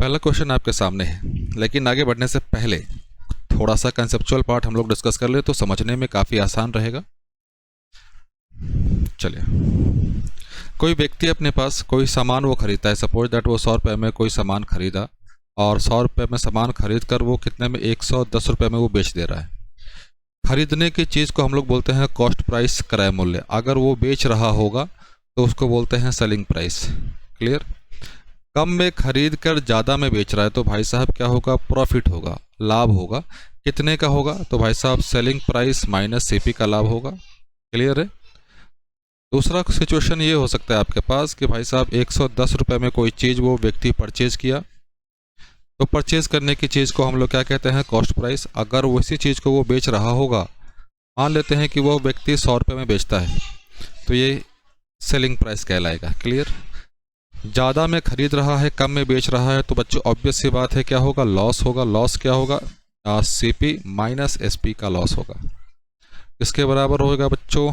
पहला क्वेश्चन आपके सामने है, लेकिन आगे बढ़ने से पहले थोड़ा सा कंसेप्चुअल पार्ट हम लोग डिस्कस कर ले तो समझने में काफ़ी आसान रहेगा। चलिए, कोई व्यक्ति अपने पास कोई सामान वो खरीदता है। सपोज दैट वो 100 रुपये में कोई सामान खरीदा और 100 रुपये में सामान खरीद कर वो कितने में 110 रुपये में वो बेच दे रहा है। खरीदने की चीज़ को हम लोग बोलते हैं कॉस्ट प्राइस, क्रय मूल्य। अगर वो बेच रहा होगा तो उसको बोलते हैं सेलिंग प्राइस। क्लियर। कम में खरीद कर ज़्यादा में बेच रहा है तो भाई साहब क्या होगा, प्रॉफिट होगा, लाभ होगा। कितने का होगा तो भाई साहब सेलिंग प्राइस माइनस सीपी का लाभ होगा। क्लियर है। दूसरा सिचुएशन ये हो सकता है आपके पास कि भाई साहब 110 रुपये में कोई चीज़ वो व्यक्ति परचेज किया, तो परचेज करने की चीज़ को हम लोग क्या कहते हैं, कॉस्ट प्राइस। अगर उसी चीज़ को वो बेच रहा होगा, मान लेते हैं कि वो व्यक्ति 100 रुपये में बेचता है, तो ये सेलिंग प्राइस कहलाएगा। क्लियर। ज़्यादा में खरीद रहा है, कम में बेच रहा है, तो बच्चों ऑब्वियस सी बात है क्या होगा, लॉस होगा। लॉस क्या होगा, सीपी माइनस एसपी का लॉस होगा। इसके बराबर होगा बच्चों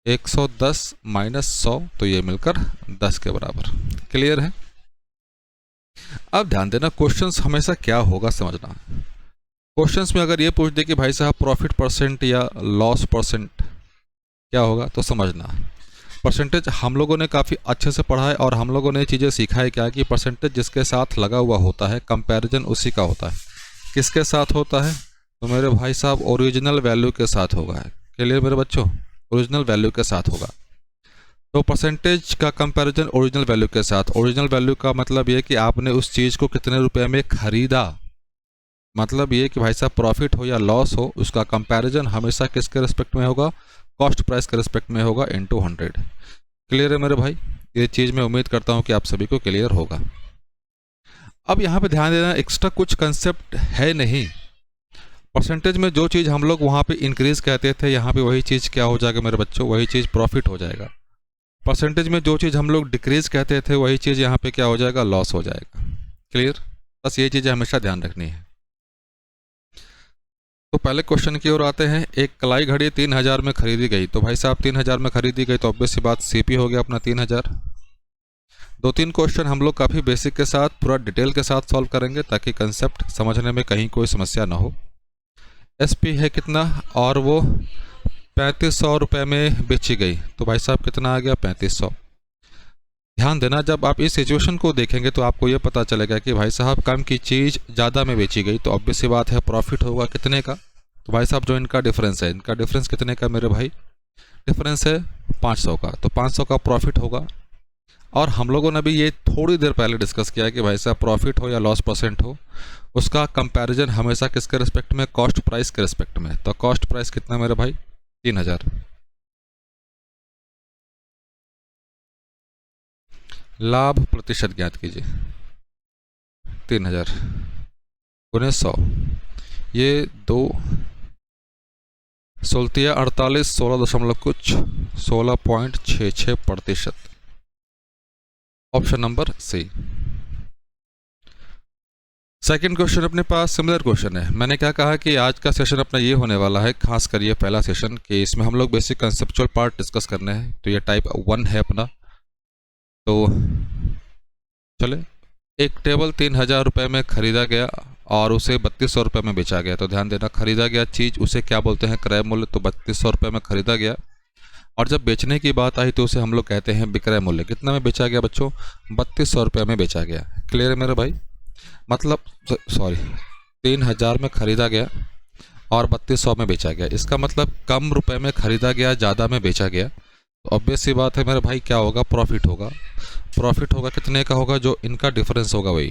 110 माइनस 100, तो ये मिलकर 10 के बराबर। क्लियर है। अब ध्यान देना, क्वेश्चंस हमेशा क्या होगा समझना। क्वेश्चंस में अगर ये पूछ दे कि भाई साहब प्रॉफिट परसेंट या लॉस परसेंट क्या होगा, तो समझना परसेंटेज हम लोगों ने काफ़ी अच्छे से पढ़ा है और हम लोगों ने चीज़ें सीखा है क्या कि परसेंटेज जिसके साथ लगा हुआ होता है, कंपैरिजन उसी का होता है। किसके साथ होता है, तो मेरे भाई साहब ओरिजिनल वैल्यू के साथ होगा। क्लियर मेरे बच्चों, ओरिजिनल वैल्यू के साथ होगा। तो परसेंटेज का कंपैरिजन ओरिजिनल वैल्यू के साथ। ओरिजिनल वैल्यू का मतलब ये कि आपने उस चीज़ को कितने रुपए में खरीदा, मतलब ये कि भाई साहब प्रॉफिट हो या लॉस हो, उसका कंपैरिजन हमेशा किसके रिस्पेक्ट में होगा, कॉस्ट प्राइस के रिस्पेक्ट में होगा, इनटू 100। क्लियर है मेरे भाई, ये चीज़ मैं उम्मीद करता हूँ कि आप सभी को क्लियर होगा। अब यहाँ पे ध्यान देना, एक्स्ट्रा कुछ कंसेप्ट है नहीं। परसेंटेज में जो चीज़ हम लोग वहाँ पे इंक्रीज कहते थे, यहाँ पे वही चीज़ क्या हो जाएगा मेरे बच्चों, वही चीज़ प्रॉफिट हो जाएगा। परसेंटेज में जो चीज़ हम लोग डिक्रीज कहते थे, वही चीज़ यहाँ पे क्या हो जाएगा, लॉस हो जाएगा। क्लियर। बस ये चीज़ें हमेशा ध्यान रखनी है। तो पहले क्वेश्चन की ओर आते हैं। एक कलाई घड़ी 3000 में खरीदी गई, तो भाई साहब 3000 में खरीदी गई तो ऑब्वियस सी बात सीपी हो गया अपना 3000। 2-3 क्वेश्चन हम लोग काफ़ी बेसिक के साथ पूरा डिटेल के साथ सॉल्व करेंगे ताकि कंसेप्ट समझने में कहीं कोई समस्या ना हो। एसपी है कितना, और वो 3500 रुपये में बेची गई, तो भाई साहब कितना आ गया, 3500। ध्यान देना, जब आप इस सिचुएशन को देखेंगे तो आपको ये पता चलेगा कि भाई साहब कम की चीज़ ज़्यादा में बेची गई, तो ऑब्वियस सी बात है प्रॉफिट होगा कितने का, तो भाई साहब जो इनका डिफरेंस है, इनका डिफरेंस कितने का मेरे भाई, डिफरेंस है 500 का, तो 500 का प्रॉफिट होगा। और हम लोगों ने भी ये थोड़ी देर पहले डिस्कस किया कि भाई साहब प्रॉफिट हो या लॉस परसेंट हो, उसका कंपैरिजन हमेशा किसके रिस्पेक्ट में, कॉस्ट प्राइस के रिस्पेक्ट में। तो कॉस्ट प्राइस कितना मेरे भाई, 3000। लाभ प्रतिशत ज्ञात कीजिए, 3000 गुने 100, ये 2 16 48 16 दशमलव कुछ 16.66%। Option number C. Second question अपने पास सिमिलर क्वेश्चन है। मैंने क्या कहा कि आज का सेशन अपना ये होने वाला है, खास कर ये पहला सेशन, कि इसमें हम लोग बेसिक कंसेप्चुअल पार्ट डिस्कस करने हैं। तो ये टाइप 1 है अपना। तो चले, एक टेबल 3000 रुपये में खरीदा गया और उसे 3200 रुपये में बेचा गया। तो ध्यान देना, खरीदा गया चीज़ उसे क्या बोलते हैं, क्रय मूल्य। तो 3200 रुपये में खरीदा गया, और जब बेचने की बात आई तो उसे हम लोग कहते हैं विक्रय मूल्य। कितना में बेचा गया बच्चों, 3200 रुपये में बेचा गया। क्लियर है मेरे भाई, मतलब सॉरी 3000 में खरीदा गया और 3200 में बेचा गया। इसका मतलब कम रुपए में खरीदा गया, ज़्यादा में बेचा गया, तो ऑब्वियस सी बात है मेरे भाई क्या होगा, प्रॉफिट होगा। प्रॉफिट होगा कितने का होगा, जो इनका डिफरेंस होगा वही,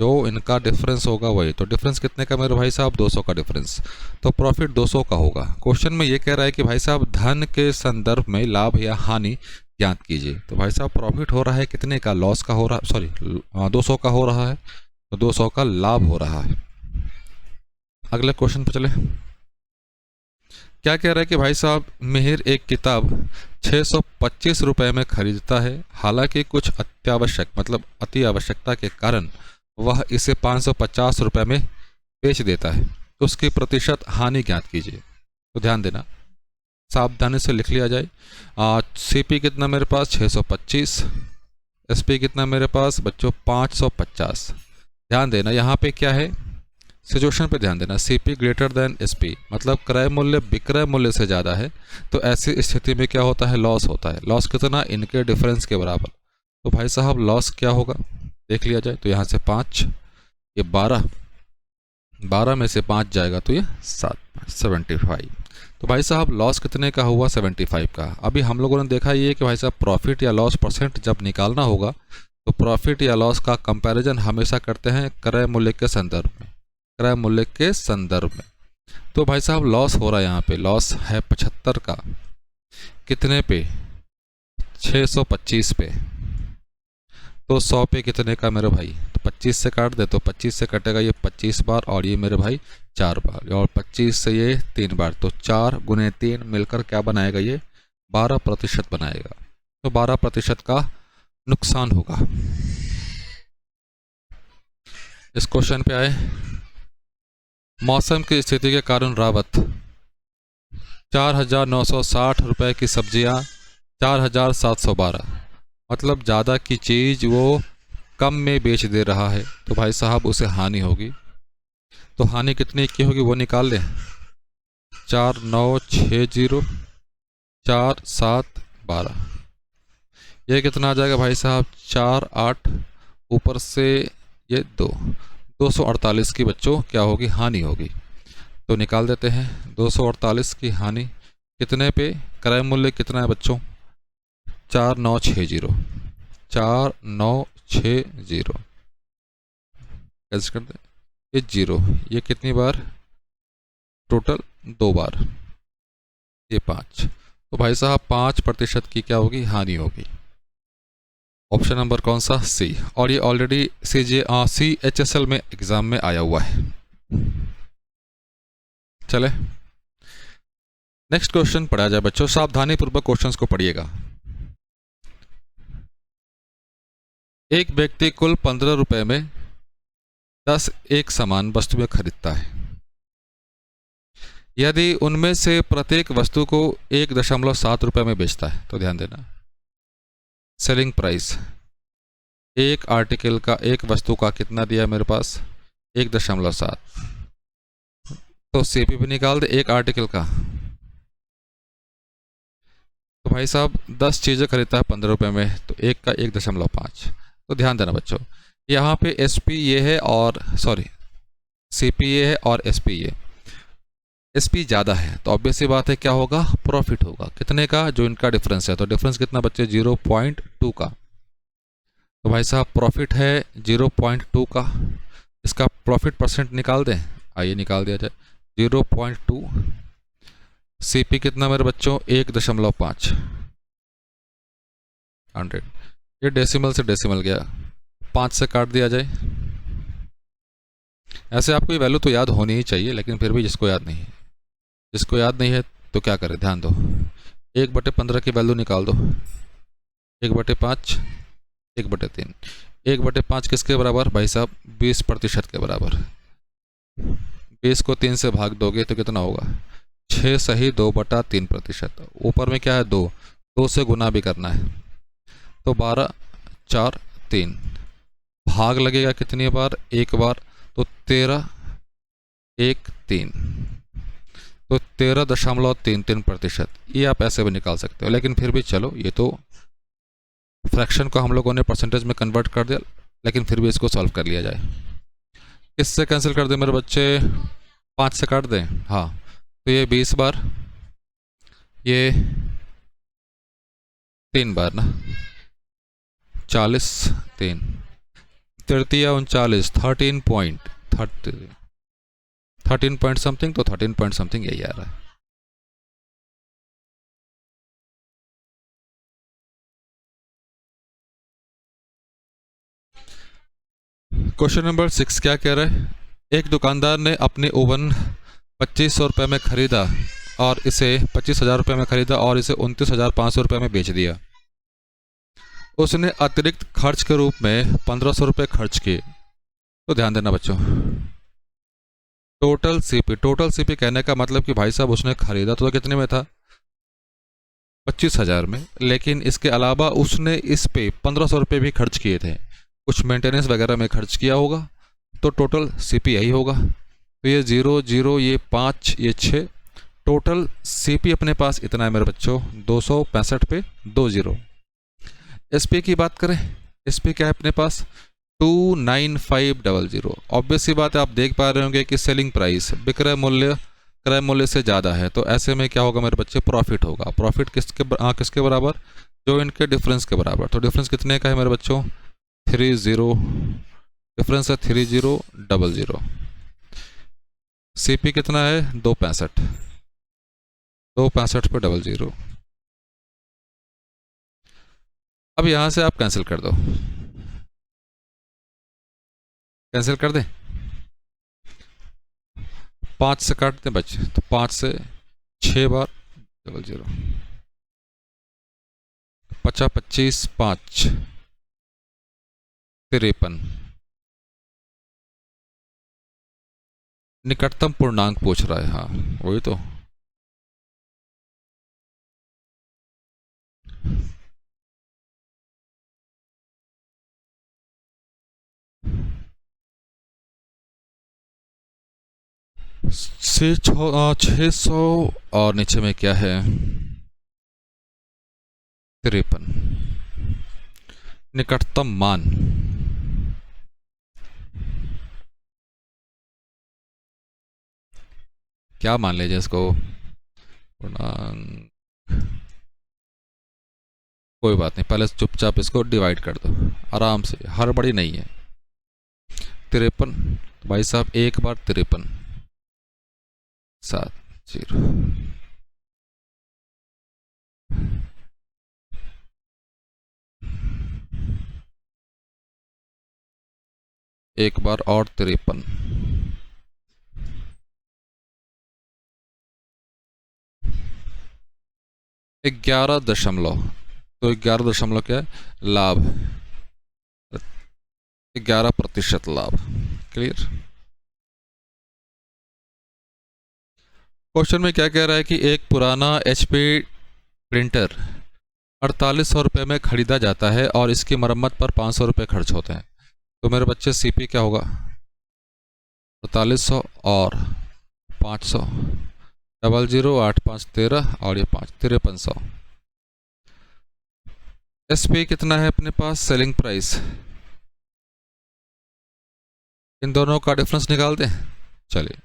जो इनका डिफरेंस होगा वही। तो डिफरेंस कितने का मेरे भाई साहब, 200 का डिफरेंस। तो प्रॉफिट 200 का होगा। क्वेश्चन में ये कह रहा है कि भाई साहब धन के संदर्भ में लाभ या हानि ज्ञात कीजिए। तो भाई साहब प्रॉफिट हो रहा है कितने का, लॉस का हो रहा, सॉरी 200 का हो रहा है, तो 200 का लाभ हो रहा है। अगले क्वेश्चन पर चले। क्या कह रहा है कि भाई साहब मिहिर एक किताब 625 रुपये में खरीदता है, हालांकि कुछ अत्यावश्यक मतलब अति आवश्यकता के कारण वह इसे 550 रुपये में बेच देता है, तो उसकी प्रतिशत हानि ज्ञात कीजिए। तो ध्यान देना, सावधानी से लिख लिया जाए। सीपी कितना मेरे पास, 625, SP कितना मेरे पास बच्चों 550। ध्यान देना यहाँ पे क्या है, सिचुएशन पे ध्यान देना, CP ग्रेटर देन SP, मतलब क्रय मूल्य विक्रय मूल्य से ज़्यादा है, तो ऐसी स्थिति में क्या होता है, लॉस होता है। लॉस कितना, इनके डिफरेंस के बराबर। तो भाई साहब लॉस क्या होगा देख लिया जाए, तो यहाँ से 5, ये 12, 12 में से 5 जाएगा तो ये 7, 75। तो भाई साहब लॉस कितने का हुआ, 75 का। अभी हम लोगों ने देखा ये कि भाई साहब प्रॉफिट या लॉस परसेंट जब निकालना होगा तो प्रॉफिट या लॉस का कंपैरिजन हमेशा करते हैं क्रय मूल्य के संदर्भ में, क्रय मूल्य के संदर्भ में। तो भाई साहब लॉस हो रहा है, यहाँ पे लॉस है 75 का, कितने पे, 625 पे। तो 100 पे कितने का मेरे भाई, तो 25 से काट दे, तो 25 से कटेगा ये 25 बार, और ये मेरे भाई 4 बार, और 25 से ये 3 बार, तो 4 गुने 3 मिलकर क्या बनाएगा, ये 12% बनाएगा। तो 12% का नुकसान होगा। इस क्वेश्चन पे आए, मौसम की स्थिति के कारण रावत 4,960 रुपये की सब्जियां 4,712, मतलब ज़्यादा की चीज़ वो कम में बेच दे रहा है, तो भाई साहब उसे हानि होगी। तो हानि कितनी की होगी वो निकाल लें, 4,960 4 7 12, ये कितना आ जाएगा भाई साहब, 4 8 ऊपर से ये 248 की बच्चों क्या होगी, हानि होगी। तो निकाल देते हैं 248 की हानि कितने पे, क्रय मूल्य कितना है बच्चों, 4960, 4960 कैसे कर दें, ये 0, ये कितनी बार, टोटल 2 बार, ये 5। तो भाई साहब 5% की क्या होगी, हानि होगी। ऑप्शन नंबर कौन सा, सी। और ये ऑलरेडी CHSL में एग्जाम में आया हुआ है। चले नेक्स्ट क्वेश्चन पढ़ा जाए बच्चों, सावधानी पूर्वक क्वेश्चंस को पढ़िएगा। एक व्यक्ति कुल 15 रुपए में 10 एक समान वस्तुएं खरीदता है। यदि उनमें से प्रत्येक वस्तु को 1.7 रुपए में बेचता है, तो ध्यान देना, सेलिंग प्राइस एक आर्टिकल का, एक वस्तु का कितना दिया मेरे पास, 1.7, तो CP भी निकाल दे एक आर्टिकल का। तो भाई साहब 10 चीज़ें खरीदता है 15 रुपए में, तो एक का 1.5। तो ध्यान देना बच्चों, यहाँ पे SP ये है और CP ये है और SP ये, SP ज़्यादा है तो ऑब्वियस सी बात है क्या होगा, प्रॉफिट होगा। कितने का, जो इनका डिफरेंस है, तो डिफरेंस कितना बच्चे, 0.2 का। तो भाई साहब प्रॉफिट है 0.2 का, इसका प्रॉफिट परसेंट निकाल दें, आइए निकाल दिया जाए, 0.2, CP कितना मेरे बच्चों, 1.5, 100, ये डेसिमल से डेसिमल गया, 5 से काट दिया जाए। ऐसे आपको ये वैल्यू तो याद होनी ही चाहिए, लेकिन फिर भी जिसको याद नहीं है तो क्या करें, ध्यान दो, 1/15 की वैल्यू निकाल दो, 1/5, 1/3, 1/5 किसके बराबर भाई साहब, 20% के बराबर। 20 को 3 से भाग दोगे तो कितना होगा, 6 सही 2/3%। ऊपर में क्या है, 2 से गुना भी करना है, तो 12 4 3, भाग लगेगा कितनी बार, एक बार, तो 13 1 3, तो 13.33%। ये आप ऐसे भी निकाल सकते हो, लेकिन फिर भी चलो, ये तो फ्रैक्शन को हम लोगों ने परसेंटेज में कन्वर्ट कर दिया, लेकिन फिर भी इसको सॉल्व कर लिया जाए। किससे कैंसिल कर दें मेरे बच्चे, 5 से काट दें, हाँ, तो ये 20 बार, ये 3 बार ना, 40 3 तृतीय 39, 13 पॉइंट समथिंग, तो 13 पॉइंट समथिंग यही आ रहा है। क्वेश्चन नंबर 6 क्या कह रहा है, एक दुकानदार ने अपने ओवन 2500 रुपये में खरीदा और इसे 25,000 रुपये में खरीदा और इसे 29,500 रुपये में बेच दिया। उसने अतिरिक्त खर्च के रूप में 1500 रुपये खर्च किए। तो ध्यान देना बच्चों, टोटल CP कहने का मतलब कि भाई साहब उसने खरीदा तो कितने में था, 25,000 में, लेकिन इसके अलावा उसने इस पे 1,500 रुपये भी खर्च किए थे, कुछ मेंटेनेंस वगैरह में खर्च किया होगा, तो टोटल सीपी यही होगा। तो ये 0 0, ये 5, ये 6, टोटल सीपी अपने पास इतना है मेरे बच्चों, 265 पे 2 0। एसपी की बात करें, एसपी क्या है अपने पास 29500। ऑब्वियस सी बात है, आप देख पा रहे होंगे कि सेलिंग प्राइस विक्रय मूल्य क्रय मूल्य से ज़्यादा है, तो ऐसे में क्या होगा मेरे बच्चे, प्रॉफिट होगा। प्रॉफिट किसके बराबर, जो इनके डिफरेंस के बराबर। तो डिफरेंस कितने का है मेरे बच्चों, 30, डिफरेंस है 3000। सीपी कितना है 265, 265 पे 00। अब यहाँ से आप कैंसिल कर दो, कैंसिल कर दें, 5 से काटते हैं बच्चे, तो 5 से 6 बार 00, 50 25 5 53। निकटतम पूर्णांक पूछ रहा है, हाँ वही तो। से 600 और नीचे में क्या है 53। निकटतम मान क्या मान लीजिए इसको, पूर्णांक, कोई बात नहीं, पहले चुपचाप इसको डिवाइड कर दो आराम से, हड़बड़ी नहीं है। 53 भाई साहब, एक बार 53 7 0, एक बार और 53, 11 दशमलव, तो 11 दशमलव क्या है, लाभ, 11% लाभ। क्लियर। क्वेश्चन में क्या कह रहा है कि एक पुराना HP प्रिंटर 4800 रुपये में खरीदा जाता है और इसकी मरम्मत पर 500 रुपये खर्च होते हैं। तो मेरे बच्चे सीपी क्या होगा, 4800 और 500, 00 8 5 13 और ये 5 5300। एसपी कितना है अपने पास, सेलिंग प्राइस, इन दोनों का डिफरेंस निकाल दें। चलिए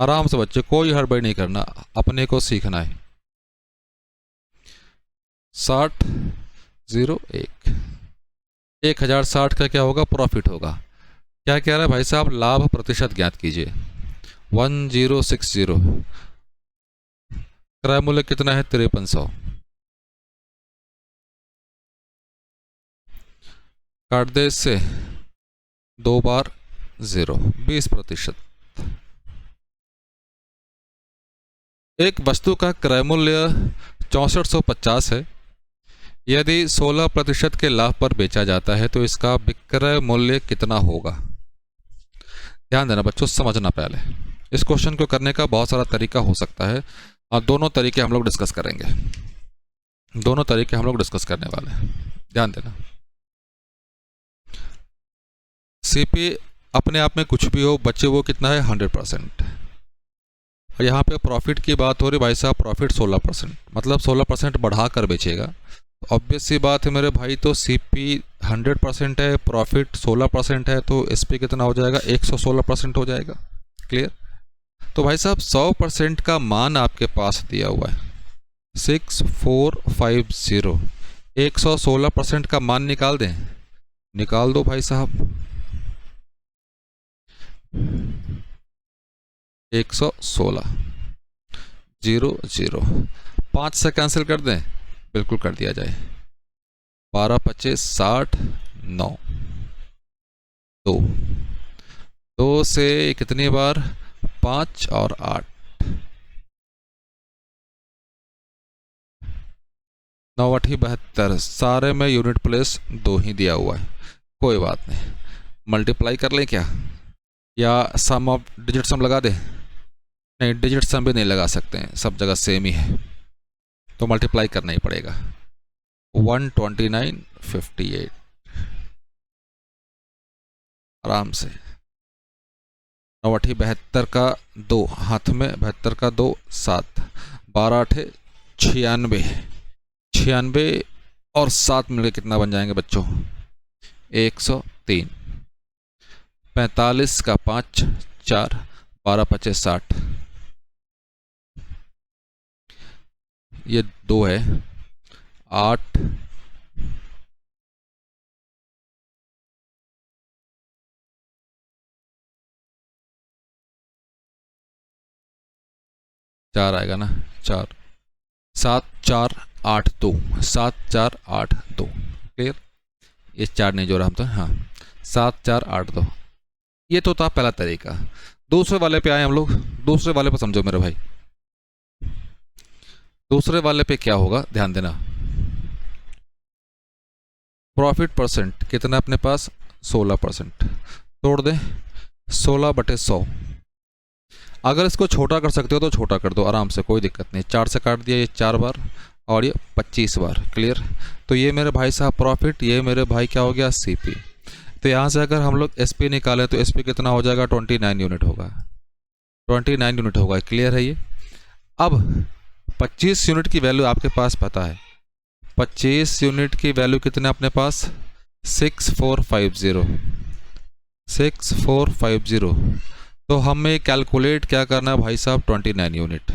आराम से बच्चे, कोई हड़बड़ी नहीं करना, अपने को सीखना है। 60 0 1, 1060 का क्या होगा, प्रॉफिट होगा। क्या कह रहा है भाई साहब, लाभ प्रतिशत ज्ञात कीजिए, 1060। क्रय मूल्य कितना है 5300, काट दे इससे 2 बार 0, 20%। एक वस्तु का क्रय मूल्य 6450 है, यदि 16% के लाभ पर बेचा जाता है तो इसका विक्रय मूल्य कितना होगा। ध्यान देना बच्चों, समझना पहले। इस क्वेश्चन को करने का बहुत सारा तरीका हो सकता है, और दोनों तरीके हम लोग डिस्कस करेंगे, दोनों तरीके हम लोग डिस्कस करने वाले हैं, ध्यान देना। सीपी अपने आप में कुछ भी हो बच्चे, वो कितना है 100%। यहाँ पे प्रॉफिट की बात हो रही भाई साहब, प्रॉफिट 16%, मतलब 16% बढ़ा कर बेचेगा। ऑब्वियस सी बात है मेरे भाई, तो सीपी 100% है, प्रॉफिट 16% है, तो एसपी कितना हो जाएगा, 116% हो जाएगा। क्लियर। तो भाई साहब 100% का मान आपके पास दिया हुआ है 6450, 116% का मान निकाल दें, निकाल दो भाई साहब, 116 0 0, 5 से कैंसिल कर दें, बिल्कुल कर दिया जाए, 12 25 60 9, 2 2 से कितनी बार, 5 और 8, 9 8 72, सारे में यूनिट प्लेस 2 ही दिया हुआ है, कोई बात नहीं, मल्टीप्लाई कर लें क्या, या सम ऑफ डिजिट सम लगा दें, नहीं डिजिट सम भी नहीं लगा सकते हैं, सब जगह सेम ही है। तो मल्टीप्लाई करना ही पड़ेगा। 129.58 आराम से। 9×8 = 72 का 2 हाथ में, 72 का 2 7, 12×8 = 96, 96 और 7 मिलकर कितना बन जाएंगे बच्चों? 103। 45 का 5 4, 12×5 = 60, ये 2 है, 8 4 आएगा ना, 4 7 4 8 2, 7 4 8 2, क्लियर? ये 4 नहीं जोड़ा हम तो, हाँ 7 4 8 2। ये तो था पहला तरीका। दूसरे वाले पे आए हम लोग। दूसरे वाले पे समझो मेरे भाई, दूसरे वाले पे क्या होगा ध्यान देना। प्रॉफिट परसेंट कितना अपने पास? 16%। तोड़ दें 16/100। अगर इसको छोटा कर सकते हो तो छोटा कर दो आराम से, कोई दिक्कत नहीं। 4 से काट दिया, ये 4 बार और ये 25 बार, क्लियर? तो ये मेरे भाई साहब प्रॉफिट, ये मेरे भाई क्या हो गया? सीपी। तो यहाँ से अगर हम लोग एसपी निकालें तो एसपी कितना हो जाएगा? 29 यूनिट होगा, 29 यूनिट होगा, क्लियर है ये? अब 25 यूनिट की वैल्यू आपके पास पता है। 25 यूनिट की वैल्यू कितना अपने पास? 6450, 6450। तो हमें कैलकुलेट क्या करना है भाई साहब? 29 यूनिट।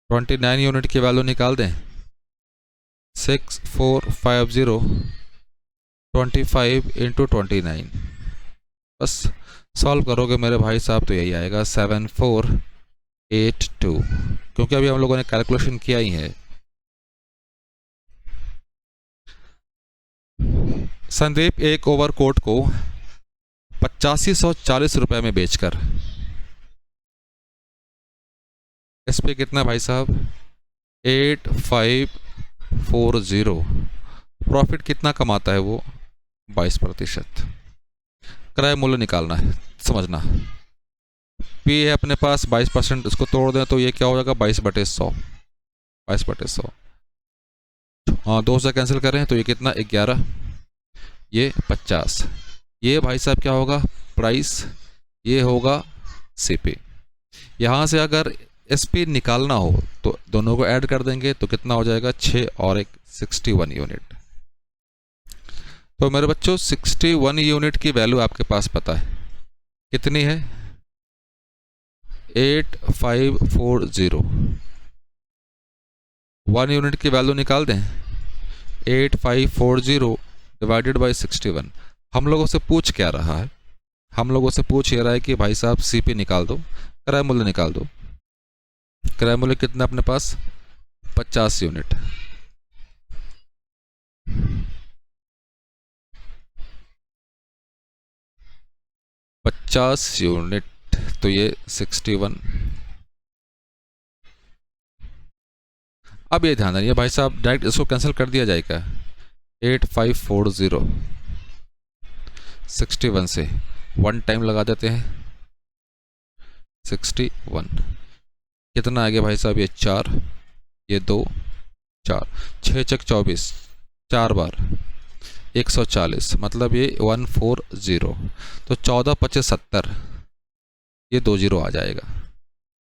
29 यूनिट की वैल्यू निकाल दें। 6450 25 × 29, बस सॉल्व करोगे मेरे भाई साहब तो यही आएगा 7482, क्योंकि अभी हम लोगों ने कैलकुलेशन किया ही है। संदीप एक ओवरकोट को 8540 रुपए में बेचकर, इस पे कितना भाई साहब? 8540। प्रॉफिट कितना कमाता है वो? 22%। क्रय मूल्य निकालना है, समझना। पी है अपने पास 22%, इसको तोड़ दें तो ये क्या हो जाएगा? 22/100, 22/100। हाँ 2 से कैंसिल करें तो ये कितना? 11, ये 50। ये भाई साहब क्या होगा? प्राइस। ये होगा सीपी। यहाँ से अगर एसपी निकालना हो तो दोनों को ऐड कर देंगे तो कितना हो जाएगा? 6 और 1 61 यूनिट। तो मेरे बच्चों 61 यूनिट की वैल्यू आपके पास पता है कितनी है? 8540। 1 यूनिट की वैल्यू निकाल दें। 8540 डिवाइडेड बाई 61। हम लोगों से पूछ क्या रहा है? हम लोगों से पूछ ये रहा है कि भाई साहब सीपी निकाल दो, क्रय मूल्य निकाल दो। क्रय मूल्य कितना अपने पास? 50 यूनिट। यूनिट तो ये 61। अब ये ध्यान रखिए भाई साहब, डायरेक्ट इसको कैंसिल कर दिया जाएगा। 8540 61 से 1 टाइम लगा देते हैं। 61 कितना आ गया भाई साहब? ये 4, ये 2 4, 6 × 24, 4 बार 140, मतलब ये 140। तो 14×5 = 70, ये 2 0 आ जाएगा।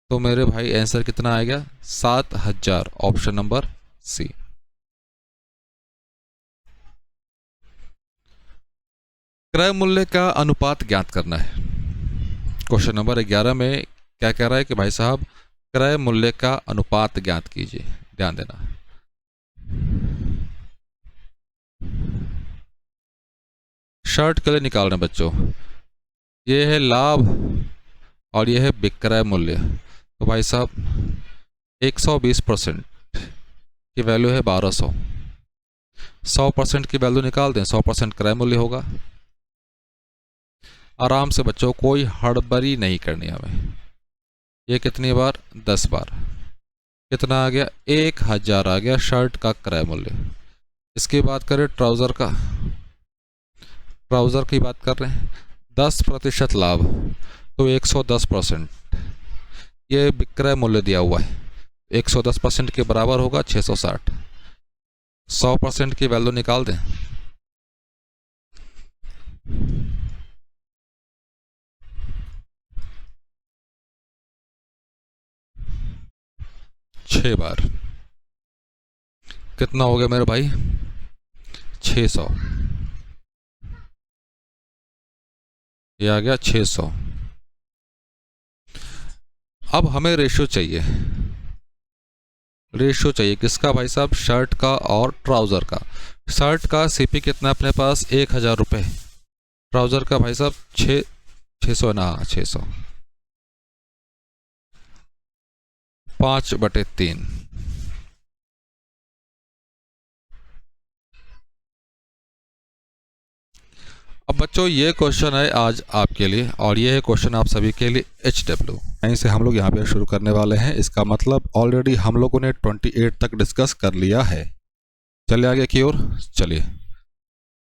तो मेरे भाई आंसर कितना आ गया? 7000, ऑप्शन नंबर सी। क्रय मूल्य का अनुपात ज्ञात करना है। क्वेश्चन नंबर 11 में क्या कह रहा है कि भाई साहब क्रय मूल्य का अनुपात ज्ञात कीजिए, ध्यान देना। शर्ट के लिए निकाल रहे हैं बच्चों। ये है लाभ और ये है विक्रय मूल्य। तो भाई साहब 120% की वैल्यू है 1200। 100% की वैल्यू निकाल दें, 100% क्रय मूल्य होगा। आराम से बच्चों, कोई हड़बड़ी नहीं करनी हमें। ये कितनी बार? 10 बार। कितना आ गया? 1000 आ गया शर्ट का क्रय मूल्य। इसकी बात करें ट्राउज़र का, ट्राउज़र की बात कर रहे हैं। 10% लाभ तो 110%, ये विक्रय मूल्य दिया हुआ है। 110% के बराबर होगा 660। 100% की वैल्यू निकाल दें। छः बार कितना हो गया मेरे भाई? 600। ये आ गया 600। अब हमें रेशियो चाहिए। रेशियो चाहिए किसका भाई साहब? शर्ट का और ट्राउज़र का। शर्ट का सीपी कितना अपने पास? 1000 रुपये। ट्राउज़र का भाई साहब 600 ना, 600। 5/3। अब बच्चों ये क्वेश्चन है आज आपके लिए, और ये है क्वेश्चन आप सभी के लिए HW। यहीं से हम लोग यहाँ पे शुरू करने वाले हैं। इसका मतलब ऑलरेडी हम लोगों ने 28 तक डिस्कस कर लिया है। चलिए आगे की ओर चलिए।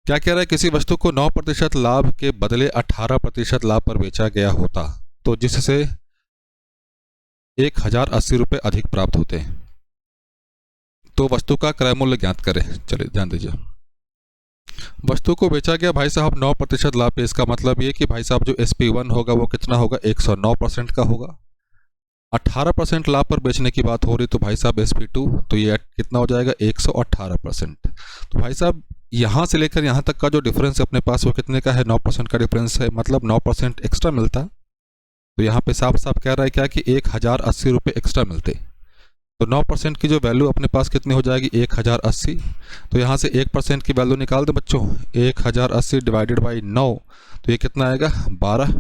क्या कह रहा है? किसी वस्तु को 9% लाभ के बदले 18% लाभ पर बेचा गया होता तो जिससे 1080 रुपये अधिक प्राप्त होते हैं, तो वस्तु का क्रय मूल्य ज्ञात करें। चलिए ध्यान दीजिए। वस्तु को बेचा गया भाई साहब 9% लाभ पे। इसका मतलब ये कि भाई साहब जो SP1 होगा वो कितना होगा? 109% का होगा। 18% लाभ पर बेचने की बात हो रही तो भाई साहब SP2, तो ये कितना हो जाएगा? 118%। तो भाई साहब यहाँ से लेकर यहाँ तक का जो डिफरेंस अपने पास वो कितने का है? 9% का डिफरेंस है, मतलब 9% एक्स्ट्रा मिलता। तो यहाँ पे साफ साफ कह रहा है क्या कि 1080 रुपये एक्स्ट्रा मिलते। तो 9% की जो वैल्यू अपने पास कितनी हो जाएगी? 1080। तो यहाँ से 1% की वैल्यू निकाल दें बच्चों। 1080 डिवाइडेड बाई 9, तो ये कितना आएगा? 12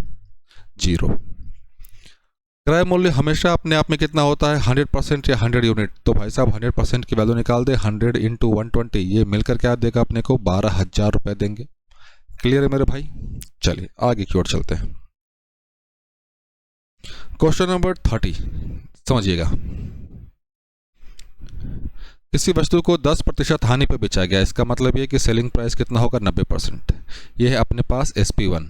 क्रय मूल्य हमेशा अपने आप में कितना होता है? 100% या 100 यूनिट। तो भाई साहब 100% की वैल्यू निकाल दे। 100 इंटू 120, ये मिलकर क्या देगा अपने को? 12,000 रुपये देंगे। क्लियर है मेरे भाई? चलिए आगे की ओर चलते हैं। क्वेश्चन नंबर 30 समझिएगा। किसी वस्तु को 10% हानि पर बेचा गया। इसका मतलब ये कि सेलिंग प्राइस कितना होगा? 90%। ये है अपने पास SP1।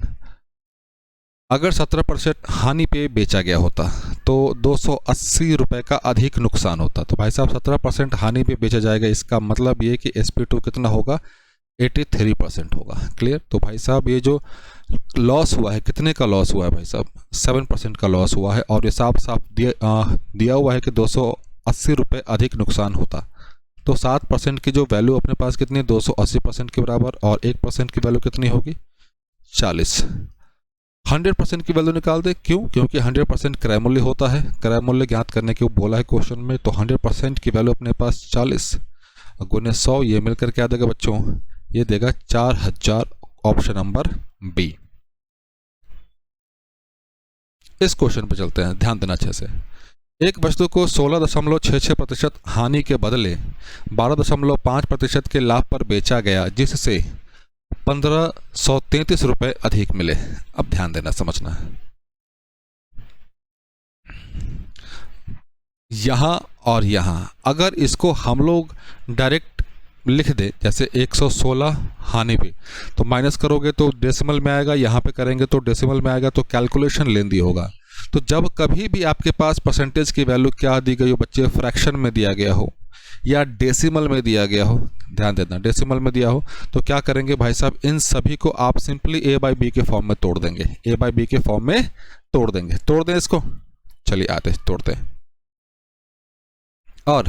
अगर 17% हानि पे बेचा गया होता तो 280 रुपये का अधिक नुकसान होता। तो भाई साहब 17% हानि पे बेचा जाएगा। इसका मतलब ये कि SP2 कितना होगा? 83% होगा। क्लियर? तो भाई साहब ये जो लॉस हुआ है, कितने का लॉस हुआ है भाई साहब? 7% का लॉस हुआ है। और ये साफ साफ दिया हुआ है कि 280 रुपये अधिक नुकसान होता। तो 7% की जो वैल्यू अपने पास कितनी है? 280% के बराबर। और 1% की वैल्यू कितनी होगी? 40। 100% की वैल्यू निकाल दे। क्यों? क्योंकि 100% क्रय मूल्य होता है। क्रय मूल्य ज्ञात करने को बोला है क्वेश्चन में। तो 100% की वैल्यू अपने पास 40 गुने 100, ये मिलकर क्या देगा बच्चों? ये देगा 4000। Option number B. इस क्वेश्चन पे चलते हैं, ध्यान देना अच्छे से। एक वस्तु को 16.66% हानि के बदले 12.5% के लाभ पर बेचा गया जिससे 1533 रुपये अधिक मिले। अब ध्यान देना, समझना। यहां और यहां अगर इसको हम लोग डायरेक्ट लिख दे, जैसे 116 हानि पे, तो माइनस करोगे तो डेसिमल में आएगा, यहाँ पे करेंगे तो डेसिमल में आएगा, तो कैलकुलेशन लेंदी होगा। तो जब कभी भी आपके पास परसेंटेज की वैल्यू क्या दी गई हो बच्चे? फ्रैक्शन में दिया गया हो या डेसिमल में दिया गया हो, ध्यान देना, डेसिमल में दिया हो, तो क्या करेंगे भाई साहब? इन सभी को आप सिंपली A/B के फॉर्म में तोड़ देंगे। A/B के फॉर्म में तोड़ देंगे। तोड़ दें इसको। चलिए आते तोड़ते हैं। और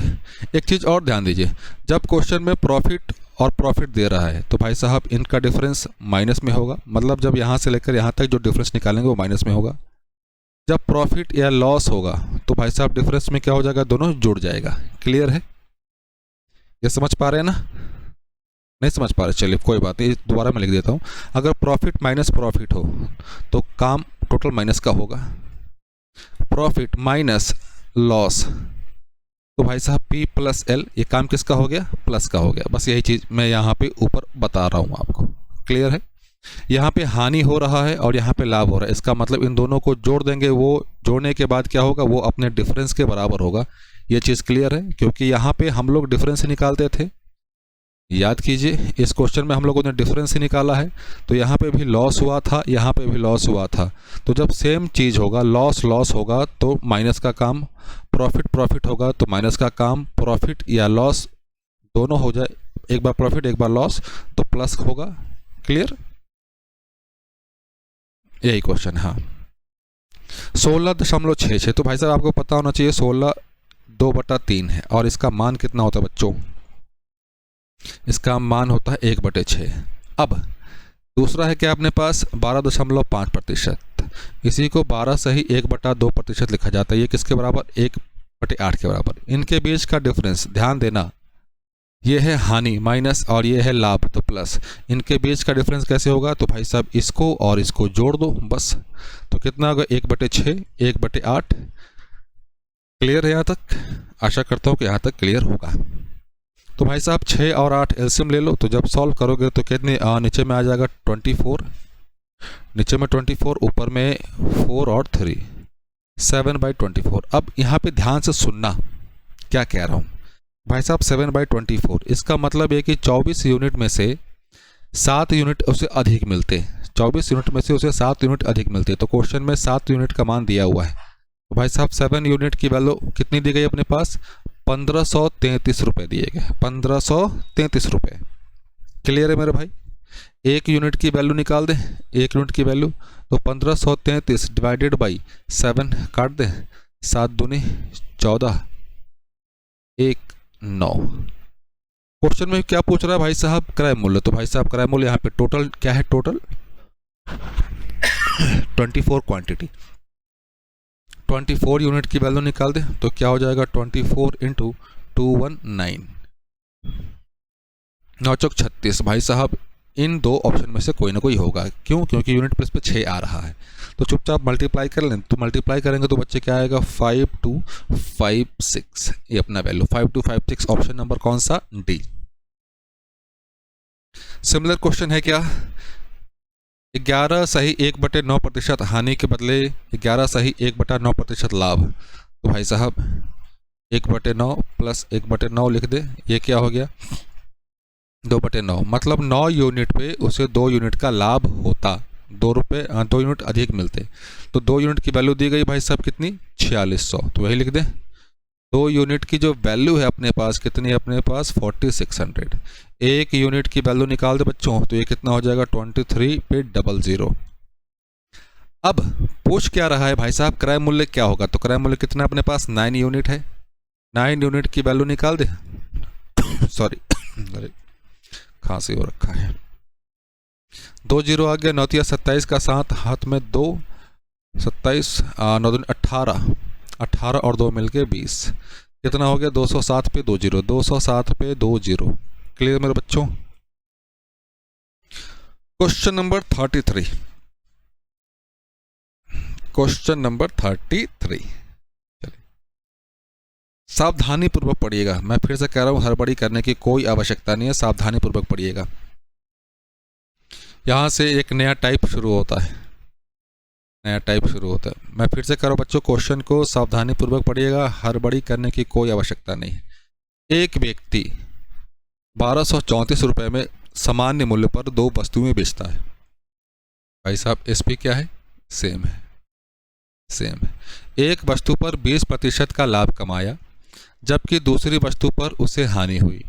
एक चीज़ और ध्यान दीजिए, जब क्वेश्चन में प्रॉफिट और प्रॉफिट दे रहा है तो भाई साहब इनका डिफरेंस माइनस में होगा। मतलब जब यहाँ से लेकर यहाँ तक जो डिफरेंस निकालेंगे वो माइनस में होगा। जब प्रॉफिट या लॉस होगा तो भाई साहब डिफरेंस में क्या हो जाएगा? दोनों जुड़ जाएगा। क्लियर है? ये समझ पा रहे हैं ना? नहीं समझ पा रहे? चलिए कोई बात नहीं, दोबारा मैं लिख देता हूँ। अगर प्रॉफिट माइनस प्रॉफिट हो तो काम टोटल माइनस का होगा। प्रॉफिट माइनस लॉस तो भाई साहब P प्लस L, ये काम किसका हो गया? प्लस का हो गया। बस यही चीज़ मैं यहाँ पे ऊपर बता रहा हूँ आपको। क्लियर है? यहाँ पे हानि हो रहा है और यहाँ पे लाभ हो रहा है। इसका मतलब इन दोनों को जोड़ देंगे, वो जोड़ने के बाद क्या होगा? वो अपने डिफरेंस के बराबर होगा। ये चीज़ क्लियर है? क्योंकि यहाँ पे हम लोग डिफरेंस निकालते थे याद कीजिए, इस क्वेश्चन में हम लोगों ने डिफरेंस ही निकाला है, तो यहाँ पे भी लॉस हुआ था, यहाँ पे भी लॉस हुआ था। तो जब सेम चीज़ होगा, लॉस लॉस होगा तो माइनस का काम, प्रॉफिट प्रॉफिट होगा तो माइनस का काम, प्रॉफिट या लॉस दोनों हो जाए, एक बार प्रॉफिट एक बार लॉस तो प्लस होगा। क्लियर, यही क्वेश्चन। हाँ, 16.66। तो भाई साहब आपको पता होना चाहिए 16 2/3 है, और इसका मान कितना होता है बच्चों? इसका मान होता है 1/6। अब दूसरा है क्या अपने पास 12.5%। इसी को 12 से ही 1/2% लिखा जाता है। ये किसके बराबर? 1/8 के बराबर। इनके बीच का डिफरेंस ध्यान देना, ये है हानि माइनस और ये है लाभ तो प्लस। इनके बीच का डिफरेंस कैसे होगा? तो भाई साहब इसको और इसको जोड़ दो बस। तो कितना होगा? 1/6 1/8। क्लियर है यहाँ तक? आशा करता हूँ कि यहाँ तक क्लियर होगा। तो भाई साहब 6 और 8 एलसीएम ले लो, तो जब सॉल्व करोगे तो कितने नीचे में आ जाएगा 24, नीचे में 24, ऊपर में 4 और 3, 7/24। अब यहाँ पे ध्यान से सुनना क्या कह रहा हूँ भाई साहब। 7/24 इसका मतलब है कि 24 यूनिट में से 7 यूनिट उसे अधिक मिलते हैं। 24 यूनिट में से उसे 7 यूनिट अधिक मिलते हैं। तो क्वेश्चन में 7 यूनिट का मान दिया हुआ है। तो भाई साहब 7 यूनिट की वैल्यू कितनी दी गई अपने पास? 1533 रुपये दिए गए, 1533 रुपये। क्लियर है मेरे भाई? एक यूनिट की वैल्यू निकाल दें, एक यूनिट की वैल्यू, तो 1533 डिवाइडेड बाई 7 काट दें, 7 दूनी 14, 1 9। क्वेश्चन में क्या पूछ रहा है भाई साहब? क्रय मूल्य। तो भाई साहब क्रय मूल्य यहाँ पे टोटल क्या है? टोटल 24 क्वांटिटी, 24 यूनिट की वैल्यू निकाल दे तो क्या हो जाएगा? 24 इंटू 219, 9 चौक 36। भाई साहब इन दो ऑप्शन में से कोई ना कोई होगा। क्यों? क्योंकि यूनिट प्लेस पे 6 आ रहा है। तो चुपचाप मल्टीप्लाई कर लें। तो मल्टीप्लाई करेंगे तो बच्चे क्या आएगा? 5256। ये अपना वैल्यू 5256। ऑप्शन नंबर कौन सा? डी। सिमिलर क्वेश्चन है क्या? 11 सही 1/9% हानि के बदले 11 सही 1/9% लाभ। तो भाई साहब 1/9 प्लस 1/9 लिख दे। ये क्या हो गया? 2/9। मतलब 9 यूनिट पे उसे 2 यूनिट का लाभ होता, 2 रुपये 2 यूनिट अधिक मिलते। तो 2 यूनिट की वैल्यू दी गई भाई साहब कितनी? 4600। तो वही लिख दें। 2 यूनिट की जो वैल्यू है अपने पास कितनी है? अपने पास 4600। एक यूनिट की वैल्यू निकाल दे बच्चों, तो ये कितना हो जाएगा? 23 पे 00। अब पूछ क्या रहा है भाई साहब? क्रय मूल्य क्या होगा? तो क्रय मूल्य कितना अपने पास? 9 यूनिट है। 9 यूनिट की वैल्यू निकाल दे। सॉरी खांसी हो रखा है। 2 0 आ गया, 9 तिया 27 का 7, हाथ में 2, 27 9 दूनी 18, 18 और 2 मिलके 20। कितना हो गया? 207 पे 20, 207 पे 20। क्लियर मेरे बच्चों? Question number 33। क्वेश्चन नंबर 33, चलिए सावधानी पूर्वक पढ़िएगा। मैं फिर से कह रहा हूं, हड़बड़ी करने की कोई आवश्यकता नहीं है, सावधानी पूर्वक पढ़िएगा। यहां से एक नया टाइप शुरू होता है, नया टाइप शुरू होता है। मैं फिर से कह रहा हूं बच्चों, क्वेश्चन को सावधानी पूर्वक पढ़िएगा, हड़बड़ी करने की कोई आवश्यकता नहीं है। एक व्यक्ति 1234 रुपये में सामान्य मूल्य पर 2 वस्तुएं बेचता है। भाई साहब एसपी क्या है? सेम है, सेम है। एक वस्तु पर 20% का लाभ कमाया, जबकि दूसरी वस्तु पर उसे हानि हुई।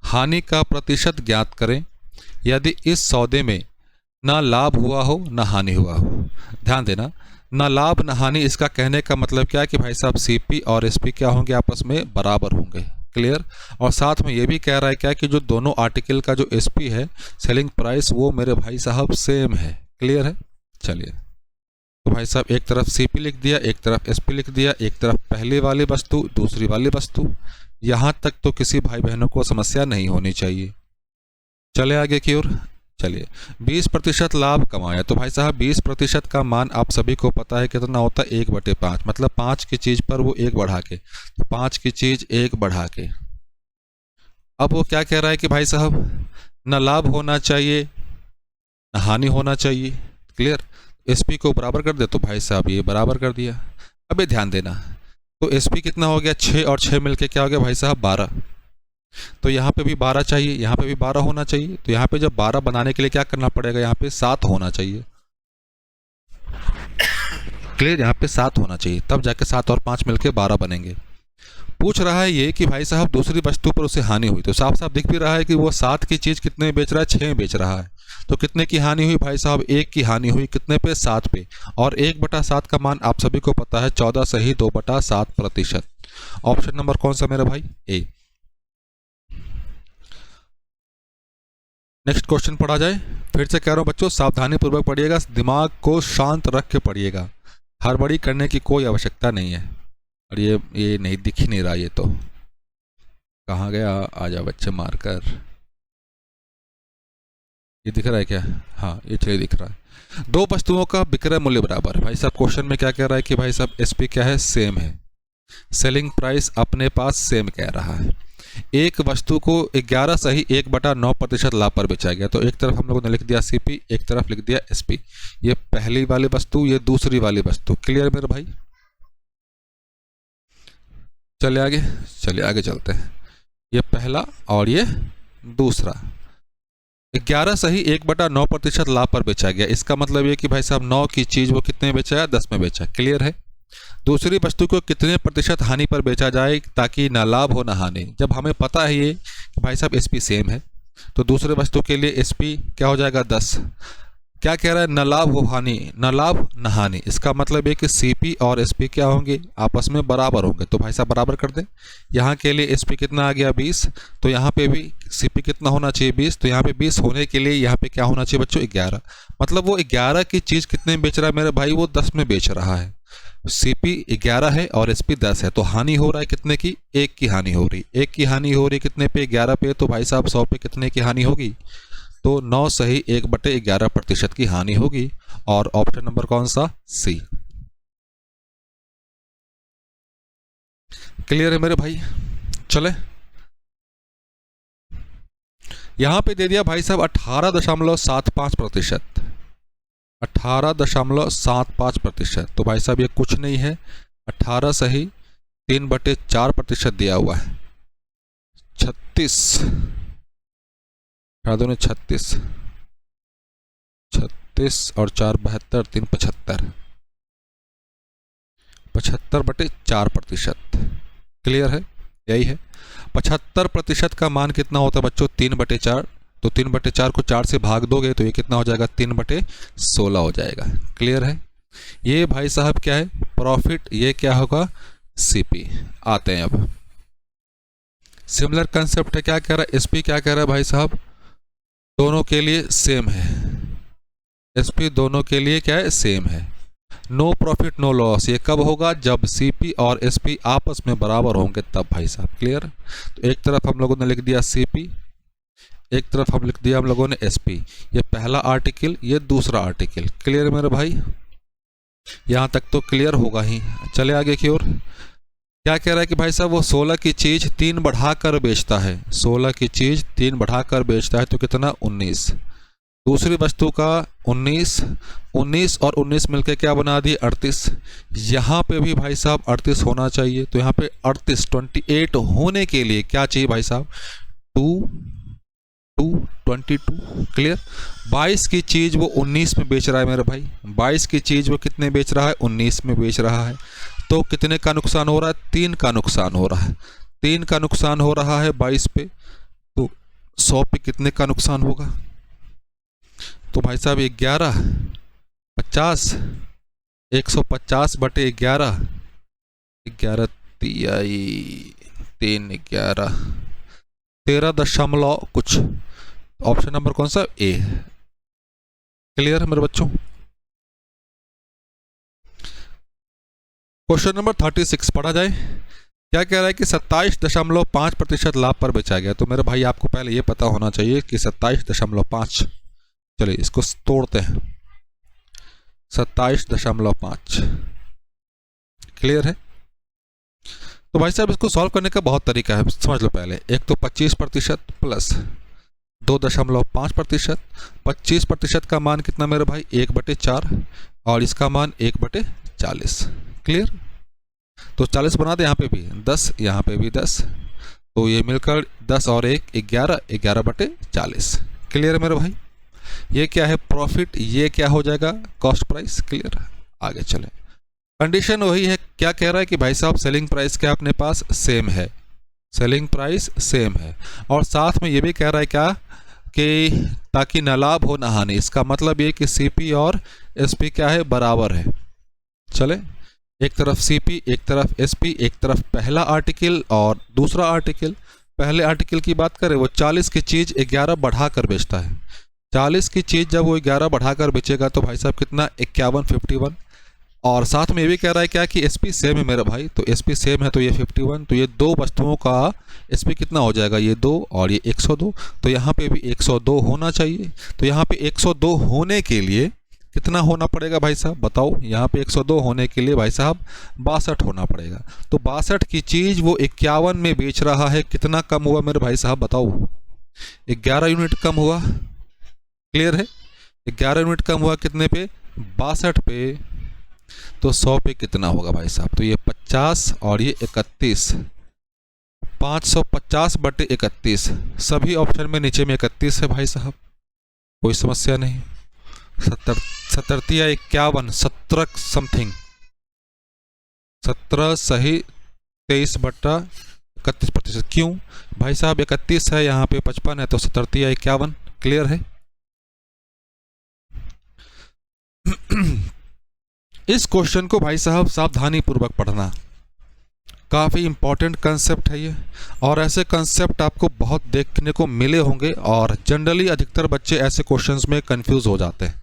हानि का प्रतिशत ज्ञात करें यदि इस सौदे में ना लाभ हुआ हो ना हानि हुआ हो। ध्यान देना, ना लाभ ना हानि, इसका कहने का मतलब क्या है कि भाई साहब सीपी और एसपी क्या होंगे? आपस में बराबर होंगे। क्लियर? और साथ में ये भी कह रहा है क्या कि जो दोनों आर्टिकल का जो एसपी है, सेलिंग प्राइस, वो मेरे भाई साहब सेम है। क्लियर है? चलिए, तो भाई साहब एक तरफ सीपी लिख दिया, एक तरफ एसपी लिख दिया, एक तरफ पहले वाली वस्तु दूसरी वाली वस्तु। यहाँ तक तो किसी भाई बहनों को समस्या नहीं होनी चाहिए। चले आगे की ओर। चलिए, 20% लाभ कमाया। तो भाई साहब 20% का मान आप सभी को पता है कितना होता है? 1/5। मतलब 5 की चीज़ पर वो 1 बढ़ा के, तो 5 की चीज़ 1 बढ़ा के। अब वो क्या कह रहा है कि भाई साहब न लाभ होना चाहिए न हानि होना चाहिए। क्लियर? एसपी को बराबर कर दे, तो भाई साहब ये बराबर कर दिया। अबे ध्यान देना, तो एसपी कितना हो गया? 6 और 6 मिलके क्या हो गया भाई साहब? 12। तो यहाँ पे भी 12 चाहिए, यहाँ पे भी 12 होना चाहिए। तो यहाँ पे जब 12 बनाने के लिए क्या करना पड़ेगा, यहाँ पे 7 होना चाहिए। क्लियर, यहाँ पे 7 होना चाहिए, तब जाके 7 और 5 मिलके 12 बनेंगे। पूछ रहा है ये कि भाई साहब दूसरी वस्तु पर उसे हानि हुई, तो साफ साफ दिख भी रहा है कि वो 7 की चीज़ कितने में बेच रहा है, 6 में बेच रहा है। तो कितने की हानि हुई भाई साहब, 1 की हानि हुई। कितने पे, 7 पे। और 1/7 का मान आप सभी को पता है 14 सही 2/7%। ऑप्शन नंबर कौन सा मेरे भाई, ए। नेक्स्ट क्वेश्चन पढ़ा जाए। फिर से कह रहा हूँ बच्चों, सावधानी पूर्वक पढ़िएगा, दिमाग को शांत रख के पढ़िएगा, हड़बड़ी करने की कोई आवश्यकता नहीं है। और ये नहीं, दिख ही नहीं रहा, ये तो कहाँ गया, आ जाओ बच्चे मारकर। ये दिख रहा है क्या, हाँ ये चलिए दिख रहा है। दो वस्तुओं का विक्रय मूल्य बराबर। भाई साहब क्वेश्चन में क्या कह रहा है कि भाई साहब एसपी क्या है, सेम है। सेलिंग प्राइस अपने पास सेम कह रहा है। एक वस्तु को 11 सही 1/9% लाभ पर बेचा गया। तो एक तरफ हम लोगों ने लिख दिया सीपी, एक तरफ लिख दिया एसपी। ये पहली वाली वस्तु, ये दूसरी वाली वस्तु। क्लियर मेरे भाई, चलिए आगे चलते हैं। ये पहला और ये दूसरा। 11 सही 1/9% लाभ पर बेचा गया। इसका मतलब ये कि भाई साहब 9 की चीज वो कितने में बेचा है, 10 में बेचा। क्लियर है। दूसरी वस्तु को कितने प्रतिशत हानि पर बेचा जाए ताकि ना लाभ हो ना हानि। जब हमें पता है ये कि भाई साहब एसपी सेम है, तो दूसरे वस्तु के लिए एसपी क्या हो जाएगा, 10। क्या कह रहा है, न लाभ हो हानि, न लाभ न हानि। इसका मतलब है कि सीपी और एसपी क्या होंगे, आपस में बराबर होंगे। तो भाई साहब बराबर कर दें। यहाँ के लिए एसपी कितना आ गया, 20। तो यहाँ पे भी सीपी कितना होना चाहिए, 20। तो यहाँ पे 20 होने के लिए यहाँ पे क्या होना चाहिए बच्चों, 11। मतलब वो 11 की चीज़ कितने में बेच रहा है मेरे भाई, वो 10 में बेच रहा है। सीपी 11 है और एसपी 10 है। तो हानि हो रहा है कितने की, 1 की हानि हो रही। 1 की हानि हो रही कितने पे, 11 पे। तो भाई साहब 100 पे कितने की हानि होगी, तो 9 सही 1/11% की हानि होगी। और ऑप्शन नंबर कौन सा, सी। क्लियर है मेरे भाई। चले, यहां पे दे दिया भाई साहब 18.75%। 18.75%। तो भाई साहब ये कुछ नहीं है, 18 सही 3/4% दिया हुआ है। 36 ने 36 और 4 72, 3 75, 75/4%। क्लियर है, यही है। 75% का मान कितना होता है बच्चों, 3/4। तो 3/4 को 4 से भाग दोगे तो ये कितना हो जाएगा, 3/16 हो जाएगा। क्लियर है। ये भाई साहब क्या है, प्रॉफिट। ये क्या होगा, सीपी। आते हैं अब सिमिलर कंसेप्ट है। क्या कह रहा है एसपी, क्या कह रहा है भाई साहब, दोनों के लिए सेम है। एसपी दोनों के लिए क्या है, सेम है। No profit no loss. ये कब होगा, जब सीपी और एसपी आपस में बराबर होंगे तब भाई साहब। क्लियर। तो एक तरफ हम लोगों ने लिख दिया सीपी, एक तरफ हम लिख दिया हम लोगों ने एसपी। ये पहला आर्टिकल, ये दूसरा आर्टिकल। क्लियर मेरे भाई, यहां तक तो क्लियर होगा ही। चले आगे की ओर। क्या कह रहा है कि भाई साहब वो 16 की चीज 3 बढ़ाकर बेचता है। 16 की चीज 3 बढ़ाकर बेचता है तो कितना, 19। दूसरी वस्तु का 19 और 19 मिलकर क्या बना दिए, 38। यहाँ पे भी भाई साहब 38 होना चाहिए। तो यहाँ पे 38 28 होने के लिए क्या चाहिए भाई साहब, 22। क्लियर। 22 की चीज वो 19 में बेच रहा है मेरे भाई। 22 की चीज वो कितने बेच रहा है, 19 में बेच रहा है। तो कितने का नुकसान हो रहा है, 3 का नुकसान हो रहा है। 3 का नुकसान हो रहा है 22 पे। तो 100 पे कितने का नुकसान होगा, तो भाई साहब 11 50 150/11 11 3 11 13 कुछ। ऑप्शन नंबर कौन सा, ए। क्लियर है मेरे बच्चों। क्वेश्चन नंबर 36 पढ़ा जाए। क्या कह रहा है कि 27.5% लाभ पर बेचा गया। तो मेरे भाई आपको पहले ये पता होना चाहिए कि 27.5, चलिए इसको तोड़ते हैं, 27.5। क्लियर है। तो भाई साहब इसको सॉल्व करने का बहुत तरीका है, समझ लो पहले। एक तो 25% प्लस 2.5%। 25% का मान कितना मेरे भाई, 1/4। और इसका मान 1/40। क्लियर। तो 40 बना दे, यहाँ पे भी 10, यहाँ पे भी 10। तो ये मिलकर 10 और 1 11, 11/40। क्लियर है मेरे भाई? ये क्या है? प्रॉफिट। ये क्या हो जाएगा? Cost price. क्लियर? आगे चले। कंडीशन वही है, क्या कह रहा है कि भाई साहब सेलिंग प्राइस क्या अपने पास सेम है, सेलिंग प्राइस सेम है, और साथ में ये भी कह रहा है क्या कि ताकि न लाभ हो न हानि। इसका मतलब ये कि सीपी और एसपी क्या है? बराबर है। चले, एक तरफ सीपी, एक तरफ एसपी, एक तरफ पहला आर्टिकल और दूसरा आर्टिकल। पहले आर्टिकल की बात करें, वो 40 की चीज़ 11 बढ़ाकर बेचता है। 40 की चीज़ जब वो 11 बढ़ाकर बेचेगा तो भाई साहब कितना? 51, 51। और साथ में ये भी कह रहा है क्या कि एसपी सेम है मेरा भाई, तो एसपी सेम है तो ये 51, तो ये दो वस्तुओं का एसपी कितना हो जाएगा? ये 2 और ये 102। तो यहाँ पे भी 102 होना चाहिए। तो यहाँ पे 102 होने के लिए कितना होना पड़ेगा भाई साहब? बताओ। यहाँ पे 102 होने के लिए भाई साहब 62 होना पड़ेगा। तो 62 की चीज़ वो 51 में बेच रहा है। कितना कम हुआ मेरे भाई साहब? बताओ। 11 यूनिट कम हुआ। क्लियर है? 11 यूनिट कम हुआ कितने पे? 62 पे। तो 100 पे कितना होगा भाई साहब? तो ये 50 और ये 31, 550/31। सभी ऑप्शन में नीचे में 31 है भाई साहब, कोई समस्या नहीं। 17 या 51, 17 समथिंग, 17 सही 23/31%। क्यों भाई साहब? 31 है, यहाँ पे 55 है, तो 17 या 51। क्लियर है? इस क्वेश्चन को भाई साहब सावधानी पूर्वक पढ़ना, काफ़ी इंपॉर्टेंट कंसेप्ट है ये, और ऐसे कंसेप्ट आपको बहुत देखने को मिले होंगे, और जनरली अधिकतर बच्चे ऐसे क्वेश्चंस में कंफ्यूज हो जाते हैं।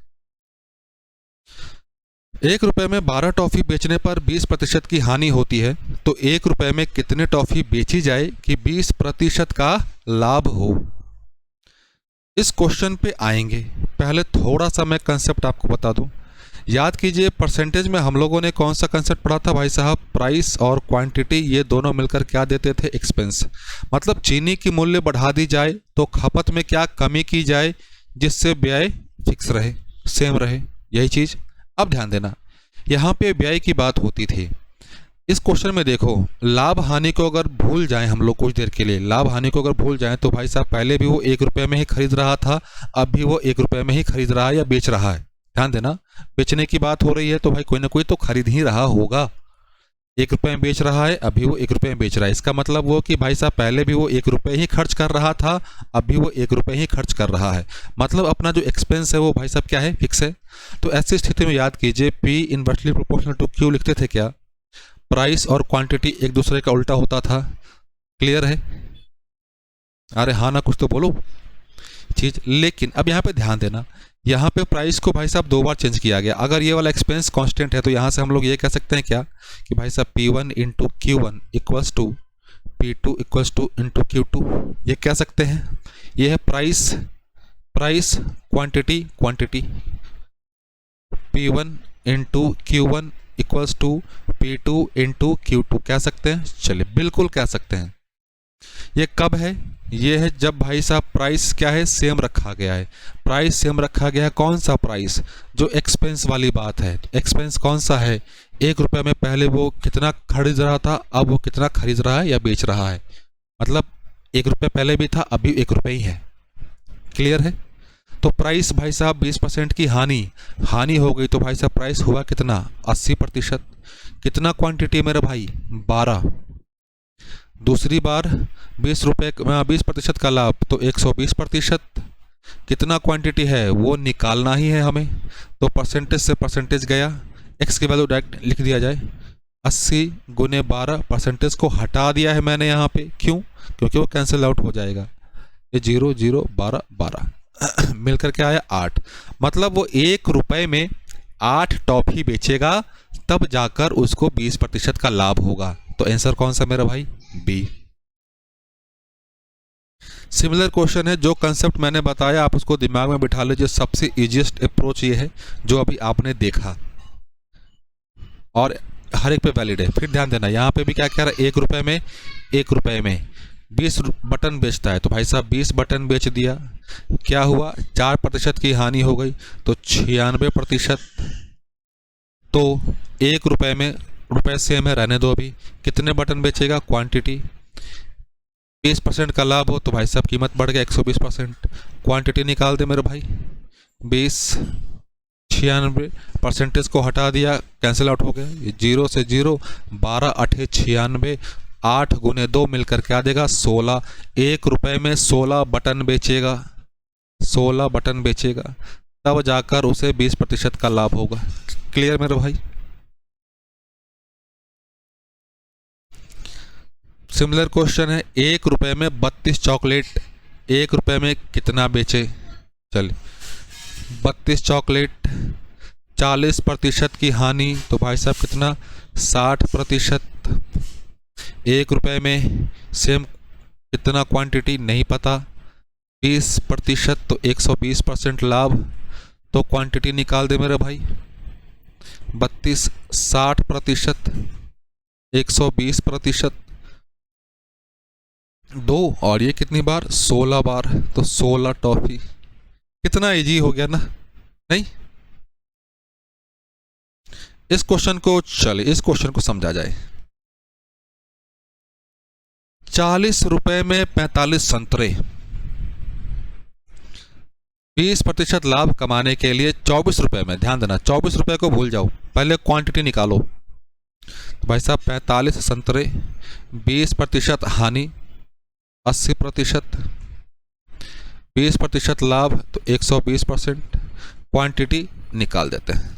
1 रुपये में 12 टॉफ़ी बेचने पर 20% की हानि होती है, तो 1 रुपये में कितने टॉफ़ी बेची जाए कि 20% का लाभ हो? इस क्वेश्चन पे आएंगे। पहले थोड़ा सा मैं कंसेप्ट आपको बता दूं। याद कीजिए, परसेंटेज में हम लोगों ने कौन सा कंसेप्ट पढ़ा था भाई साहब? प्राइस और क्वांटिटी, ये दोनों मिलकर क्या देते थे? एक्सपेंस। मतलब चीनी की मूल्य बढ़ा दी जाए तो खपत में क्या कमी की जाए, जिससे व्यय फिक्स रहे, सेम रहे, यही चीज़। अब ध्यान देना, यहाँ पे व्यय की बात होती थी। इस क्वेश्चन में देखो, लाभ हानि को अगर भूल जाएं हम लोग कुछ देर के लिए, लाभ हानि को अगर भूल जाएं तो भाई साहब पहले भी वो 1 रुपये में ही खरीद रहा था, अब भी वो 1 रुपये में ही खरीद रहा है या बेच रहा है। ध्यान देना, बेचने की बात हो रही है तो भाई कोई ना कोई तो खरीद ही रहा होगा। 1 रुपये में बेच रहा है, अभी वो 1 रुपये में बेच रहा है। इसका मतलब वो कि भाई साहब पहले भी वो 1 रुपये ही खर्च कर रहा था, अब भी वो 1 रुपये ही खर्च कर रहा है। मतलब अपना जो एक्सपेंस है वो भाई साहब क्या है? फिक्स है। तो ऐसी स्थिति में याद कीजिए, P inversely proportional to Q लिखते थे क्या? प्राइस और क्वांटिटी एक दूसरे का उल्टा होता था। क्लियर है? अरे हाँ ना, कुछ तो बोलो चीज़। लेकिन अब यहाँ पे ध्यान देना, यहाँ पे प्राइस को भाई साहब 2 बार चेंज किया गया। अगर ये वाला एक्सपेंस कांस्टेंट है तो यहाँ से हम लोग ये कह सकते हैं क्या कि भाई साहब P1 into Q1 equals to P2 equals to into Q2, ये कह सकते हैं। ये है price, price, quantity, quantity. P1 into Q1 equals to P2 into Q2 कह सकते हैं। चलिए, बिल्कुल कह सकते हैं। ये कब है? ये है जब भाई साहब प्राइस क्या है? सेम रखा गया है। प्राइस सेम रखा गया है। कौन सा प्राइस? जो एक्सपेंस वाली बात है। एक्सपेंस कौन सा है? 1 रुपये में पहले वो कितना खरीद रहा था, अब वो कितना खरीद रहा है या बेच रहा है। मतलब 1 रुपये पहले भी था, अभी 1 रुपये ही है। क्लियर है? तो प्राइस भाई साहब 20% की हानि हो गई, तो भाई साहब प्राइस हुआ कितना? 80%। कितना क्वांटिटी मेरे भाई? 12। दूसरी बार 20 रुपये 20% का लाभ, तो 120%। कितना क्वांटिटी है वो निकालना ही है हमें, तो परसेंटेज से परसेंटेज गया, x की वैल्यू डायरेक्ट लिख दिया जाए। 80 गुने 12, परसेंटेज को हटा दिया है मैंने यहाँ पे। क्यों? क्योंकि वो कैंसिल आउट हो जाएगा। ये 0 0 12 12 मिलकर के आया 8। मतलब वो 1 रुपये में 8 टॉफी बेचेगा, तब जाकर उसको 20% का लाभ होगा। तो आंसर कौन सा मेरा भाई? बी। सिमिलर क्वेश्चन है, जो कंसेप्ट मैंने बताया आप उसको दिमाग में बिठा लीजिए। सबसे इजीएस्ट अप्रोच ये है जो अभी आपने देखा, और हर एक पे वैलिड है। फिर ध्यान देना, यहाँ पे भी क्या कह रहा है? 1 रुपये में 1 रुपये में 20 बटन बेचता है, तो भाई साहब 20 बटन बेच दिया। क्या हुआ? 4% की हानि हो गई, तो 96%। तो 1 रुपये में रुपये सेम है, रहने दो। अभी कितने बटन बेचेगा? क्वांटिटी। 20% का लाभ हो तो भाई साहब कीमत बढ़ गया 120%। क्वांटिटी निकाल दे मेरे भाई, 20 96, परसेंटेज को हटा दिया, कैंसिल आउट हो गया, ये 0 से 0, 12 8 96, 8 गुने 2 मिलकर क्या देगा 16। 1 रुपये में 16 बटन बेचेगा, 16 बटन बेचेगा, तब जाकर उसे 20% का लाभ होगा। क्लियर मेरे भाई। सिमिलर क्वेश्चन है, 1 रुपये में 32 चॉकलेट 1 रुपये में कितना बेचे। चलिए 32 चॉकलेट, 40% की हानि तो भाई साहब कितना 60%। 1 रुपये में सेम कितना क्वांटिटी नहीं पता, 20% तो 120% लाभ, तो क्वांटिटी निकाल दे मेरे भाई, 32 60%, 120%, 2 और ये कितनी बार 16 बार, तो 16 टॉफी। कितना इजी हो गया ना, नहीं। इस क्वेश्चन को चलिए इस क्वेश्चन को समझा जाए। 40 रुपए में 45 संतरे, 20% लाभ कमाने के लिए 24 रुपए में, ध्यान देना 24 रुपए को भूल जाओ, पहले क्वांटिटी निकालो। तो भाई साहब 45 संतरे, 20% हानि 80%, 20% लाभ तो 120%, क्वांटिटी निकाल देते हैं।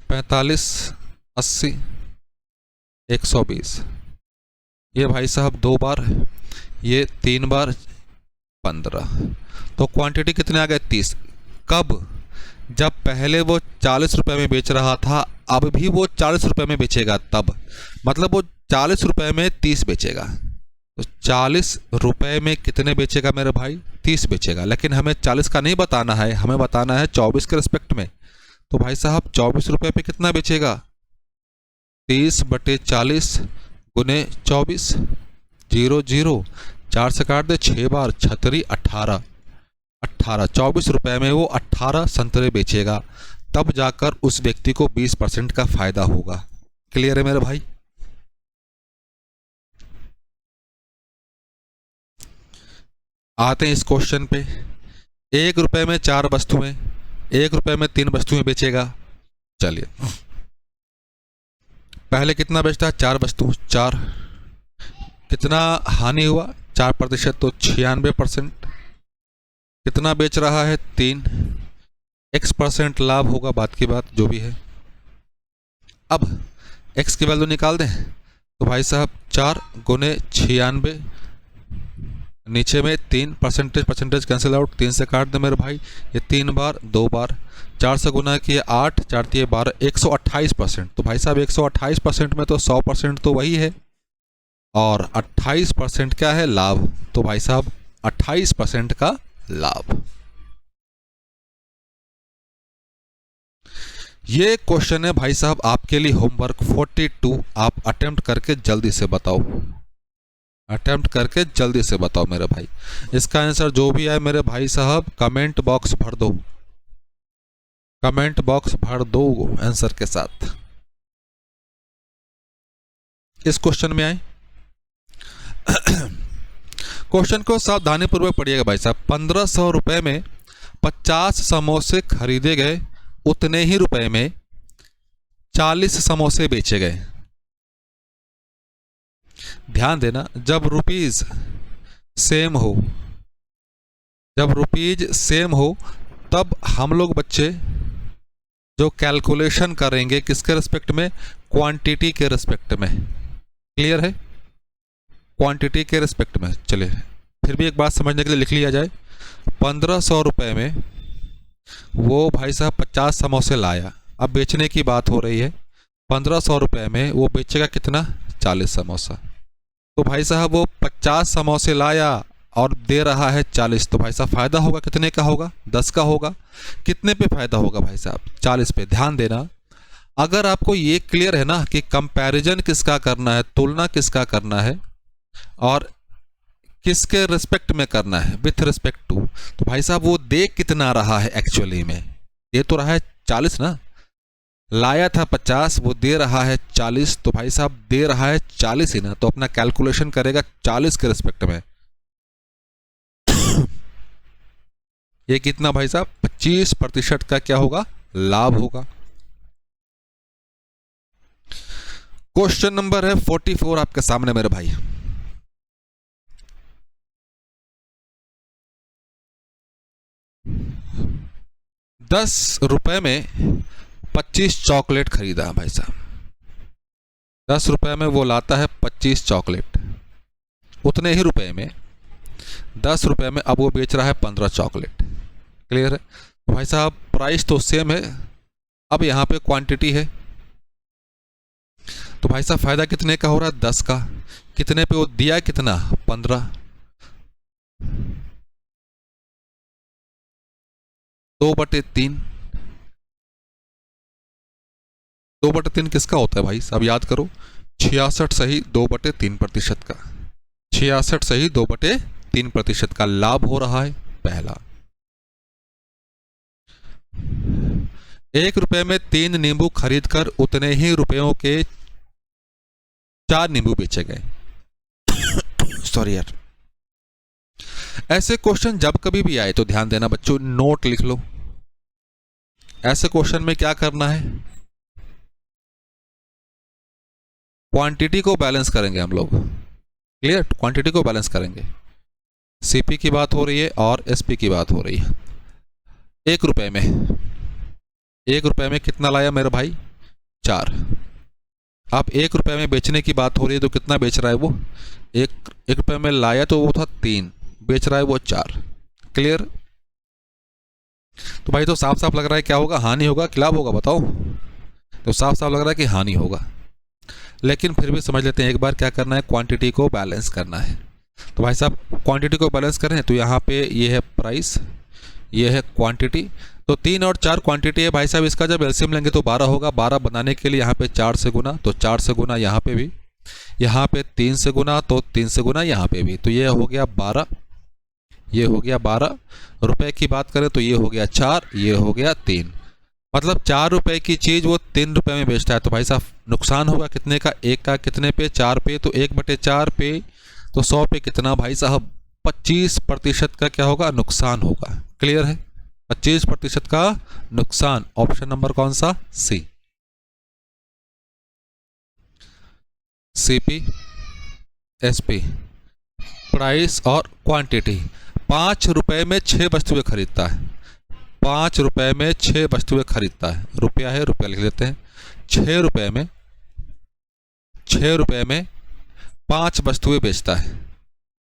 45 80 120, ये भाई साहब 2 बार, ये 3 बार 15, तो क्वांटिटी कितने आ गए 30। कब, जब पहले वो 40 रुपए में बेच रहा था, अब भी वो 40 रुपए में बेचेगा तब, मतलब वो 40 रुपए में 30 बेचेगा। तो 40 रुपए में कितने बेचेगा मेरे भाई, 30 बेचेगा। लेकिन हमें 40 का नहीं बताना है, हमें बताना है 24 के रिस्पेक्ट में। तो भाई साहब 24 रुपए पे कितना बेचेगा, 30/40 गुने 24, 0 0, 4 से काट दे 6 बार, 6 18, 24 रुपए में वो 18 संतरे बेचेगा, तब जाकर उस व्यक्ति को 20% का फायदा होगा। क्लियर है मेरे भाई। आते हैं इस क्वेश्चन पे। 1 रुपए में 4 वस्तुएं, 1 रुपए में 3 वस्तुएं बेचेगा। चलिए पहले कितना बेचता है, 4 वस्तु, 4, कितना हानि हुआ 4%, तो 96%। कितना बेच रहा है 3, x% लाभ होगा, बात की बात जो भी है। अब x की वैल्यू निकाल दें, तो भाई साहब 4 गुने 96, नीचे में 3, परसेंटेज कैंसिल आउट, 3 से काट दे मेरे भाई, ये 3 बार 2 बार, 4 से गुना किए 8, 4 3 12, 128%। तो भाई साहब 128% में तो 100% तो वही है, और 28% क्या है लाभ, तो भाई साहब 28% का लाभ। ये क्वेश्चन है भाई साहब आपके लिए होमवर्क 42, आप अटेम्प्ट करके जल्दी से बताओ, अटेम्प्ट करके जल्दी से बताओ मेरे भाई। इसका आंसर जो भी है मेरे भाई साहब कमेंट बॉक्स भर दो, कमेंट बॉक्स भर दो आंसर के साथ। इस क्वेश्चन में आए, क्वेश्चन को सावधानी पूर्वक पढ़िएगा भाई साहब। 1500 रुपए में 50 समोसे खरीदे गए, उतने ही रुपए में 40 समोसे बेचे गए। ध्यान देना, जब रुपीज सेम हो, जब रुपीज सेम हो तब हम लोग बच्चे जो कैलकुलेशन करेंगे किसके रिस्पेक्ट में, क्वांटिटी के रिस्पेक्ट में। क्लियर है, क्वांटिटी के रिस्पेक्ट में। चलिए फिर भी एक बात समझने के लिए लिख लिया जाए। 1500 रुपए में वो भाई साहब 50 समोसे लाया, अब बेचने की बात हो रही है। 1500 रुपए में वो बेचेगा कितना, 40 समोसा। तो भाई साहब वो 50 समोसे लाया और दे रहा है 40, तो भाई साहब फायदा होगा कितने का होगा, 10 का होगा। कितने पे फायदा होगा भाई साहब, 40 पे। ध्यान देना, अगर आपको ये क्लियर है ना कि कंपैरिजन किसका करना है, तुलना किसका करना है और किसके रिस्पेक्ट में करना है, विथ रिस्पेक्ट टू, तो भाई साहब वो दे कितना रहा है एक्चुअली में, ये तो रहा है 40 ना, लाया था 50, वो दे रहा है 40, तो भाई साहब दे रहा है 40 ही ना, तो अपना कैलकुलेशन करेगा 40 के रिस्पेक्ट में। ये कितना भाई साहब, 25% का क्या होगा, लाभ होगा। क्वेश्चन नंबर है 44 आपके सामने मेरे भाई। ₹10 में 25 चॉकलेट खरीदा भाई साहब। ₹10 में वो लाता है 25 चॉकलेट। उतने ही रुपए में ₹10 में अब वो बेच रहा है 15 चॉकलेट। क्लियर है भाई साहब, प्राइस तो सेम है, अब यहाँ पे क्वांटिटी है। तो भाई साहब फायदा कितने का हो रहा है, 10 का। कितने पे वो दिया, कितना, 15। 2/3। 2/3 किसका होता है भाई साहब, याद करो, 66 सही 2/3% का। 66 सही 2/3% का लाभ हो रहा है, पहला। ₹1 में 3 नींबू खरीदकर उतने ही रुपयों के 4 नींबू बेचे गए। सॉरी यार। ऐसे क्वेश्चन जब कभी भी आए तो ध्यान देना बच्चों, नोट लिख लो। ऐसे क्वेश्चन में क्या करना है, क्वांटिटी को बैलेंस करेंगे हम लोग। क्लियर, क्वांटिटी को बैलेंस करेंगे। सीपी की बात हो रही है और एसपी की बात हो रही है। ₹1 में, ₹1 में कितना लाया मेरे भाई, 4। अब ₹1 में बेचने की बात हो रही है तो कितना बेच रहा है वो, ₹1 में लाया तो वो था 3, बेच रहा है वो 4। क्लियर। तो भाई तो साफ साफ लग रहा है क्या होगा, हानि होगा कि लाभ होगा, बताओ। तो साफ साफ लग रहा है कि हानि होगा, लेकिन फिर भी समझ लेते हैं एक बार क्या करना है, क्वांटिटी को बैलेंस करना है। तो भाई साहब क्वांटिटी को बैलेंस करें तो यहाँ पे ये है प्राइस, ये है क्वांटिटी, तो 3 और 4 क्वांटिटी है भाई साहब। इसका जब एलसीएम लेंगे तो 12 होगा। 12 बनाने के लिए यहाँ पे 4 से गुना, तो 4 से गुना यहाँ पे भी, यहाँ पे 3 से गुना, तो 3 से गुना यहाँ पे भी, तो ये हो गया 12, ये हो गया 12। रुपए की बात करें तो ये हो गया 4, ये हो गया 3। मतलब ₹4 की चीज़ वो ₹3 में बेचता है। तो भाई साहब नुकसान होगा कितने का, 1 का, कितने पे, 4 पे, तो 1/4 पे, तो 100 पे कितना भाई साहब, 25% का क्या होगा, नुकसान होगा। क्लियर है, 25% का नुकसान। ऑप्शन नंबर कौन सा, सी। सीपी, एसपी, प्राइस और क्वांटिटी। ₹5 में 6 वस्तुएं खरीदता है। ₹5 में 6 वस्तुएं खरीदता है। रुपया है, रुपया लिख लेते हैं। ₹6 में 5 वस्तुएं बेचता है।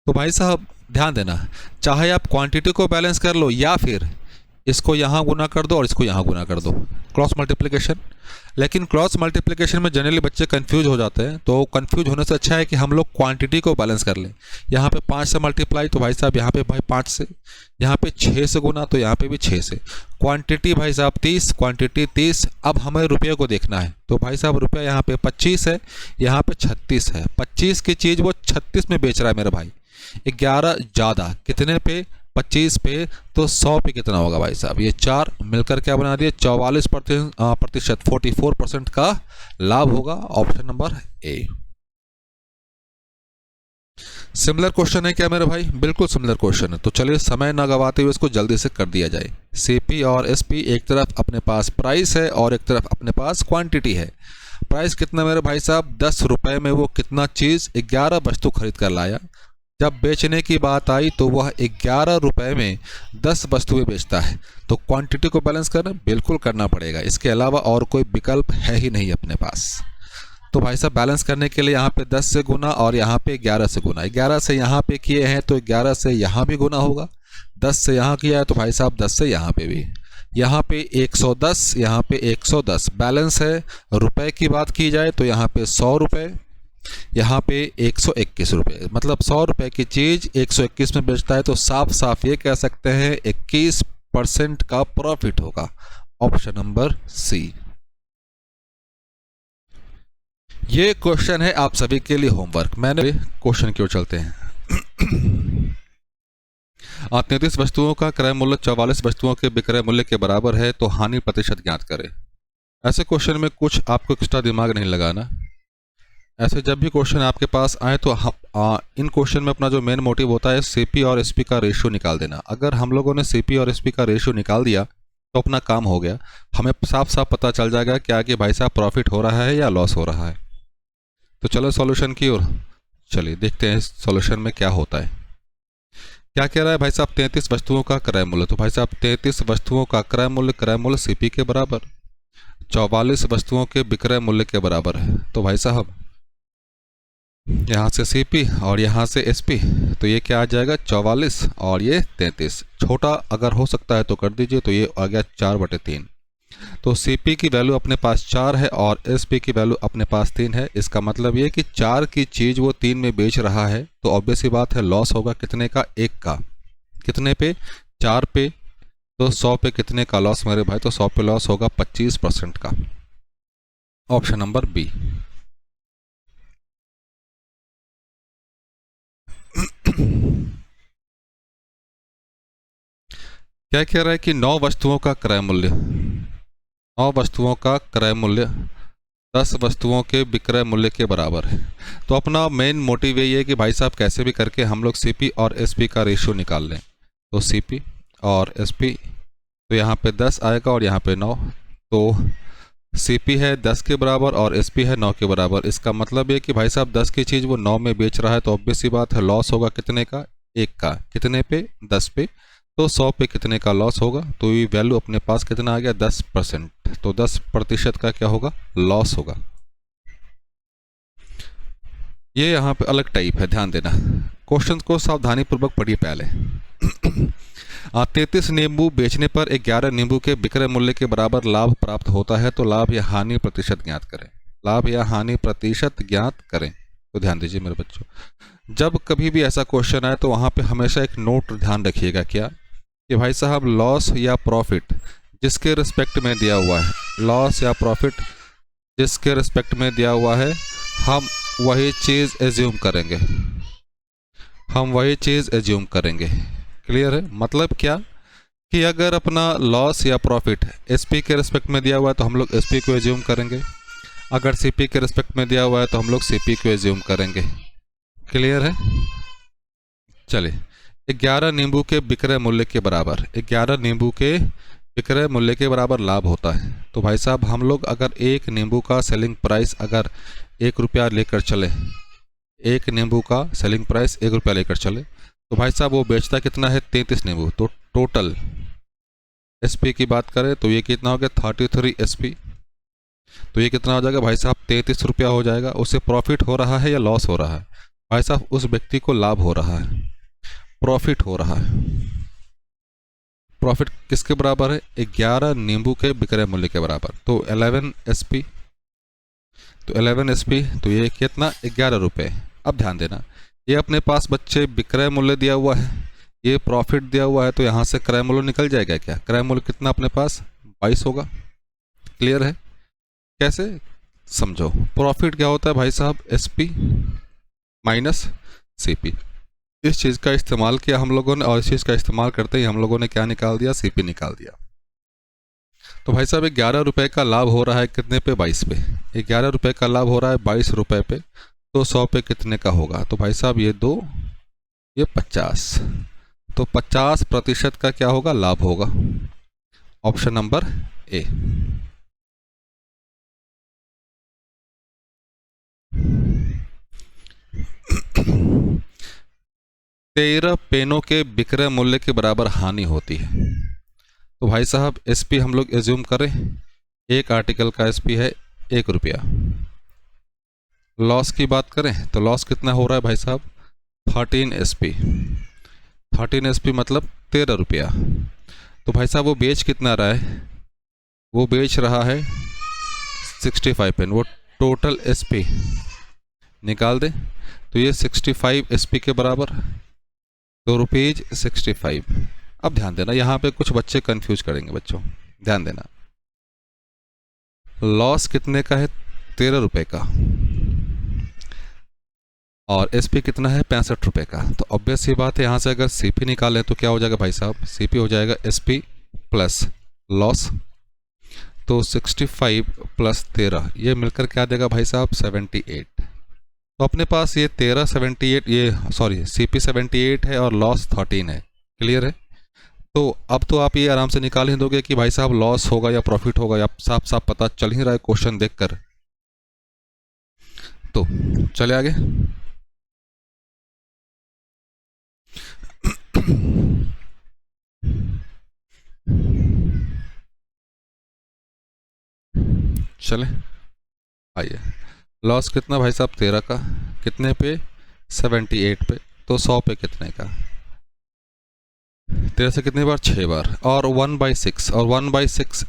तो भाई साहब ध्यान देना, चाहे आप क्वांटिटी को बैलेंस कर लो या फिर इसको यहाँ गुना कर दो और इसको यहाँ गुना कर दो, क्रॉस मल्टीप्लिकेशन। लेकिन क्रॉस मल्टीप्लिकेशन में जनरली बच्चे कंफ्यूज हो जाते हैं, तो कंफ्यूज होने से अच्छा है कि हम लोग क्वांटिटी को बैलेंस कर लें। यहाँ पे 5 से मल्टीप्लाई, तो भाई साहब यहाँ पे भाई 5 से, यहाँ पे 6 से गुना, तो यहाँ पे भी 6 से। क्वांटिटी भाई साहब 30, क्वांटिटी 30। अब हमें रुपये को देखना है, तो भाई साहब रुपया यहाँ पे 25 है, यहाँ पे 36 है। 25 की चीज़ वो 36 में बेच रहा है मेरे भाई। 11 ज़्यादा, कितने पे, 25 पे, तो 100 पे कितना होगा भाई साहब, ये 4 मिलकर क्या बना दिए, 44%, 44% का लाभ होगा। Option number A. Similar question है क्या मेरे भाई, बिल्कुल सिमिलर क्वेश्चन है। तो चलिए समय ना गवाते हुए इसको जल्दी से कर दिया जाए। सीपी और एसपी, एक तरफ अपने पास प्राइस है और एक तरफ अपने पास क्वांटिटी है। प्राइस कितना मेरे भाई साहब, ₹10 में वो कितना चीज़, 11 वस्तु खरीद कर लाया। जब बेचने की बात आई तो वह ₹11 में 10 वस्तुएं बेचता है। तो क्वांटिटी को बैलेंस करना बिल्कुल करना पड़ेगा, इसके अलावा और कोई विकल्प है ही नहीं अपने पास। तो भाई साहब बैलेंस करने के लिए यहाँ पे 10 से गुना और यहाँ पे 11 से गुना। 11 से यहाँ पे किए हैं तो 11 से यहाँ भी गुना होगा। 10 से यहाँ किया है तो भाई साहब 10 से यहाँ पे भी। यहाँ पे 110, यहाँ पे 110 बैलेंस है। रुपए की बात की जाए तो यहाँ पे ₹100, यहाँ पे ₹121। मतलब ₹100 की चीज़ 121 में बेचता है, तो साफ साफ ये कह सकते हैं 21% का प्रॉफिट होगा। Option number C. ये क्वेश्चन है आप सभी के लिए होमवर्क। मैंने क्वेश्चन की ओर चलते हैं। 33 वस्तुओं का क्रय मूल्य 44 वस्तुओं के विक्रय मूल्य के बराबर है, तो हानि प्रतिशत ज्ञात करें। ऐसे क्वेश्चन में कुछ आपको एक्स्ट्रा दिमाग नहीं लगाना। ऐसे जब भी क्वेश्चन आपके पास आए तो इन क्वेश्चन में अपना जो मेन मोटिव होता है सीपी और एसपी का रेशियो निकाल देना। अगर हम लोगों ने सीपी और एसपी का रेशियो निकाल दिया तो अपना काम हो गया। हमें साफ साफ पता चल जाएगा क्या कि भाई साहब प्रॉफिट हो रहा है या लॉस हो रहा है। तो चलो सॉल्यूशन की ओर चलिए देखते हैं सॉल्यूशन में क्या होता है। क्या कह रहा है भाई साहब, 33 वस्तुओं का क्रय मूल्य। तो भाई साहब 33 वस्तुओं का क्रय मूल्य सीपी के बराबर 44 वस्तुओं के विक्रय मूल्य के बराबर है। तो भाई साहब यहाँ से सीपी और यहाँ से एसपी, तो ये क्या आ जाएगा 44 और ये 33। छोटा अगर हो सकता है तो कर दीजिए, तो ये आ गया 4/3। तो सीपी की वैल्यू अपने पास 4 है और एसपी की वैल्यू अपने पास 3 है। इसका मतलब ये कि 4 की चीज़ वो 3 में बेच रहा है, तो ऑब्वियस सी बात है लॉस होगा कितने का, 1 का। कितने पे, 4 पे। तो 100 पे कितने का लॉस मेरे भाई, तो 100 पे लॉस होगा 25% का। Option number B. क्या कह रहा है कि 9 वस्तुओं का क्रय मूल्य, 9 वस्तुओं का क्रय मूल्य 10 वस्तुओं के विक्रय मूल्य के बराबर है। तो अपना मेन मोटिव यही है कि भाई साहब कैसे भी करके हम लोग सीपी और एसपी का रेशियो निकाल लें। तो सीपी और एसपी, तो यहाँ पे 10 आएगा और यहाँ पे 9। तो सीपी है 10 के बराबर और एसपी है 9 के बराबर। इसका मतलब ये कि भाई साहब 10 की चीज़ वो 9 में बेच रहा है, तो ऑब्वियस सी बात है लॉस होगा कितने का, 1 का। कितने पे, 10 पे। तो 100 पे कितने का लॉस होगा, तो ये वैल्यू अपने पास कितना आ गया, 10%। तो 10% का क्या होगा, लॉस होगा। ये यहाँ पे अलग टाइप है, ध्यान देना। क्वेश्चन को सावधानी पूर्वक पढ़िए पहले। 33 नींबू बेचने पर 11 नींबू के विक्रय मूल्य के बराबर लाभ प्राप्त होता है, तो लाभ या हानि प्रतिशत ज्ञात करें। लाभ या हानि प्रतिशत ज्ञात करें। तो ध्यान दीजिए मेरे बच्चों, जब कभी भी ऐसा क्वेश्चन आए तो वहाँ पे हमेशा एक नोट ध्यान रखिएगा, क्या कि भाई साहब लॉस या प्रॉफिट जिसके रिस्पेक्ट में दिया हुआ है, लॉस या प्रॉफिट जिसके रिस्पेक्ट में दिया हुआ है, हम वही चीज़ एज्यूम करेंगे, हम वही चीज़ एज्यूम करेंगे। क्लियर है? मतलब क्या कि अगर अपना लॉस या प्रॉफिट एसपी के रिस्पेक्ट में दिया हुआ है तो हम लोग एसपी को एज्यूम करेंगे, अगर सीपी के रिस्पेक्ट में दिया हुआ है तो हम लोग सीपी को एज्यूम करेंगे। क्लियर है? चलिए, 11 नींबू के विक्रय मूल्य के बराबर, 11 नींबू के विक्रय मूल्य के बराबर लाभ होता है। तो भाई साहब हम लोग अगर एक नींबू का सेलिंग प्राइस अगर 1 रुपया लेकर चले, एक नींबू का सेलिंग प्राइस 1 रुपया लेकर चले, तो भाई साहब वो बेचता कितना है, 33 नींबू। तो टोटल एसपी की बात करें तो ये कितना हो गया, 33 एसपी। तो ये कितना हो जाएगा भाई साहब, 33 रुपया हो जाएगा। उसे प्रॉफिट हो रहा है या लॉस हो रहा है, भाई साहब उस व्यक्ति को लाभ हो रहा है, प्रॉफिट हो रहा है। प्रॉफिट किसके बराबर है, 11 नींबू के विक्रय मूल्य के बराबर। तो 11 एसपी, तो 11 एसपी, तो ये कितना, 11 रुपये। अब ध्यान देना, ये अपने पास बच्चे विक्रय मूल्य दिया हुआ है, ये प्रॉफिट दिया हुआ है, तो यहाँ से क्रय मूल्य निकल जाएगा क्या, क्रय मूल्य कितना अपने पास 22 होगा। क्लियर है? कैसे, समझो। प्रॉफिट क्या होता है भाई साहब, एसपी माइनस सीपी। इस चीज़ का इस्तेमाल किया हम लोगों ने, और इस चीज़ का इस्तेमाल करते ही हम लोगों ने क्या निकाल दिया, सीपी निकाल दिया। तो भाई साहब 11 रुपये का लाभ हो रहा है कितने पे, 22 पे। 11 रुपये का लाभ हो रहा है 22 रुपये पे, तो 100 पे कितने का होगा, तो भाई साहब ये 2, ये 50। तो 50% का क्या होगा, लाभ होगा। Option number A. तेरह पेनों के विक्रय मूल्य के बराबर हानि होती है। तो भाई साहब एसपी हम लोग एज्यूम करें, एक आर्टिकल का एसपी है 1 रुपया। लॉस की बात करें तो लॉस कितना हो रहा है भाई साहब, 13 एसपी। 13 एसपी मतलब 13 रुपया। तो भाई साहब वो बेच कितना रहा है, वो बेच रहा है 65 पेन। वो टोटल एसपी निकाल दे, तो ये 65 एसपी के बराबर, ₹2.65। अब ध्यान देना, यहाँ पे कुछ बच्चे कंफ्यूज करेंगे बच्चों, ध्यान देना। लॉस कितने का है, 13 रुपये का, और एसपी कितना है, 65 रुपये का। तो ऑब्वियस सी बात है, यहाँ से अगर सीपी निकालें तो क्या हो जाएगा भाई साहब, सीपी हो जाएगा एसपी प्लस लॉस। तो 65 प्लस 13 ये मिलकर क्या देगा भाई साहब 78। तो अपने पास ये 13 78 ये सॉरी CP 78 है और लॉस 13 है। क्लियर है। तो अब तो आप ये आराम से निकाल ही दोगे कि भाई साहब लॉस होगा या प्रॉफिट होगा, आप साफ साफ पता चल ही रहा है क्वेश्चन देखकर। तो चले आगे। चले आइए। लॉस कितना भाई साहब 13 का, कितने पे 78 पे, तो 100 पे कितने का 13 से कितनी बार 6 बार, और 1/6 और 1/6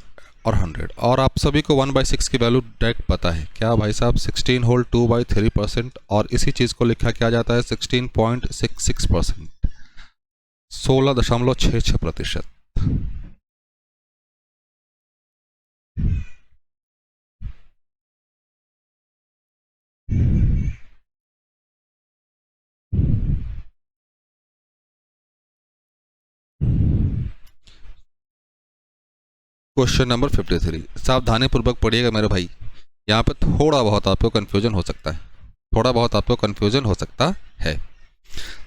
और 100। और आप सभी को 1/6 की वैल्यू डायरेक्ट पता है क्या भाई साहब 16 होल 2/3%, और इसी चीज़ को लिखा क्या जाता है 16.66%, 16.66%। क्वेश्चन नंबर 53, सावधानीपूर्वक पढ़िएगा मेरे भाई, यहाँ पे थोड़ा बहुत आपको कन्फ्यूजन हो सकता है, थोड़ा बहुत आपको कन्फ्यूजन हो सकता है।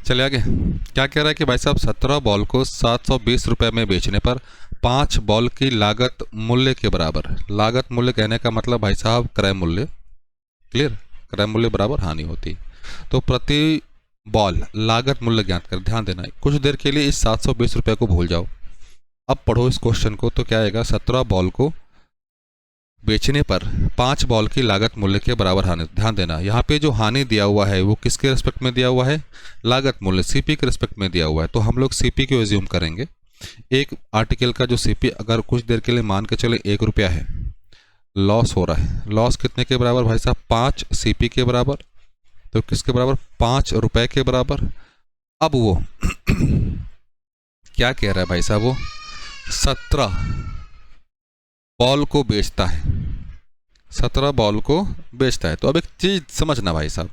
चलिए आगे। क्या कह रहा है कि भाई साहब 17 बॉल को 720 रुपये में बेचने पर 5 बॉल की लागत मूल्य के बराबर, लागत मूल्य कहने का मतलब भाई साहब क्रय मूल्य, क्लियर, क्रय मूल्य बराबर हानि होती। तो प्रति बॉल लागत मूल्य ज्ञात कर, ध्यान देना है कुछ देर के लिए इस 720 रुपये को भूल जाओ। अब पढ़ो इस क्वेश्चन को, तो क्या आएगा 17 बॉल को बेचने पर 5 बॉल की लागत मूल्य के बराबर हानि। ध्यान देना यहाँ पे जो हानि दिया हुआ है वो किसके रिस्पेक्ट में दिया हुआ है, लागत मूल्य CP के रिस्पेक्ट में दिया हुआ है। तो हम लोग CP को एज्यूम करेंगे। एक आर्टिकल का जो CP अगर कुछ देर के लिए मान के चले 1 रुपया है, लॉस हो रहा है, लॉस कितने के बराबर भाई साहब 5 CP के बराबर, तो किसके बराबर 5 रुपए के बराबर। अब वो क्या कह रहा है भाई साहब, वो 17 बॉल को बेचता है, 17 बॉल को बेचता है। तो अब एक चीज़ समझना भाई साहब,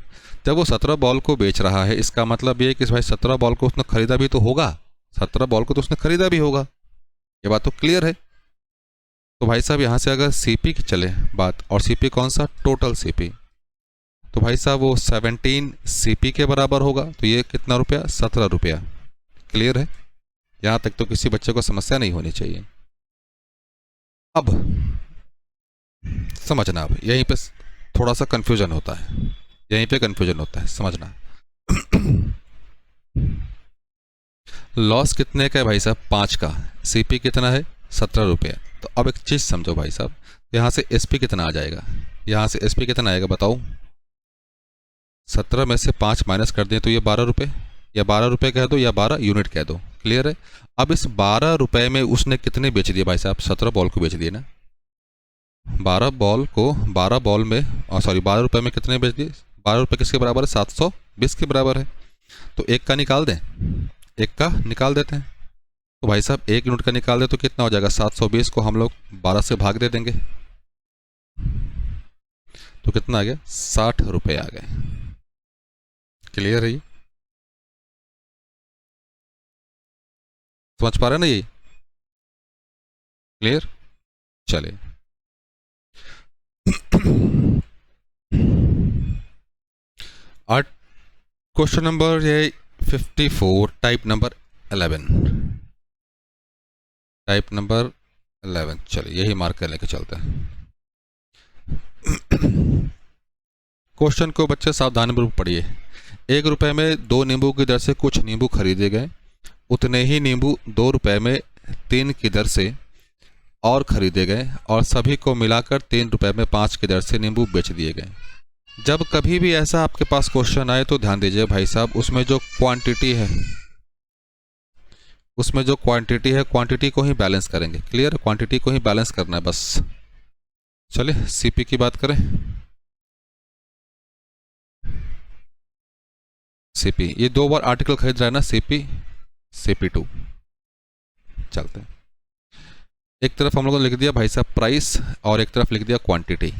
जब वो 17 बॉल को बेच रहा है इसका मतलब ये कि भाई 17 बॉल को उसने खरीदा भी तो होगा, 17 बॉल को तो उसने खरीदा भी होगा, ये बात तो क्लियर है। तो भाई साहब यहाँ से अगर CP की चले बात, और CP कौन सा, टोटल CP, तो भाई साहब वो 17 CP के बराबर होगा। तो ये कितना रुपया 17 रुपया। क्लियर है, यहाँ तक तो किसी बच्चे को समस्या नहीं होनी चाहिए। अब समझना, अब यहीं पे थोड़ा सा कंफ्यूजन होता है, यहीं पे कंफ्यूजन होता है, समझना। लॉस कितने का है भाई साहब 5 का, CP कितना है 17 रुपये। तो अब एक चीज़ समझो भाई साहब, यहाँ से SP कितना आ जाएगा, यहाँ से SP कितना आएगा बताओ, 17 में से 5 माइनस कर दें तो ये 12 रुपये, या 12 रुपये कह दो या 12 यूनिट कह दो। क्लियर है। अब इस 12 रुपये में उसने कितने बेच दिए भाई साहब, 17 बॉल को बेच दिए ना, 12 बॉल को 12 बॉल में सॉरी 12 रुपये में कितने बेच दिए, 12 रुपये किसके बराबर है 720 के बराबर है। तो एक का निकाल दें, एक का निकाल देते हैं। तो भाई साहब 1 यूनिट का निकाल दे तो कितना हो जाएगा, 720 को हम लोग 12 से भाग दे देंगे, तो कितना आ गया 60 रुपये आ गए। क्लियर है, समझ पा रहे हैं ना ये, क्लियर। चले आठ क्वेश्चन नंबर ये 54, टाइप नंबर 11, टाइप नंबर 11। चलिए यही मार्क कर लेके चलते हैं। क्वेश्चन को बच्चे सावधानीपूर्वक पढ़िए। 1 रुपये में 2 नींबू की दर से कुछ नींबू खरीदे गए, उतने ही नींबू 2 रुपये में 3 की दर से और खरीदे गए, और सभी को मिलाकर 3 रुपये में 5 की दर से नींबू बेच दिए गए। जब कभी भी ऐसा आपके पास क्वेश्चन आए तो ध्यान दीजिए भाई साहब, उसमें जो क्वांटिटी है, उसमें जो क्वांटिटी है, क्वांटिटी को ही बैलेंस करेंगे। क्लियर, क्वांटिटी को ही बैलेंस करना है बस। चलिए CP की बात करें। CP ये 2 बार आर्टिकल खरीद रहा है ना, CP CP2। चलते हैं, एक तरफ हम लोगों ने लिख दिया भाई साहब प्राइस और एक तरफ लिख दिया क्वांटिटी।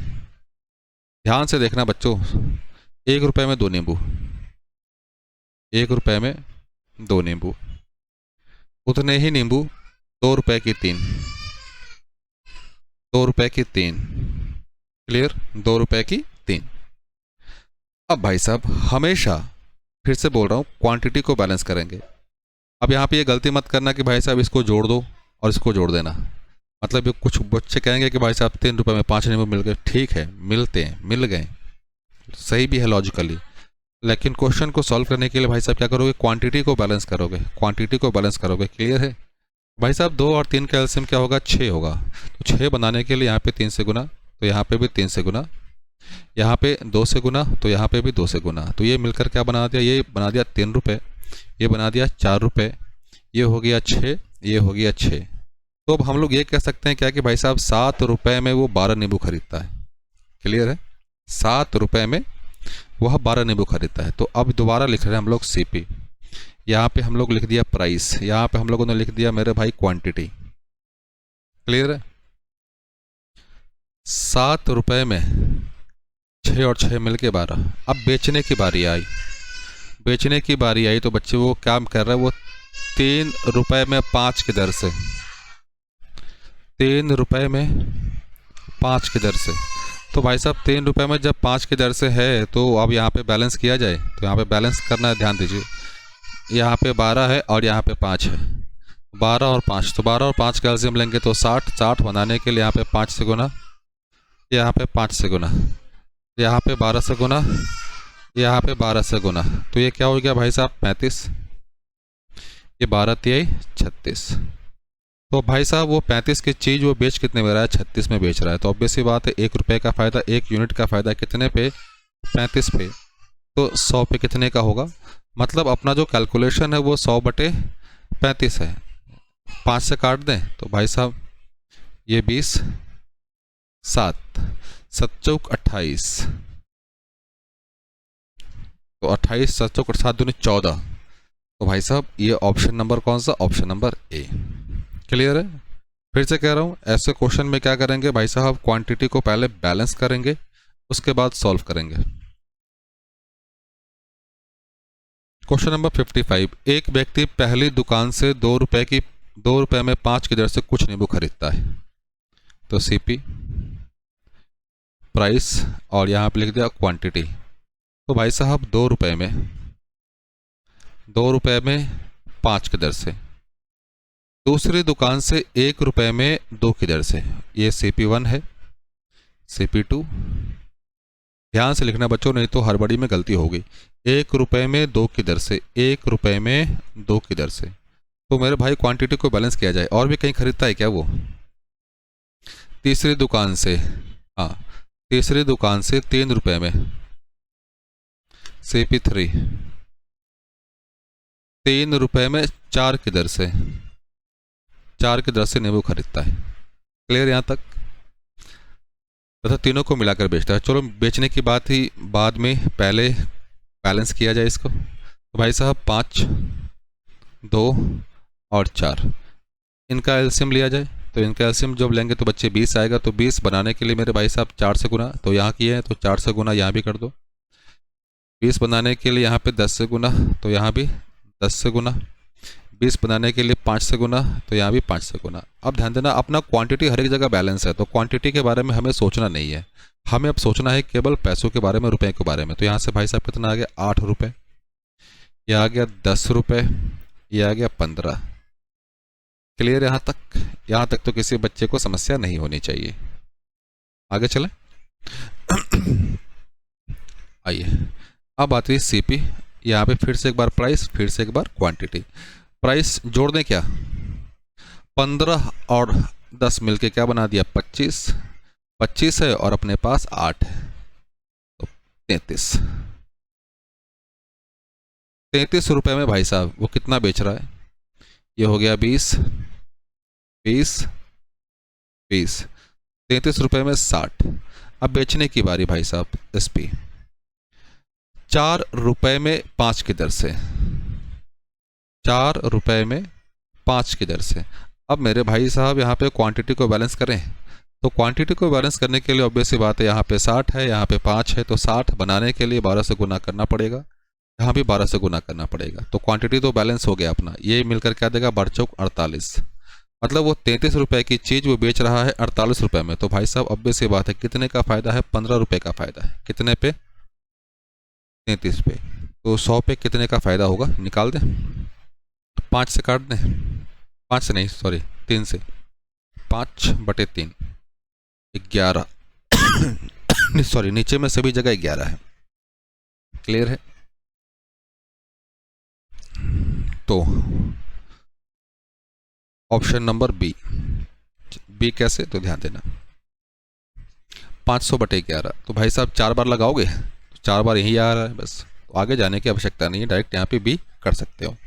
ध्यान से देखना बच्चों, 1 रुपये में 2 नींबू, 1 रुपये में 2 नींबू, उतने ही नींबू 2 रुपये की 3, 2 रुपए की 3। क्लियर, 2 रुपए की 3। अब भाई साहब हमेशा, फिर से बोल रहा हूँ, क्वांटिटी को बैलेंस करेंगे। अब यहाँ पे ये गलती मत करना कि भाई साहब इसको जोड़ दो और इसको जोड़ देना। मतलब ये कुछ बच्चे कहेंगे कि भाई साहब 3 रुपए में 5 नींबू मिल गए। ठीक है, मिलते हैं, मिल गए, सही भी है लॉजिकली, लेकिन क्वेश्चन को सॉल्व करने के लिए भाई साहब क्या करोगे, क्वांटिटी को बैलेंस करोगे, क्वांटिटी को बैलेंस करोगे। क्लियर है भाई साहब। 2 और 3 का एलसीएम क्या होगा, 6 होगा। तो 6 बनाने के लिए यहाँ पे 3 से गुना, तो यहाँ पे भी 3 से गुना, यहाँ पे 2 से गुना, तो यहाँ पे भी 2 से गुना। तो ये मिलकर क्या बना दिया, ये बना दिया 3 रुपये, ये बना दिया 4 रुपये, ये हो गया 6, ये हो गया 6। तो अब हम लोग ये कह सकते हैं क्या कि भाई साहब 7 रुपये में वो 12 नींबू खरीदता है। क्लियर है, 7 रुपये में वह 12 नींबू खरीदता है। तो अब दोबारा लिख रहे हैं हम लोग सीपी। यहाँ पे हम लोग लिख दिया प्राइस, यहाँ पे हम लोगों ने लिख दिया मेरे भाई क्वांटिटी। क्लियर है, 7 रुपये में 6 और 6 मिल के 12। अब बेचने की बारी आई, बेचने की बारी आई तो बच्चे वो क्या कर रहे हैं, वो 3 रुपये में 5 की दर से, 3 रुपये में 5 की दर से। तो भाई साहब 3 रुपये में जब 5 की दर से है तो अब यहाँ पे बैलेंस किया जाए, तो यहाँ पे बैलेंस करना है, ध्यान दीजिए। यहाँ पे 12 है और यहाँ पे 5 है, 12 और 5, तो 12 और 5 का एलसीएम लेंगे तो 60। 60 बनाने के लिए यहाँ पे 5 से गुना, यहाँ पे 5 से गुना, यहाँ पे 12 से गुना, यहाँ पे 12 से गुना। तो ये क्या हो गया भाई साहब 35, ये 12 तिहाई 36। तो भाई साहब वो 35 की चीज़ वो बेच कितने में रहा है, 36 में बेच रहा है। तो ऑब्वियस सी बात है 1 रुपये का फ़ायदा, 1 यूनिट का फ़ायदा कितने पे, 35 पे। तो 100 पे कितने का होगा, मतलब अपना जो कैलकुलेशन है वो 100/35 है। 5 से काट दें तो भाई साहब ये 20, 7, 7 चौक 28, तो 28, 7 चौक 7 दूनी 14। तो भाई साहब ये ऑप्शन नंबर कौन सा, ऑप्शन नंबर ए। क्लियर है, फिर से कह रहा हूँ, ऐसे क्वेश्चन में क्या करेंगे भाई साहब, क्वांटिटी को पहले बैलेंस करेंगे, उसके बाद सॉल्व करेंगे। क्वेश्चन नंबर 55, एक व्यक्ति पहली दुकान से 2 रुपये में 5 की दर से कुछ नींबू खरीदता है। तो सीपी प्राइस और यहाँ पे लिख दिया क्वांटिटी। तो भाई साहब 2 रुपये में 5 की दर से, दूसरी दुकान से 1 रुपये में 2 की दर से, ये CP1 है। CP2 ध्यान से लिखना बच्चों, नहीं तो हड़बड़ी में गलती होगी। 1 रुपये में 2 की दर से, 1 रुपये में 2 की दर से। तो मेरे भाई क्वांटिटी को बैलेंस किया जाए। और भी कहीं खरीदता है क्या वो, तीसरी दुकान से, हाँ तीसरी दुकान से 3 रुपये में, CP3 3 रुपये में 4 की दर से, 4 की दर से नींबू खरीदता है। क्लियर यहाँ तक, तथा तीनों को मिलाकर बेचता है। चलो बेचने की बात ही बाद में, पहले बैलेंस किया जाए इसको। तो भाई साहब 5, 2 और 4, इनका एलसीएम लिया जाए। तो इनका एलसीएम जब लेंगे तो बच्चे 20 आएगा। तो 20 बनाने के लिए मेरे भाई साहब 4 से गुना, तो यहाँ किए हैं तो 4 से गुना यहाँ भी कर दो। 20 बनाने के लिए यहाँ पे 10 से गुना, तो यहाँ भी 10 से गुना। 20 बनाने के लिए 5 से गुना, तो यहाँ भी 5 से गुना। अब ध्यान देना, अपना क्वांटिटी हर एक जगह बैलेंस है, तो क्वांटिटी के बारे में हमें सोचना नहीं है, हमें अब सोचना है केवल पैसों के बारे में, रुपए के बारे में। तो यहाँ से भाई साहब कितना आ गया, 8 रुपये, यह आ गया 10 रुपये, यह आ गया 15। क्लियर यहाँ तक, यहाँ तक तो किसी बच्चे को समस्या नहीं होनी चाहिए। आगे चलें। आइए अब आती है CP। यहाँ पे फिर से एक बार प्राइस, फिर से एक बार क्वांटिटी। प्राइस जोड़ दें क्या, 15 और 10 मिलके क्या बना दिया, 25। 25 है और अपने पास 8 है, तो 33। 33 रुपये में भाई साहब वो कितना बेच रहा है, ये हो गया 20, 20, 20, 33 रुपये में 60। अब बेचने की बारी भाई साहब SP, 4 रुपये में 5 की दर से, 4 रुपये में 5 की दर से। अब मेरे भाई साहब यहाँ पे क्वांटिटी को बैलेंस करें, तो क्वांटिटी को बैलेंस करने के लिए ऑब्वियस सी बात है, यहाँ पे 60 है, यहाँ पे 5 है, तो 60 बनाने के लिए 12 से गुना करना पड़ेगा, यहाँ भी 12 से गुना करना पड़ेगा। तो क्वांटिटी तो बैलेंस हो गया अपना, ये मिलकर क्या देगा, 12 चौक 48। मतलब वो 33 रुपये की चीज़ वो बेच रहा है 48 रुपये में। तो भाई साहब अब से बात है, कितने का फ़ायदा है? 15 रुपये का फ़ायदा है। कितने पे? 33 पे। तो 100 पे कितने का फ़ायदा होगा? निकाल दें, 5 से काट दें, 5 से नहीं सॉरी 3 से, 5/3 11 सॉरी नीचे में सभी जगह 11 है। क्लियर है? तो ऑप्शन नंबर बी। बी कैसे? तो ध्यान देना, 500/11। तो भाई साहब 4 बार लगाओगे तो 4 बार यही आ रहा है बस, तो आगे जाने की आवश्यकता नहीं है, डायरेक्ट यहाँ पे बी कर सकते हो।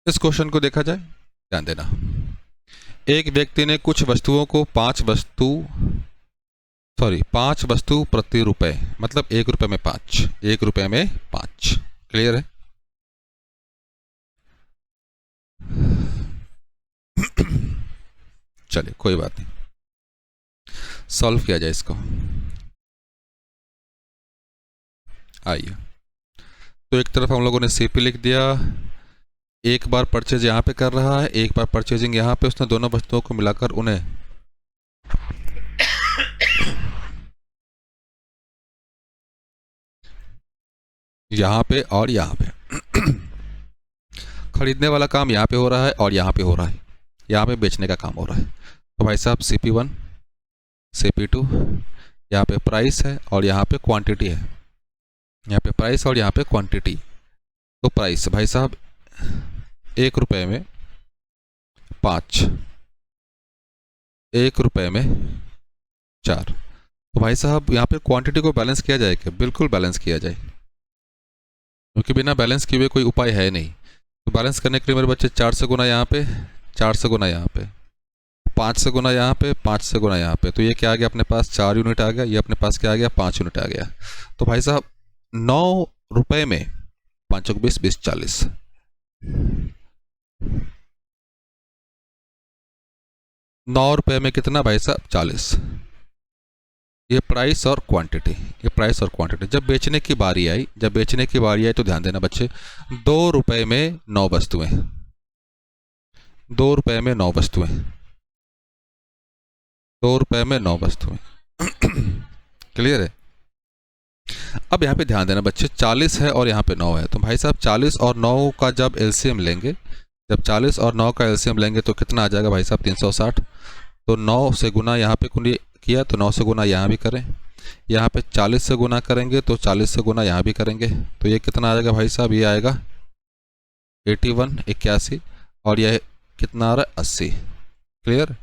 इस क्वेश्चन को देखा जाए, ध्यान देना। एक व्यक्ति ने कुछ वस्तुओं को 5 वस्तु प्रति रुपए, मतलब 1 रुपए में 5, 1 रुपए में 5। क्लियर है? चलिए कोई बात नहीं, सॉल्व किया जाए इसको। आइए, तो एक तरफ हम लोगों ने सीपी लिख दिया, एक बार परचेज यहाँ पे कर रहा है, एक बार परचेजिंग यहाँ पे, उसने दोनों वस्तुओं को मिलाकर उन्हें यहाँ पे और यहाँ पे खरीदने वाला काम यहाँ पे हो रहा है और यहाँ पे हो रहा है, यहाँ पे बेचने का काम हो रहा है। तो भाई साहब CP1 CP2, यहाँ पे प्राइस है और यहाँ पे क्वांटिटी है, यहाँ पे प्राइस और यहाँ पे क्वांटिटी। तो प्राइस भाई साहब 1 रुपए में 5, 1 रुपए में 4। तो भाई साहब यहाँ पे क्वांटिटी को बैलेंस किया जाए क्या? बिल्कुल बैलेंस किया जाए, क्योंकि बिना बैलेंस किए हुए कोई उपाय है नहीं। तो बैलेंस करने के लिए मेरे बच्चे 4 से गुना यहाँ पे, 4 से गुना यहाँ पे, 5 से गुना यहाँ पे, 5 से गुना यहाँ पे। तो ये क्या आ गया अपने पास? 4 यूनिट आ गया। ये अपने पास क्या आ गया? 5 यूनिट आ गया। तो भाई साहब 9 रुपए में 5 20 20 40, 9 रुपए में कितना भाई साहब? 40। ये प्राइस और क्वांटिटी, ये प्राइस और क्वांटिटी। जब बेचने की बारी आई, तो ध्यान देना बच्चे, 2 रुपए में 9 वस्तुएं, 2 रुपए में 9 वस्तुएं, 2 रुपए में 9 वस्तुएं। क्लियर है? अब यहाँ पे ध्यान देना बच्चे, 40 है और यहाँ पे 9 है। तो भाई साहब 40 और 9 का जब एलसीएम लेंगे, जब 40 और 9 का एलसीएम लेंगे तो कितना आ जाएगा भाई साहब? 360। तो 9 से गुना यहाँ पे किया तो 9 से गुना यहाँ भी करें, यहाँ पे 40 से गुना करेंगे तो 40 से गुना यहाँ भी करेंगे। तो ये कितना आ जाएगा भाई साहब? ये आएगा 81 81, और यह कितना आ रहा है? 80। क्लियर?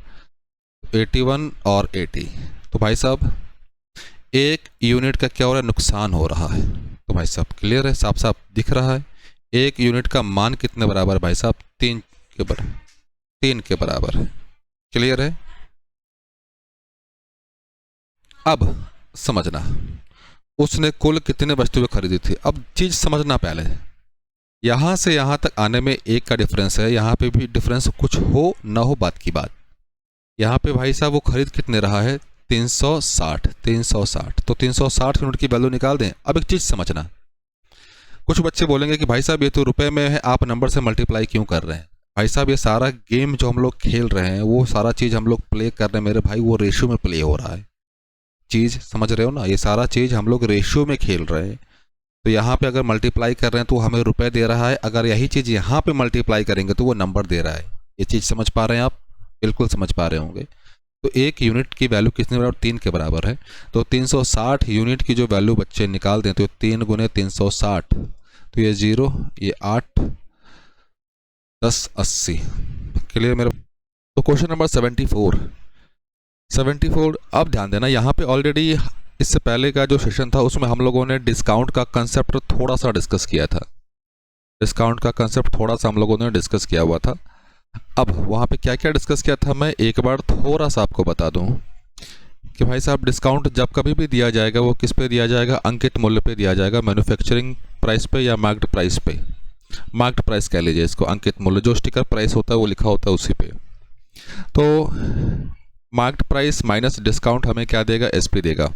81 और 80। तो भाई साहब 1 यूनिट का क्या हो रहा है? नुकसान हो रहा है। तो भाई साहब क्लियर है? साफ साफ दिख रहा है। 1 यूनिट का मान कितने बराबर भाई साहब? 3 के बराबर, 3 के बराबर है। क्लियर है? अब समझना, उसने कुल कितने वस्तुएं खरीदी थी। अब चीज समझना, पहले यहां से यहां तक आने में 1 का डिफरेंस है, यहां पे भी डिफरेंस, कुछ हो ना हो बात की बात। यहां पे भाई साहब वो खरीद कितने रहा है? 360, 360। तो 360 यूनिट की वैल्यू निकाल दें। अब एक चीज समझना, कुछ बच्चे बोलेंगे कि भाई साहब ये तो रुपए में है, आप नंबर से मल्टीप्लाई क्यों कर रहे हैं? भाई साहब ये सारा गेम जो हम लोग खेल रहे हैं, वो सारा चीज हम लोग प्ले कर रहे हैं मेरे भाई, वो रेशियो में प्ले हो रहा है। चीज़ समझ रहे हो ना? ये सारा चीज़ हम लोग रेशियो में खेल रहे हैं। तो यहाँ पे अगर मल्टीप्लाई कर रहे हैं तो हमें रुपए दे रहा है, अगर यही चीज़ यहाँ पे मल्टीप्लाई करेंगे तो वो नंबर दे रहा है। ये चीज़ समझ पा रहे हैं आप? बिल्कुल समझ पा रहे होंगे। तो 1 यूनिट की वैल्यू कितने बराबर? 3 के बराबर है। तो 360 यूनिट की जो वैल्यू बच्चे निकाल दें तो 3 गुने 360, तो ये 0, ये 8 10 80। क्लियर मेरा? तो क्वेश्चन नंबर 74। अब ध्यान देना, यहाँ पे ऑलरेडी इससे पहले का जो सेशन था उसमें हम लोगों ने डिस्काउंट का कंसेप्ट थोड़ा सा डिस्कस किया था। डिस्काउंट का कंसेप्ट थोड़ा सा हम लोगों ने डिस्कस किया हुआ था। अब वहाँ पे क्या क्या डिस्कस किया था मैं एक बार थोड़ा सा आपको बता दूँ कि भाई साहब डिस्काउंट जब कभी भी दिया जाएगा वो किस पे दिया जाएगा? अंकित मूल्य पे दिया जाएगा, मैन्युफैक्चरिंग प्राइस पे या मार्क्ड प्राइस पे। मार्क्ड प्राइस कह लीजिए इसको, अंकित मूल्य, जो स्टिकर प्राइस होता है वो लिखा होता है उसी पे। तो मार्क्ड प्राइस माइनस डिस्काउंट हमें क्या देगा? SP देगा।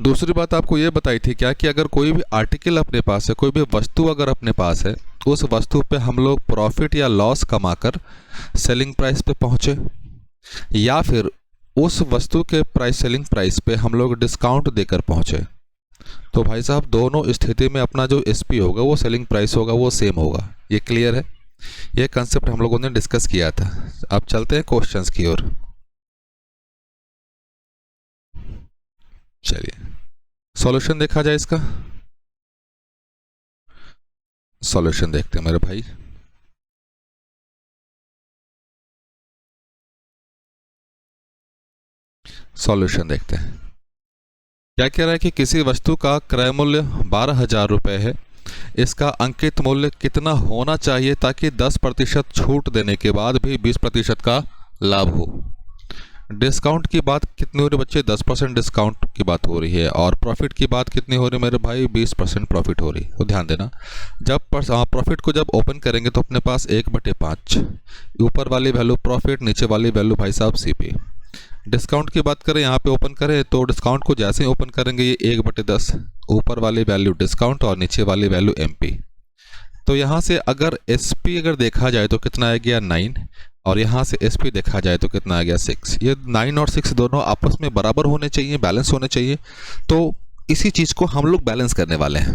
दूसरी बात आपको ये बताई थी क्या कि अगर कोई भी आर्टिकल अपने पास है, कोई भी वस्तु अगर अपने पास है, उस वस्तु पे हम लोग प्रॉफिट या लॉस कमाकर सेलिंग प्राइस पे पहुँचे, या फिर उस वस्तु के प्राइस सेलिंग प्राइस पे हम लोग डिस्काउंट देकर पहुँचे, तो भाई साहब दोनों स्थिति में अपना जो एसपी होगा, वो सेलिंग प्राइस होगा, वो सेम होगा। ये क्लियर है? ये कंसेप्ट हम लोगों ने डिस्कस किया था। अब चलते हैं क्वेश्चंस की ओर। चलिए सॉल्यूशन देखा जाए इसका। सॉल्यूशन देखते हैं मेरे भाई। सॉल्यूशन देखते हैं। क्या कह रहा है कि किसी वस्तु का क्रय मूल्य 12,000 रुपये है, इसका अंकित मूल्य कितना होना चाहिए ताकि 10% छूट देने के बाद भी 20% का लाभ हो। डिस्काउंट की बात कितनी हो रही है बच्चे? 10% डिस्काउंट की बात हो रही है। और प्रॉफिट की बात कितनी हो रही है मेरे भाई? 20% प्रॉफिट हो रही है। तो ध्यान देना, जब प्रॉफिट को जब ओपन करेंगे तो अपने पास 1/5, ऊपर वाली वैल्यू प्रॉफिट, नीचे वाली वैल्यू भाई साहब सीपी। डिस्काउंट की बात करें, यहाँ पे ओपन करें तो डिस्काउंट को जैसे ही ओपन करेंगे ये 1/10, ऊपर वाली वैल्यू डिस्काउंट और नीचे वाली वैल्यू एमपी। तो यहाँ से अगर एसपी अगर देखा जाए तो कितना आ गया 9, और यहाँ से एसपी देखा जाए तो कितना आ गया 6। ये 9 और 6 दोनों आपस में बराबर होने चाहिए, बैलेंस होने चाहिए। तो इसी चीज़ को हम लोग बैलेंस करने वाले हैं,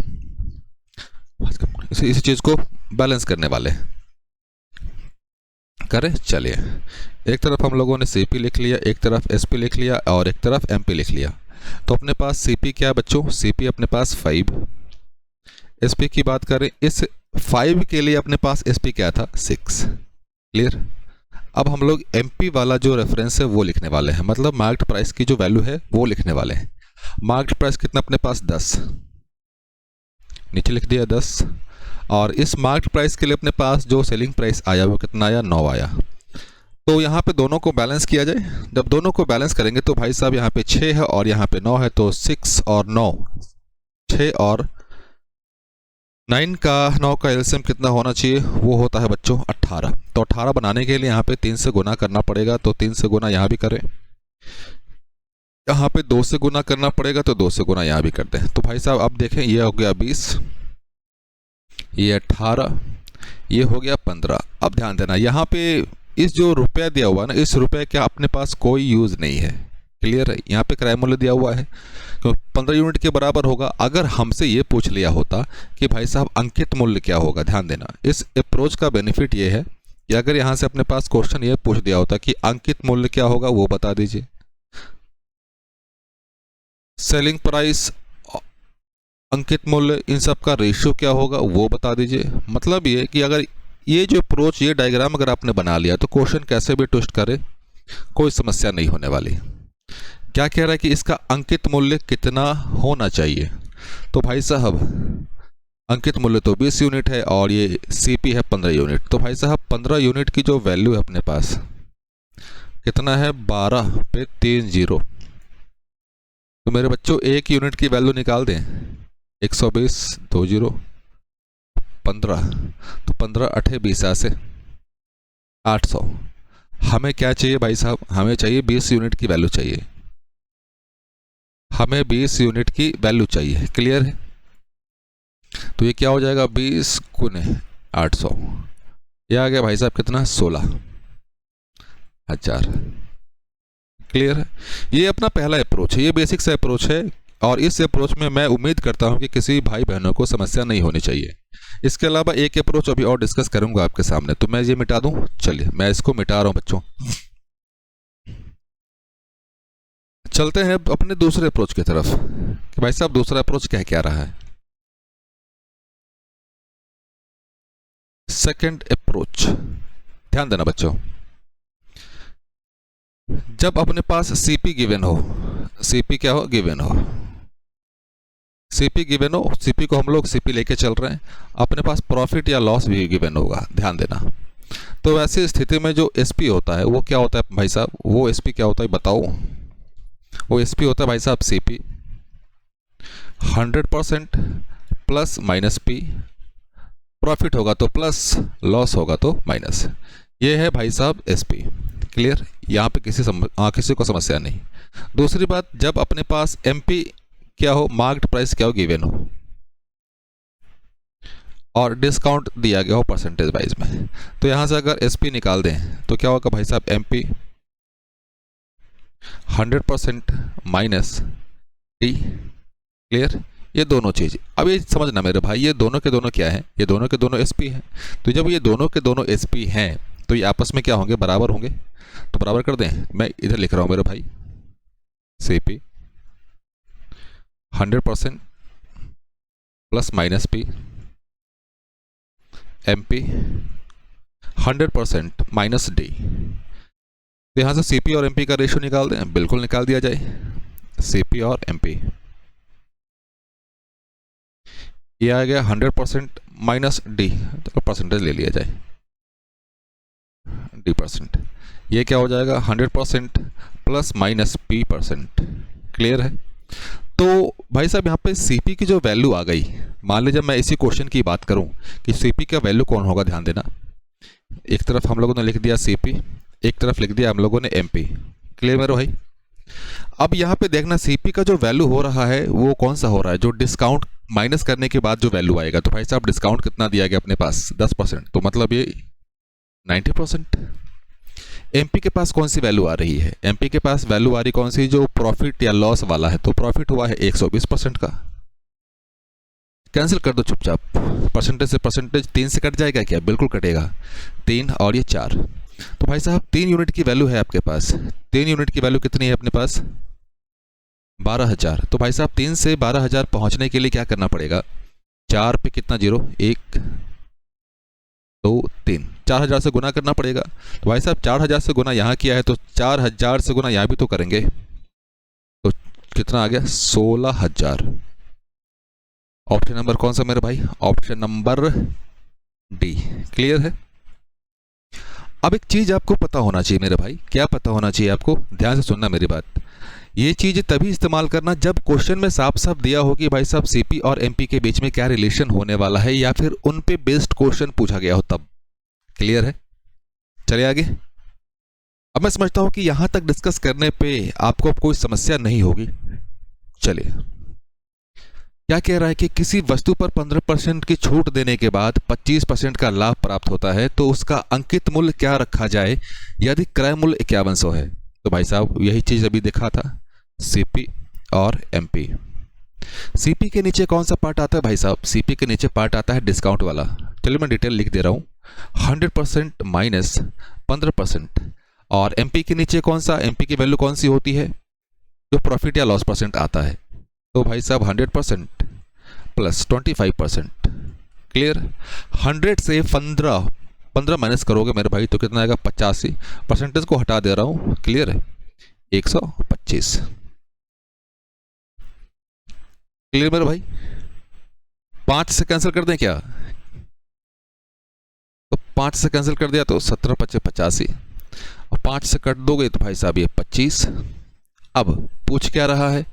इसी चीज़ को बैलेंस करने वाले हैं। करें? चलिए, एक तरफ हम लोगों ने सीपी लिख लिया, एक तरफ एसपी लिख लिया और एक तरफ एमपी लिख लिया। तो अपने पास सीपी क्या है बच्चों? सीपी अपने पास 5। एसपी की बात करें, इस 5 के लिए अपने पास एसपी क्या था? 6। क्लियर? अब हम लोग एमपी वाला जो रेफरेंस है वो लिखने वाले हैं, मतलब मार्केट प्राइस की जो वैल्यू है वो लिखने वाले हैं। मार्केट प्राइस कितना अपने पास? 10, नीचे लिख दिया 10। और इस मार्केट प्राइस के लिए अपने पास जो सेलिंग प्राइस आया वो कितना आया? 9 आया। तो यहाँ पे दोनों को बैलेंस किया जाए। जब दोनों को बैलेंस करेंगे तो भाई साहब यहाँ पे 6 है और यहाँ पे 9 है, तो 6 और 9, 6 और 9 का 9 का एलसीएम कितना होना चाहिए? वो होता है बच्चों 18। तो 18 बनाने के लिए यहाँ पे 3 से गुना करना पड़ेगा, तो 3 से गुना यहाँ भी करें। यहाँ पे 2 से गुना करना पड़ेगा, तो 2 से गुना यहाँ भी कर दें। तो भाई साहब अब देखें, ये हो गया 20, ये 18, ये हो गया 15। अब ध्यान देना, यहाँ पे इस जो रुपया दिया हुआ है ना, इस रुपये का अपने पास कोई यूज़ नहीं है। क्लियर है? यहाँ पे क्रय मूल्य दिया हुआ है, तो 15 यूनिट के बराबर होगा। अगर हमसे ये पूछ लिया होता कि भाई साहब अंकित मूल्य क्या होगा, ध्यान देना, इस अप्रोच का बेनिफिट ये है कि अगर यहाँ से अपने पास क्वेश्चन ये पूछ दिया होता कि अंकित मूल्य क्या होगा, वो बता दीजिए। सेलिंग प्राइस, अंकित मूल्य, इन सब का रेशियो क्या होगा वो बता दीजिए। मतलब ये कि अगर ये जो अप्रोच, ये डायग्राम अगर आपने बना लिया तो क्वेश्चन कैसे भी ट्विस्ट करे कोई समस्या नहीं होने वाली। क्या कह रहा है कि इसका अंकित मूल्य कितना होना चाहिए? तो भाई साहब अंकित मूल्य तो 20 यूनिट है और ये सीपी है 15 यूनिट। तो भाई साहब 15 यूनिट की जो वैल्यू है अपने पास कितना है? 12 पे 3 0। तो मेरे बच्चों एक यूनिट की वैल्यू निकाल दें, 120, 2 0, 15, तो 15 8 20 से 800। हमें क्या चाहिए भाई साहब? हमें चाहिए 20 यूनिट की वैल्यू चाहिए, हमें 20 यूनिट की वैल्यू चाहिए। क्लियर है? तो ये क्या हो जाएगा? 20 गुने 800, ये आ गया भाई साहब कितना? 16,000। क्लियर है? ये अपना पहला अप्रोच है, ये बेसिक से अप्रोच है, और इस अप्रोच में मैं उम्मीद करता हूं कि किसी भाई बहनों को समस्या नहीं होनी चाहिए। इसके अलावा एक अप्रोच अभी और डिस्कस करूंगा आपके सामने, तो मैं ये मिटा दूं। चलिए मैं इसको मिटा रहा हूं बच्चों। चलते हैं अपने दूसरे अप्रोच की तरफ कि भाई साहब दूसरा अप्रोच कह क्या रहा है। सेकंड अप्रोच, ध्यान देना बच्चों, जब अपने पास सीपी गिवन हो, सीपी क्या हो? गिवन हो, सीपी गिवन हो, सीपी को हम लोग सीपी लेके चल रहे हैं, अपने पास प्रॉफिट या लॉस भी गिवन होगा, ध्यान देना। तो वैसी स्थिति में जो एसपी होता है वो क्या होता है भाई साहब? वो एसपी क्या होता है बताओ? वो एसपी होता है भाई साहब CP 100% plus minus P, profit होगा तो प्लस, लॉस होगा तो माइनस। ये है भाई साहब एसपी। क्लियर? यहाँ पे किसी को समस्या नहीं। दूसरी बात, जब अपने पास एमपी क्या हो, मार्केट प्राइस क्या हो, गिवन हो, और डिस्काउंट दिया गया हो परसेंटेज वाइज में, तो यहाँ से अगर एसपी निकाल दें तो क्या होगा भाई साहब, एमपी 100% माइनस डी। क्लियर? ये दोनों चीज़ अब ये समझना मेरे भाई, ये दोनों के दोनों क्या है, ये दोनों के दोनों एसपी हैं। तो जब ये दोनों के दोनों एसपी हैं तो ये आपस में क्या होंगे, बराबर होंगे। तो बराबर कर दें, मैं इधर लिख रहा हूँ मेरे भाई, CP 100% plus minus P, MP 100% minus D. तो यहाँ से सीपी और एमपी का रेशियो निकाल दें, बिल्कुल निकाल दिया जाए, सीपी और एमपी। ये आ गया 100% माइनस डी, तो परसेंटेज ले लिया जाए, डी परसेंट। ये क्या हो जाएगा, 100% plus minus P percent. Clear है? तो भाई साहब यहाँ पे सीपी की जो वैल्यू आ गई, मान लीजिए मैं इसी क्वेश्चन की बात करूँ कि सीपी का वैल्यू कौन होगा, ध्यान देना। एक तरफ हम लोगों ने लिख दिया सीपी, एक तरफ लिख दिया हम लोगों ने एमपी। क्लियर मेरे भाई? अब यहाँ पे देखना सीपी का जो वैल्यू हो रहा है वो कौन सा हो रहा है, जो डिस्काउंट माइनस करने के बाद जो वैल्यू आएगा। तो भाई साहब डिस्काउंट कितना दिया गया अपने पास, 10%, तो मतलब ये 90%। एमपी के पास कौन सी वैल्यू आ रही है, एमपी के पास वैल्यू आ रही कौन सी, जो प्रॉफिट या लॉस वाला है। तो प्रॉफिट हुआ है 120% का, कैंसिल कर दो चुपचाप, परसेंटेज से परसेंटेज 3 से कट जाएगा क्या, बिल्कुल कटेगा, 3 और ये 4। तो भाई साहब 3 यूनिट की वैल्यू है आपके पास, 3 यूनिट की वैल्यू कितनी है अपने पास, 12,000। तो भाई साहब 3 से 12,000 पहुंचने के लिए क्या करना पड़ेगा, 4 पे कितना जीरो, 1 2 3, 4,000 से गुना करना पड़ेगा। तो भाई साहब 4,000 से गुना यहाँ किया है तो 4,000 से गुना यहाँ भी तो करेंगे, तो कितना आ गया, 16,000। ऑप्शन नंबर कौन सा मेरे भाई, ऑप्शन नंबर डी। क्लियर है? अब एक चीज आपको पता होना चाहिए मेरे भाई, क्या पता होना चाहिए आपको, ध्यान से सुनना मेरी बात। ये चीज तभी इस्तेमाल करना जब क्वेश्चन में साफ साफ दिया हो कि भाई साहब सीपी और एमपी के बीच में क्या रिलेशन होने वाला है, या फिर उन पे बेस्ड क्वेश्चन पूछा गया हो तब। क्लियर है? चलिए आगे। अब मैं समझता हूं कि यहां तक डिस्कस करने पे आपको कोई समस्या नहीं होगी। चलिए, क्या कह रहा है कि किसी वस्तु पर 15% की छूट देने के बाद 25% का लाभ प्राप्त होता है, तो उसका अंकित मूल्य क्या रखा जाए यदि क्रय मूल्य 5100 है। तो भाई साहब यही चीज अभी देखा था, सीपी और एमपी। सीपी के नीचे कौन सा पार्ट आता है भाई साहब, सीपी के नीचे पार्ट आता है डिस्काउंट वाला। चलिए मैं डिटेल लिख दे रहा हूँ, 100% माइनस 15%। और एमपी के नीचे कौन सा, एमपी की वैल्यू कौन सी होती है, जो प्रॉफिट या लॉस परसेंट आता है। तो भाई साहब 100% प्लस 25%। क्लियर? 100 से 15 माइनस करोगे मेरे भाई तो कितना आएगा, 85। परसेंटेज को हटा दे रहा हूं। क्लियर है? 125। क्लियर मेरे भाई? 5 से कैंसिल कर दें क्या, तो 5 से कैंसिल कर दिया तो 17 × 5 = 85, और 5 से कट दोगे तो भाई साहब ये 25। अब पूछ क्या रहा है,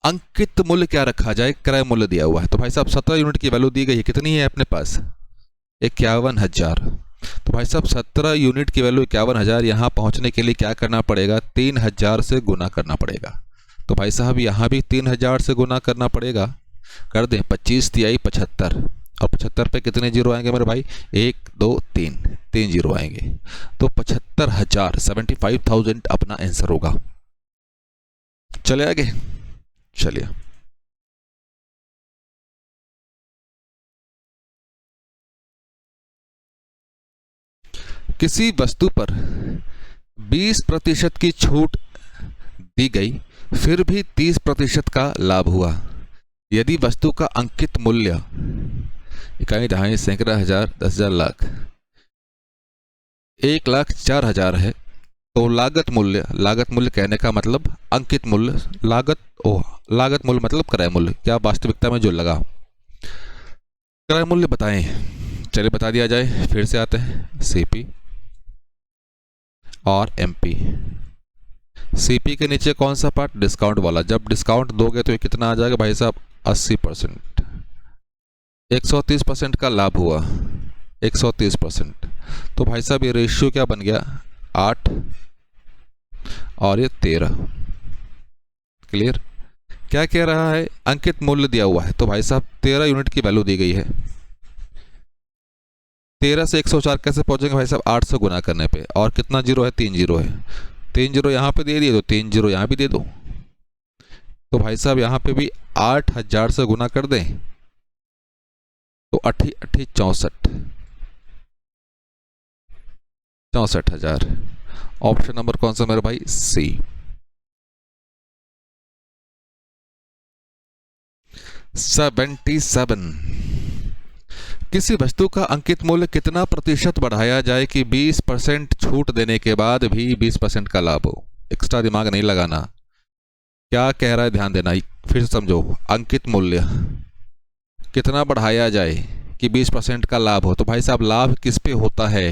अंकित मूल्य क्या रखा जाए, क्रय मूल्य दिया हुआ है। तो भाई साहब 17 यूनिट की वैल्यू दी गई है, कितनी है अपने पास, 51,000। तो भाई साहब 17 यूनिट की वैल्यू 51,000, यहाँ पहुँचने के लिए क्या करना पड़ेगा, 3,000 से गुना करना पड़ेगा। तो भाई साहब यहाँ भी 3,000 से गुना करना पड़ेगा, कर दें, 25 तिहाई 75, और 75 पे कितने जीरो आएंगे मेरे भाई, 1 2 3 जीरो आएंगे। तो 75,000, 75,000 अपना आंसर होगा। चले आगे। चलिए, किसी वस्तु पर 20% की छूट दी गई, फिर भी 30% का लाभ हुआ यदि वस्तु का अंकित मूल्य इकाई, दहाई, सैकड़ा, हजार, 10,000, लाख, 1,04,000 है। तो लागत मूल्य कहने का मतलब अंकित मूल्य, लागत मूल्य मतलब क्रय मूल्य, क्या वास्तविकता में जो लगा, क्रय मूल्य बताएं। चलिए बता दिया जाए, फिर से आते हैं, सीपी और एमपी। सीपी के नीचे कौन सा पार्ट, डिस्काउंट वाला। जब डिस्काउंट दोगे तो ये कितना आ जाएगा भाई साहब, 80%। 130% का लाभ हुआ, 130%। तो भाई साहब ये रेशियो क्या बन गया, 8 और ये 13। क्लियर। क्या कह रहा है, अंकित मूल्य दिया हुआ है, तो भाई साहब 13 यूनिट की वैल्यू दी गई है। 13 से 104 कैसे पहुंचेंगे भाई साहब, 8 से गुना करने पे, और कितना जीरो है, 3 जीरो है। 3 जीरो यहाँ पे दे दिए तो 3 जीरो यहाँ भी दे दो। तो भाई साहब यहाँ पे भी 8000 से गुना कर दें तो 80 64 64,000। ऑप्शन नंबर कौन सा मेरे भाई, सी। 77। किसी वस्तु का अंकित मूल्य कितना प्रतिशत बढ़ाया जाए कि 20% छूट देने के बाद भी 20% का लाभ हो। एक्स्ट्रा दिमाग नहीं लगाना। क्या कह रहा है, ध्यान देना, फिर समझो। अंकित मूल्य कितना बढ़ाया जाए कि 20% का लाभ हो। तो भाई साहब लाभ किस पे होता है,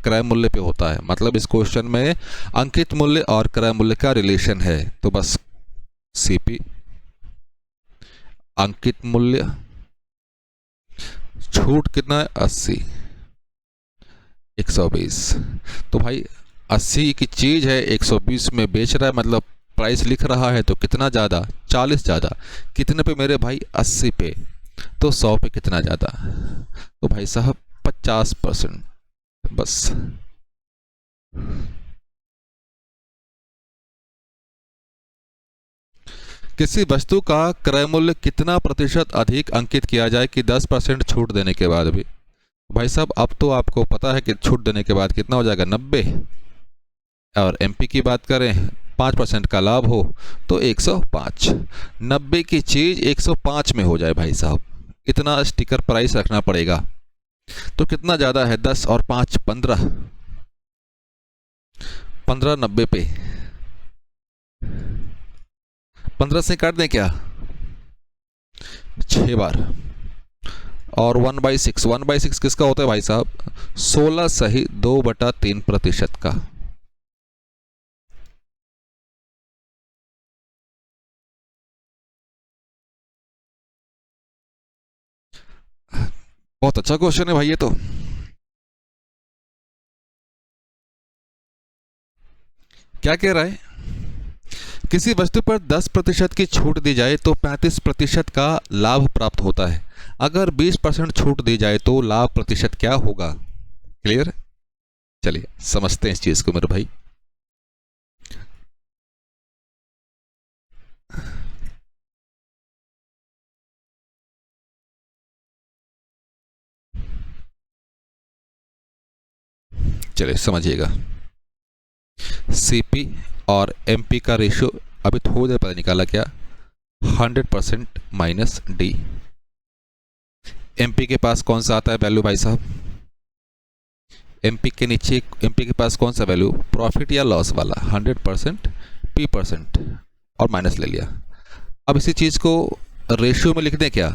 क्रय मूल्य पे होता है। मतलब इस क्वेश्चन में अंकित मूल्य और क्रय मूल्य का रिलेशन है। तो बस सीपी अंकित मूल्य, छूट कितना है 80, 120। तो भाई 80 की चीज है 120 में बेच रहा है, मतलब प्राइस लिख रहा है तो कितना ज़्यादा, 40 ज़्यादा। कितने पे मेरे भाई, 80 पे। तो 100 पे कितना ज़्यादा, तो भाई साहब 50%। बस किसी वस्तु का क्रय मूल्य कितना प्रतिशत अधिक अंकित किया जाए कि 10% छूट देने के बाद भी। भाई साहब अब तो आपको पता है कि छूट देने के बाद कितना हो जाएगा, 90। और एमपी की बात करें 5% का लाभ हो तो 105। 90 की चीज़ 105 में हो जाए भाई साहब, इतना स्टिकर प्राइस रखना पड़ेगा। तो कितना ज़्यादा है, 10 और 5 15, 15 90 पे, 15 से काट दें क्या, 6 बार। और 1/6, 1/6 किसका होता है भाई साहब, 16 सही 2/3% का। बहुत अच्छा क्वेश्चन है भाई ये तो। क्या कह रहा है, किसी वस्तु पर 10% की छूट दी जाए तो 35% का लाभ प्राप्त होता है। अगर 20% छूट दी जाए तो लाभ प्रतिशत क्या होगा। क्लियर। चलिए समझते हैं इस चीज को मेरे भाई। चलिए समझिएगा। सीपी और एमपी का रेशियो अभी थोड़ी देर पहले निकाला क्या, 100% माइनस डी। एमपी के पास कौन सा आता है वैल्यू भाई साहब, एमपी के नीचे एमपी के पास कौन सा वैल्यू, प्रॉफिट या लॉस वाला, 100% p% और माइनस ले लिया। अब इसी चीज़ को रेशियो में लिख दें क्या,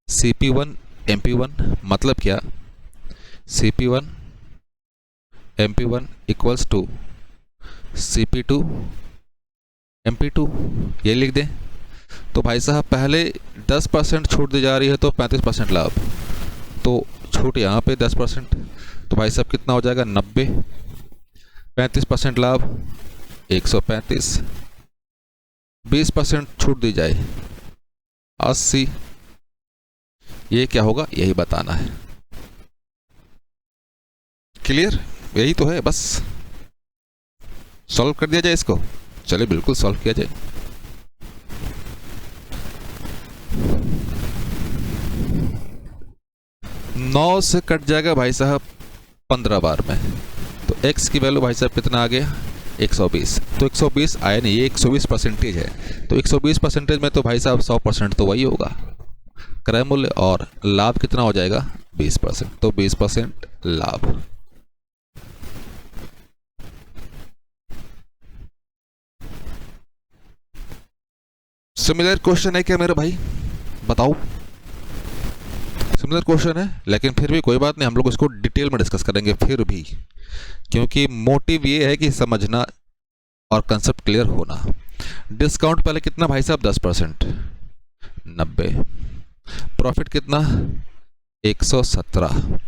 CP1 MP1, मतलब क्या, CP1 MP1 equals to CP2 MP2, ये लिख दें। तो भाई साहब पहले 10% छूट दी जा रही है तो 35% लाभ, तो छूट यहाँ पे 10%, तो भाई साहब कितना हो जाएगा 90, 35% लाभ 135, 20% छूट दी जाए 80, ये क्या होगा यही बताना है। क्लियर, यही तो है, बस सॉल्व कर दिया जाए इसको। चलिए बिल्कुल सॉल्व किया जाए। नौ से कट जाएगा भाई साहब 15 बार में, तो x की वैल्यू भाई साहब कितना आ गया 120। तो 120 आया नहीं, ये 120% है, तो 120% में तो भाई साहब 100% तो वही होगा क्रय मूल्य, और लाभ कितना हो जाएगा 20%, तो 20% लाभ। सिमिलर क्वेश्चन है क्या मेरे भाई, बताओ। सिमिलर क्वेश्चन है, लेकिन फिर भी कोई बात नहीं, हम लोग इसको डिटेल में डिस्कस करेंगे फिर भी, क्योंकि मोटिव ये है कि समझना और कंसेप्ट क्लियर होना। डिस्काउंट पहले कितना भाई साहब 10%, 90, प्रॉफिट कितना 117,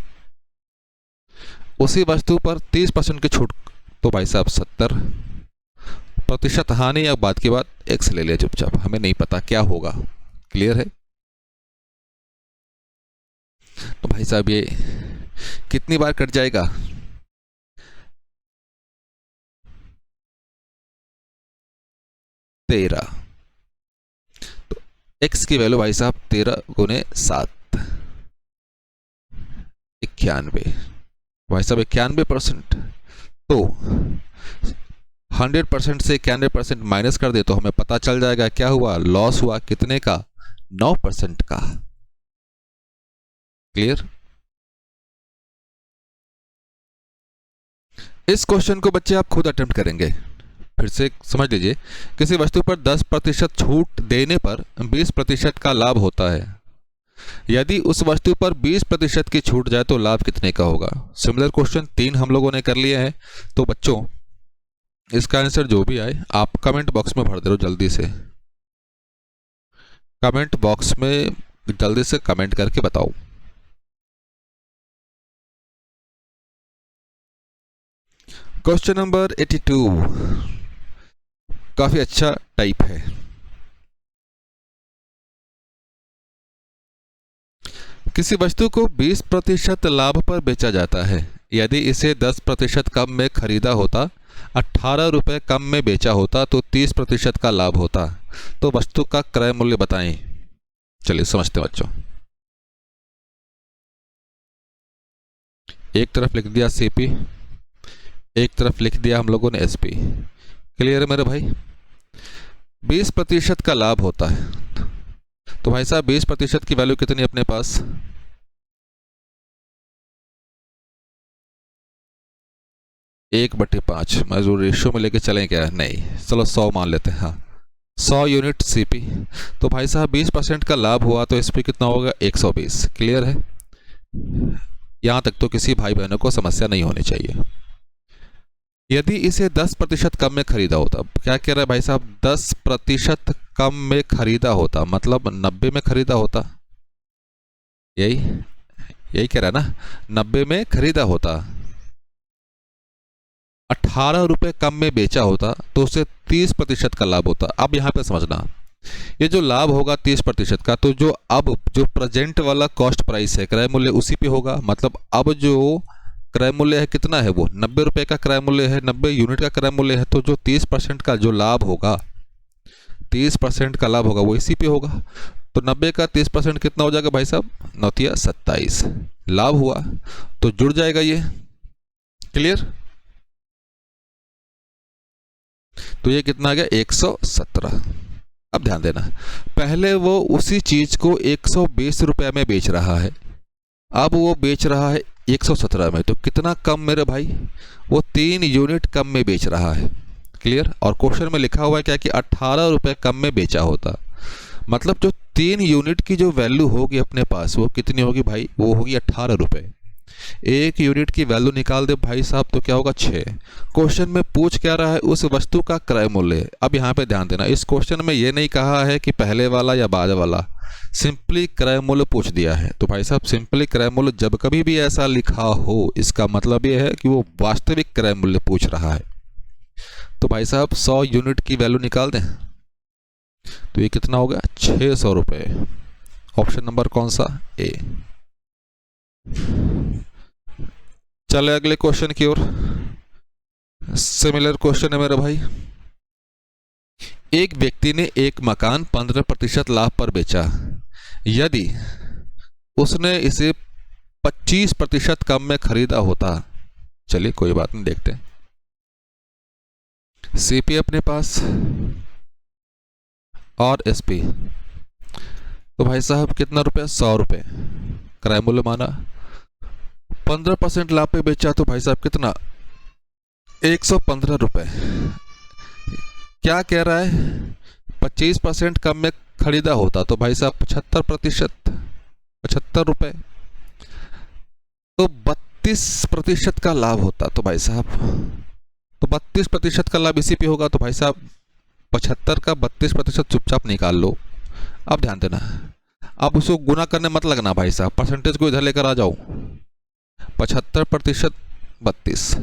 उसी वस्तु पर 30% की छूट, तो भाई साहब 70, प्रतिशत हानि या बाद की बात x ले लिया चुपचाप, हमें नहीं पता क्या होगा। क्लियर है? तो भाई साहब ये कितनी बार कट जाएगा? 13। तो x की वैल्यू भाई साहब 13 गुने 7, 91। भाई साहब 91%। तो 100% से 91% माइनस कर दे तो हमें पता चल जाएगा क्या हुआ, लॉस हुआ कितने का, 9% का। क्लियर? इस क्वेश्चन को बच्चे आप खुद अटेम्प्ट करेंगे, फिर से समझ लीजिए। किसी वस्तु पर 10% छूट देने पर 20% का लाभ होता है। यदि उस वस्तु पर 20% की छूट जाए तो लाभ कितने का होगा। सिमिलर क्वेश्चन 3 हम लोगों ने कर लिए हैं। तो बच्चों इसका आंसर जो भी आए आप कमेंट बॉक्स में भर दे रहो जल्दी से, कमेंट बॉक्स में जल्दी से कमेंट करके बताओ। क्वेश्चन नंबर 82 काफी अच्छा टाइप है। किसी वस्तु को 20% लाभ पर बेचा जाता है। यदि इसे 10% कम में खरीदा होता, 18 रुपये कम में बेचा होता तो 30% का लाभ होता। तो वस्तु का क्रय मूल्य बताएं। चलिए समझते हैं बच्चों। एक तरफ लिख दिया सीपी, एक तरफ लिख दिया हम लोगों ने एसपी। क्लियर है मेरे भाई? 20% का लाभ होता है। तो भाई साहब 20% की वैल्यू कितनी अपने पास, 1/5। मैं जो रेशियो में लेके चलें क्या? नहीं, चलो 100 मान लेते हैं। हाँ 100 यूनिट सीपी। तो भाई साहब 20% का लाभ हुआ तो एसपी कितना होगा, 120। क्लियर है? यहाँ तक तो किसी भाई बहनों को समस्या नहीं होनी चाहिए। यदि इसे 10% कम में खरीदा होता, क्या कह रहा है भाई साहब, 10% कम में खरीदा होता मतलब 90 में खरीदा होता, यही कह रहा है ना, 90 में खरीदा होता, 18 रुपये कम में बेचा होता तो उसे 30% का लाभ होता। अब यहाँ पे समझना, ये जो लाभ होगा 30% का, तो जो प्रेजेंट वाला कॉस्ट प्राइस है, क्रय मूल्य उसी पे होगा। मतलब अब जो क्रय मूल्य है कितना है, वो 90 रुपये का क्रय मूल्य है, 90 यूनिट का क्रय मूल्य है। तो जो 30% का जो लाभ होगा, 30% का लाभ होगा वो इसी पे होगा। तो 90 का 30% कितना हो जाएगा भाई साहब, 9 27 लाभ हुआ तो जुड़ जाएगा ये। क्लियर? तो ये कितना आ गया, 117। अब ध्यान देना, पहले वो उसी चीज को 120 रुपये में बेच रहा है, अब वो बेच रहा है 117 में। तो कितना कम मेरे भाई, वो 3 यूनिट कम में बेच रहा है। क्लियर? और क्वेश्चन में लिखा हुआ है क्या कि 18 रुपये कम में बेचा होता। मतलब जो 3 यूनिट की जो वैल्यू होगी अपने पास वो कितनी होगी भाई, वो होगी 18 रुपये। 1 यूनिट की वैल्यू निकाल दे भाई साहब तो क्या होगा, 6। क्वेश्चन में पूछ क्या रहा है, उस वस्तु का क्रय मूल्य। अब यहाँ पे ध्यान देना, इस क्वेश्चन में ये नहीं कहा है कि पहले वाला या बाद वाला, सिंपली क्रय मूल्य पूछ दिया है। तो भाई साहब सिंपली क्रय मूल्य जब कभी भी ऐसा लिखा हो, इसका मतलब ये है कि वो वास्तविक क्रय मूल्य पूछ रहा है। तो भाई साहब 100 यूनिट की वैल्यू निकाल दें तो ये कितना होगा, 600 रुपये। ऑप्शन नंबर कौन सा, ए। चले अगले क्वेश्चन की ओर। सिमिलर क्वेश्चन है मेरा भाई। एक व्यक्ति ने एक मकान 15% लाभ पर बेचा। यदि उसने इसे 25% कम में खरीदा होता, चलिए कोई बात नहीं, देखते हैं। सीपी अपने पास और एसपी। तो भाई साहब कितना रुपया, 100 रुपये क्रय मूल्य माना। 15% लाभ पे बेचा तो भाई साहब कितना, 115 रुपये। क्या कह रहा है, 25% कम में खरीदा होता तो भाई साहब 75 रुपये, तो 32% का लाभ होता। तो भाई साहब तो 32% का लाभ इसी पे होगा। तो भाई साहब 75 का 32% चुपचाप निकाल लो। अब ध्यान देना, अब उसको गुना करने मत लगना भाई साहब, परसेंटेज को इधर लेकर आ जाओ। 75% 32।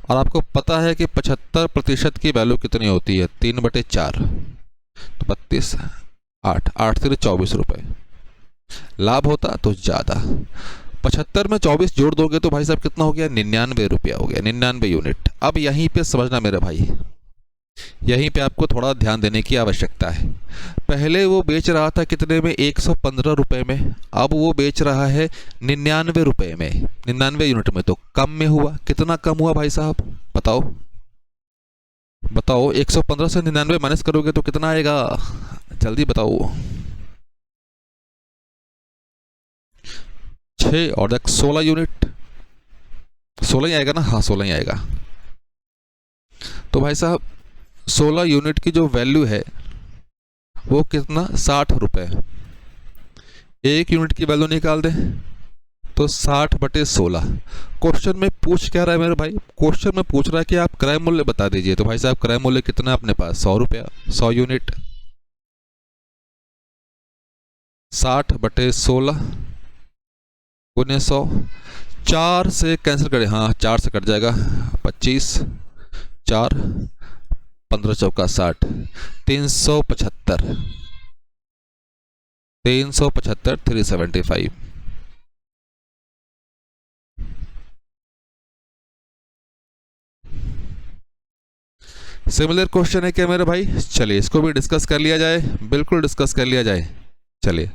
और आपको पता है कि 75% की वैल्यू कितनी होती है? 3/4। तो 32, 8 3 24 रुपये। लाभ होता तो ज़्यादा। 75 में 24 जोड़ दोगे तो भाई साहब कितना हो गया? 99 रुपया हो गया, 99 यूनिट। अब यहीं पे समझना मेरे भाई, यहीं पे आपको थोड़ा ध्यान देने की आवश्यकता है। पहले वो बेच रहा था कितने में? 115 रुपये में। अब वो बेच रहा है 99 रुपये में, 99 यूनिट में। तो कम में हुआ। कितना कम हुआ भाई साहब? बताओ बताओ। 115 से 99 माइनस करोगे तो कितना आएगा? जल्दी बताओ। 6 और 16 यूनिट। 16 ही आएगा ना? हाँ 16 ही आएगा। तो भाई साहब 16 यूनिट की जो वैल्यू है वो कितना? 60 रुपये। एक यूनिट की वैल्यू निकाल दें तो 60/16। क्वेश्चन में पूछ क्या रहा है मेरे भाई? क्वेश्चन में पूछ रहा है कि आप क्रय मूल्य बता दीजिए। तो भाई साहब क्रय मूल्य कितना है अपने पास? 100 रुपया। 100 यूनिट 60/16 गुने 100। 4 से कैंसिल करें, हाँ 4 से कट जाएगा। 25, 4 15 चौका 60, 375, 375। सिमिलर क्वेश्चन है क्या मेरे भाई? चलिए इसको भी डिस्कस कर लिया जाए। बिल्कुल डिस्कस कर लिया जाए। चलिए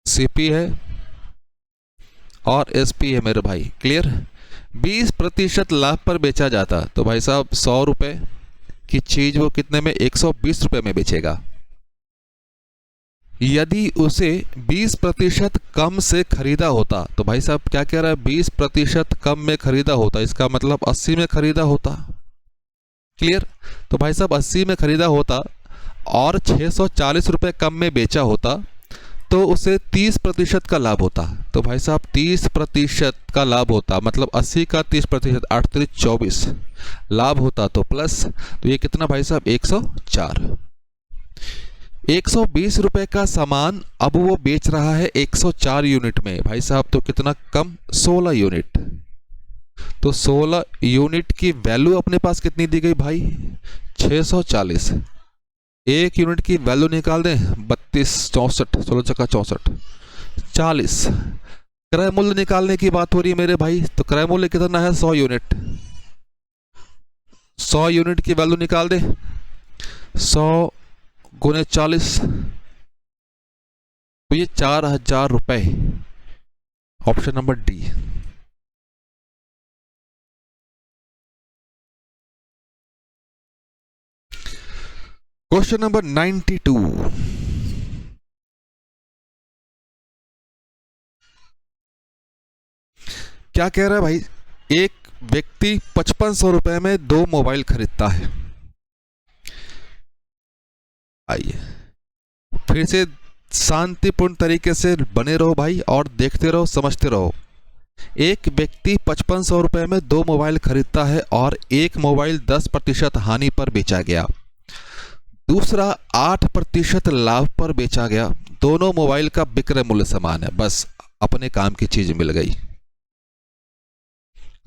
सीपी है और एसपी है मेरे भाई। क्लियर? 20% लाभ पर बेचा जाता तो भाई साहब 100 रुपये की चीज वो कितने में? 120 रुपये में बेचेगा। यदि उसे 20% कम से खरीदा होता तो भाई साहब क्या कह रहा है? 20% कम में खरीदा होता, इसका मतलब 80 में खरीदा होता। क्लियर? तो भाई साहब 80 में खरीदा होता और 640 रुपये कम में बेचा होता तो उसे 30% का लाभ होता। तो भाई साहब 30% का लाभ होता, मतलब 80 का 30%, 8 3 24 लाभ होता। तो प्लस, तो ये कितना भाई साहब? 104। 120 रुपये का सामान अब वो बेच रहा है 104 यूनिट में। भाई साहब तो कितना कम? 16 यूनिट। तो 16 यूनिट की वैल्यू अपने पास कितनी दी गई भाई? 640। एक यूनिट की वैल्यू निकाल दें 32, 64, 16 चक्का 64, 40। क्रय मूल्य निकालने की बात हो रही है मेरे भाई। तो क्रय मूल्य कितना है? 100 यूनिट। 100 यूनिट की वैल्यू निकाल दें। 100 गुने 40 तो ये 4000 रुपये। Option number D. Question number 92। क्या कह रहा है भाई? एक व्यक्ति 5500 रुपए में 2 मोबाइल खरीदता है। आइए फिर से शांतिपूर्ण तरीके से बने रहो भाई और देखते रहो, समझते रहो। एक व्यक्ति 5500 रुपए में 2 मोबाइल खरीदता है और एक मोबाइल 10% हानि पर बेचा गया, दूसरा 8% लाभ पर बेचा गया। दोनों मोबाइल का विक्रय मूल्य समान है। बस अपने काम की चीज मिल गई।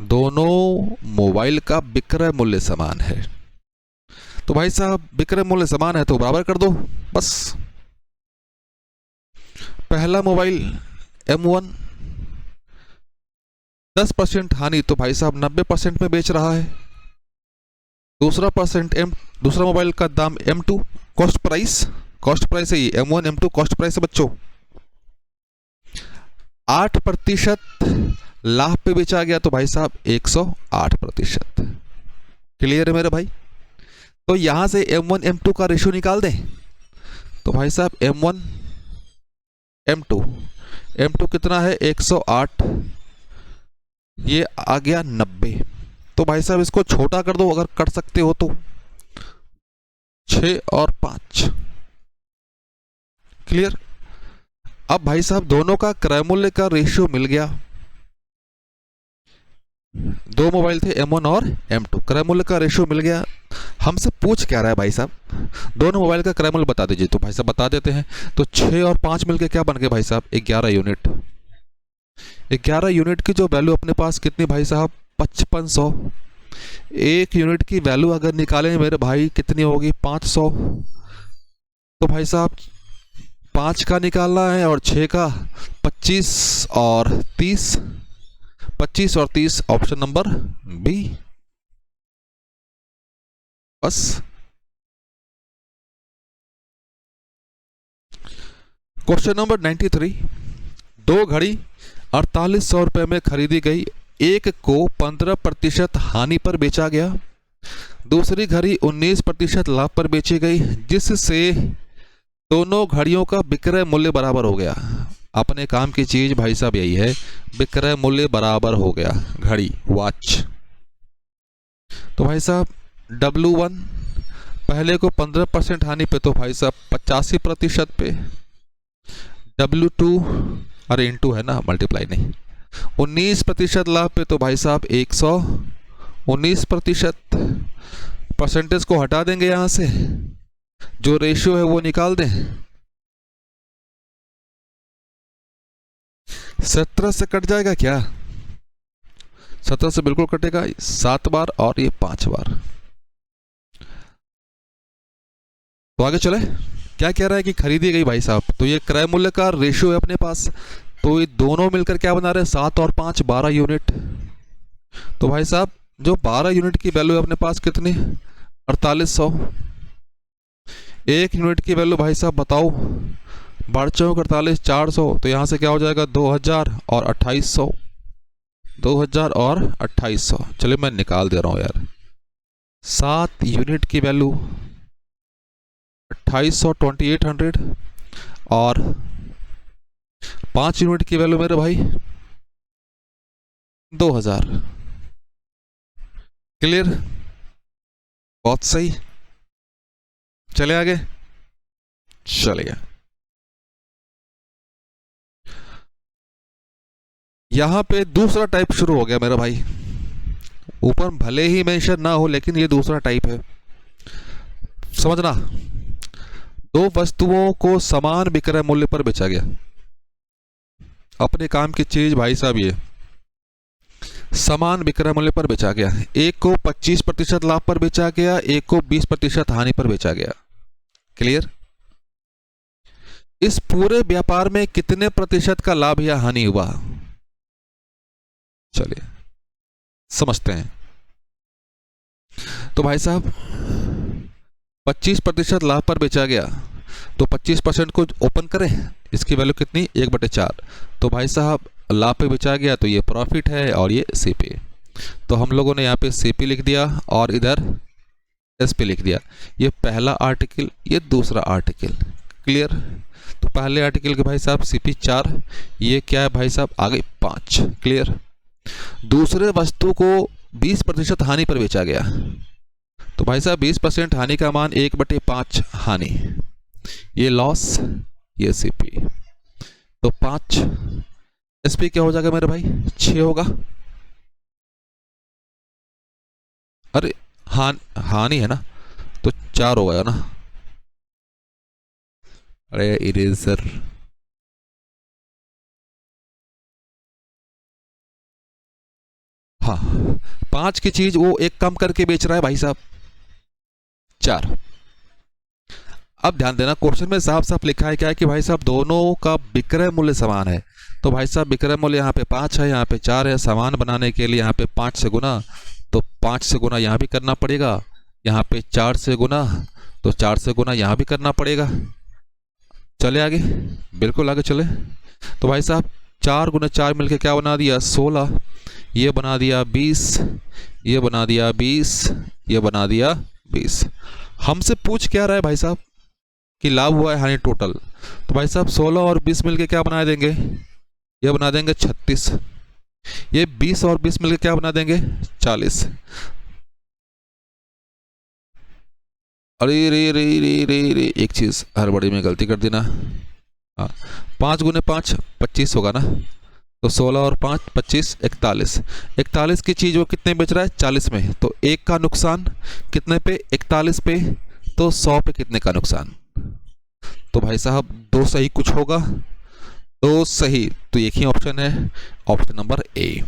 दोनों मोबाइल का विक्रय मूल्य समान है। तो भाई साहब विक्रय मूल्य समान है तो बराबर कर दो बस। पहला मोबाइल M1 10% हानि तो भाई साहब 90% में बेच रहा है। दूसरा मोबाइल का दाम M2 कॉस्ट प्राइस है। ये M1 M2 कॉस्ट प्राइस है बच्चों। 8% लाभ पे बेचा गया तो भाई साहब 108%। क्लियर है मेरे भाई? तो यहां से M1 M2 का रेशियो निकाल दें तो भाई साहब M1 M2 कितना है? 108, ये आ गया 90। तो भाई साहब इसको छोटा कर दो अगर कर सकते हो तो। 6 और 5। क्लियर? अब भाई साहब दोनों का क्रय मूल्य का रेशियो मिल गया। 2 मोबाइल थे M1 और M2, क्रय मूल्य का रेशियो मिल गया। हमसे पूछ क्या रहा है भाई साहब? दोनों मोबाइल का क्रय मूल्य बता दीजिए। तो भाई साहब बता देते हैं। तो 6 और 5 मिलके क्या बन गए भाई साहब? 11 यूनिट। 11 यूनिट की जो वैल्यू अपने पास कितनी भाई साहब, 5500। 1 यूनिट की वैल्यू अगर निकालें मेरे भाई कितनी होगी, 500। तो भाई साहब 5 का निकालना है और 6 का, 25 और 30, 25 और 30 ऑप्शन नंबर बी। बस। Question number 93। 2 घड़ी 4800 रुपये में खरीदी गई, एक को 15% हानि पर बेचा गया, दूसरी घड़ी 19% लाभ पर बेची गई, जिससे दोनों घड़ियों का विक्रय मूल्य बराबर हो गया। अपने काम की चीज भाई साहब यही है, विक्रय मूल्य बराबर हो गया, घड़ी वॉच। तो भाई साहब W1 पहले को 15% हानि पे, तो भाई साहब 85% पे। W2 अरे इंटू है ना, मल्टीप्लाई नहीं। 19% लाभ पे, तो भाई साहब 119%। परसेंटेज को हटा देंगे यहां से, जो रेशियो है वो निकाल दें। 17 से कट जाएगा क्या, 17 से बिल्कुल कटेगा, 7 बार और ये 5 बार। तो आगे चले, क्या कह रहा है कि खरीदी गई भाई साहब, तो ये क्रय मूल्य का रेशियो है अपने पास, तो ये दोनों मिलकर क्या बना रहे हैं, 7 और 5 12 यूनिट। तो भाई साहब जो 12 यूनिट की वैल्यू है अपने पास कितनी, 4800। 1 यूनिट की वैल्यू भाई साहब बताओ, 12 48 400, तो यहां से क्या हो जाएगा, 2000 और 2800, 2000 और 2800। चलिए मैं निकाल दे रहा हूं यार। 7 यूनिट की वैल्यू 2800 2800, और 5 यूनिट की वैल्यू मेरे भाई 2000। क्लियर, बहुत सही। चले आगे, चलिए। यहां पे दूसरा टाइप शुरू हो गया मेरा भाई, ऊपर भले ही मेंशन ना हो लेकिन ये दूसरा टाइप है, समझना। 2 वस्तुओं को समान विक्रय मूल्य पर बेचा गया। अपने काम की चीज भाई साहब ये समान विक्रय मूल्य पर बेचा गया, एक को 25% लाभ पर बेचा गया, एक को 20% हानि पर बेचा गया। क्लियर। इस पूरे व्यापार में कितने प्रतिशत का लाभ या हानि हुआ, चलिए समझते हैं। तो भाई साहब 25% लाभ पर बेचा गया, तो 25% को ओपन करें, इसकी वैल्यू कितनी, 1/4। तो भाई साहब लाभ पे बेचा गया, तो ये प्रॉफिट है और ये सीपी। तो हम लोगों ने यहाँ पे सीपी लिख दिया और इधर एसपी लिख दिया। ये पहला आर्टिकल, ये दूसरा आर्टिकल। क्लियर। तो पहले आर्टिकल के भाई साहब सीपी 4, ये क्या है भाई साहब, आगे 5। क्लियर। दूसरे वस्तु को 20% हानि पर बेचा गया, तो भाई साहब 20% हानि का मान 1/5 हानि, ये लॉस, ये सीपी। तो 5 एसपी क्या हो जाएगा मेरे भाई, 6 होगा। अरे हानि है ना, तो 4 हो गया ना। अरे इरेजर, हाँ 5 की चीज वो एक कम करके बेच रहा है भाई साहब 4। अब ध्यान देना, क्वेश्चन में साफ साफ लिखा है क्या है कि भाई साहब दोनों का विक्रय मूल्य समान है। तो भाई साहब विक्रय मूल्य यहाँ पे 5 है, यहाँ पे 4 है, समान बनाने के लिए यहाँ पे 5 से गुना, तो 5 से गुना यहाँ भी करना पड़ेगा, यहाँ पे 4 से गुना, तो 4 से गुना यहाँ भी करना पड़ेगा। चले आगे, बिल्कुल आगे चले। तो भाई साहब 4 गुना 4 मिलके क्या बना दिया, 16, ये बना दिया 20, ये बना दिया 20, ये बना दिया 20। हमसे पूछ क्या रहा है भाई साहब कि लाभ हुआ है हानि टोटल। तो भाई साहब 16 और 20 मिलके क्या बना देंगे, ये बना देंगे 36। ये 20 और 20 मिलके क्या बना देंगे, 40। अरे रे रे रे रे रे, एक चीज हड़बड़ी में गलती कर देना। हाँ 5 गुने 5 25 होगा ना, तो 16 और 5 25 41। 41 की चीज वो कितने बेच रहा है, 40 में। तो 1 का नुकसान कितने पे, 41 पे, तो 100 पे कितने का नुकसान। तो भाई साहब 2 सही कुछ होगा, तो सही, तो एक ही ऑप्शन है, option number A.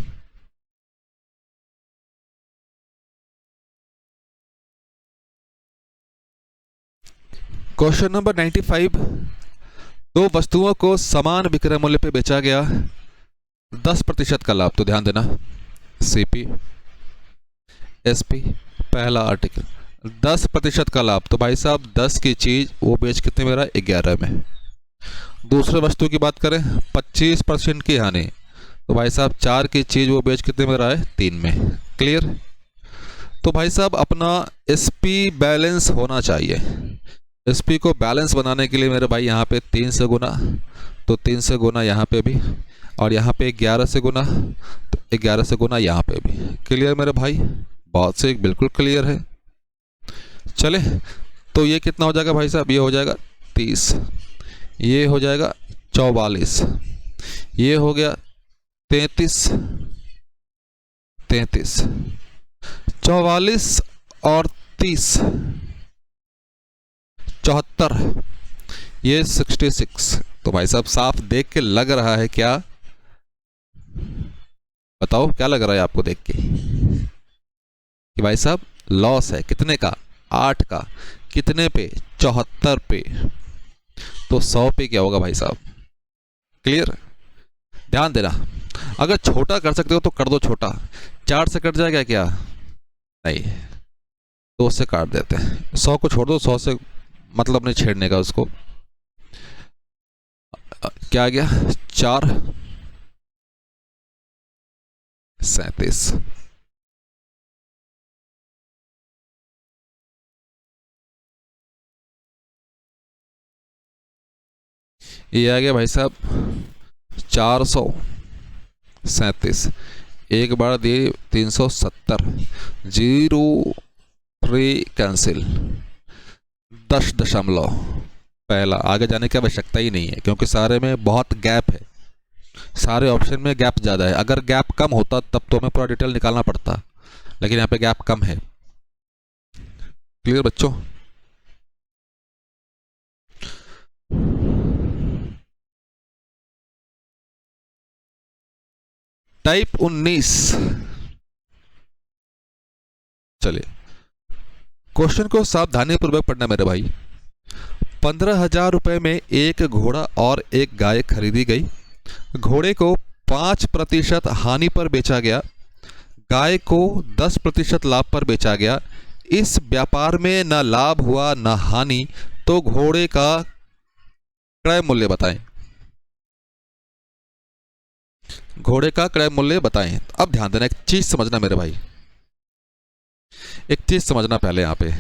Question number 95। दो वस्तुओं को समान विक्रय मूल्य पे बेचा गया, 10% का लाभ, तो ध्यान देना, सीपी एसपी, पहला आर्टिकल, 10% का लाभ, तो भाई साहब 10 की चीज वो बेच कितने में रहा है, 11 में। दूसरे वस्तु की बात करें, 25% की हानि, तो भाई साहब 4 की चीज वो बेच कितने में रहा है, 3 में। क्लियर। तो भाई साहब अपना एसपी बैलेंस होना चाहिए। एसपी को बैलेंस बनाने के लिए मेरे भाई यहाँ पे 3 से गुना, तो 3 से गुना यहाँ पे भी, और यहाँ पे 11 से गुना, तो 11 से गुना यहाँ पे भी। क्लियर मेरे भाई, बहुत से बिल्कुल क्लियर है। चले, तो ये कितना हो जाएगा भाई साहब, ये हो जाएगा 30, ये हो जाएगा 44, ये हो गया 33, 44 और 30, 74, ये 66। तो भाई साहब साफ देख के लग रहा है क्या, बताओ क्या लग रहा है आपको देख के, कि भाई साहब लॉस है, कितने का, 8 का, कितने पे, 74 पे, तो 100 पे क्या होगा भाई साहब। क्लियर। ध्यान देना, अगर छोटा कर सकते हो तो कर दो छोटा, 4 से कट जाएगा क्या, नहीं, 2 से काट देते हैं, 100 को छोड़ दो, 100 से मतलब नहीं छेड़ने का उसको। क्या आ गया, 4 37, ये आ गया भाई साहब 437, एक बार दिए 370, 0 3 कैंसिल, 10 दशमलव, पहला, आगे जाने की आवश्यकता ही नहीं है क्योंकि सारे में बहुत गैप है, सारे ऑप्शन में गैप ज़्यादा है। अगर गैप कम होता तब तो हमें पूरा डिटेल निकालना पड़ता, लेकिन यहाँ पे गैप कम है। क्लियर बच्चों। टाइप 19, चलिए क्वेश्चन को सावधानी पूर्वक पढ़ना मेरे भाई। 15,000 रुपए में एक घोड़ा और एक गाय खरीदी गई। घोड़े को 5% हानि पर बेचा गया, गाय को 10% लाभ पर बेचा गया। इस व्यापार में न लाभ हुआ न हानि, तो घोड़े का क्रय मूल्य बताएं। घोड़े का क्रय मूल्य बताएं। अब ध्यान देना, एक चीज समझना मेरे भाई, एक चीज समझना पहले यहाँ पे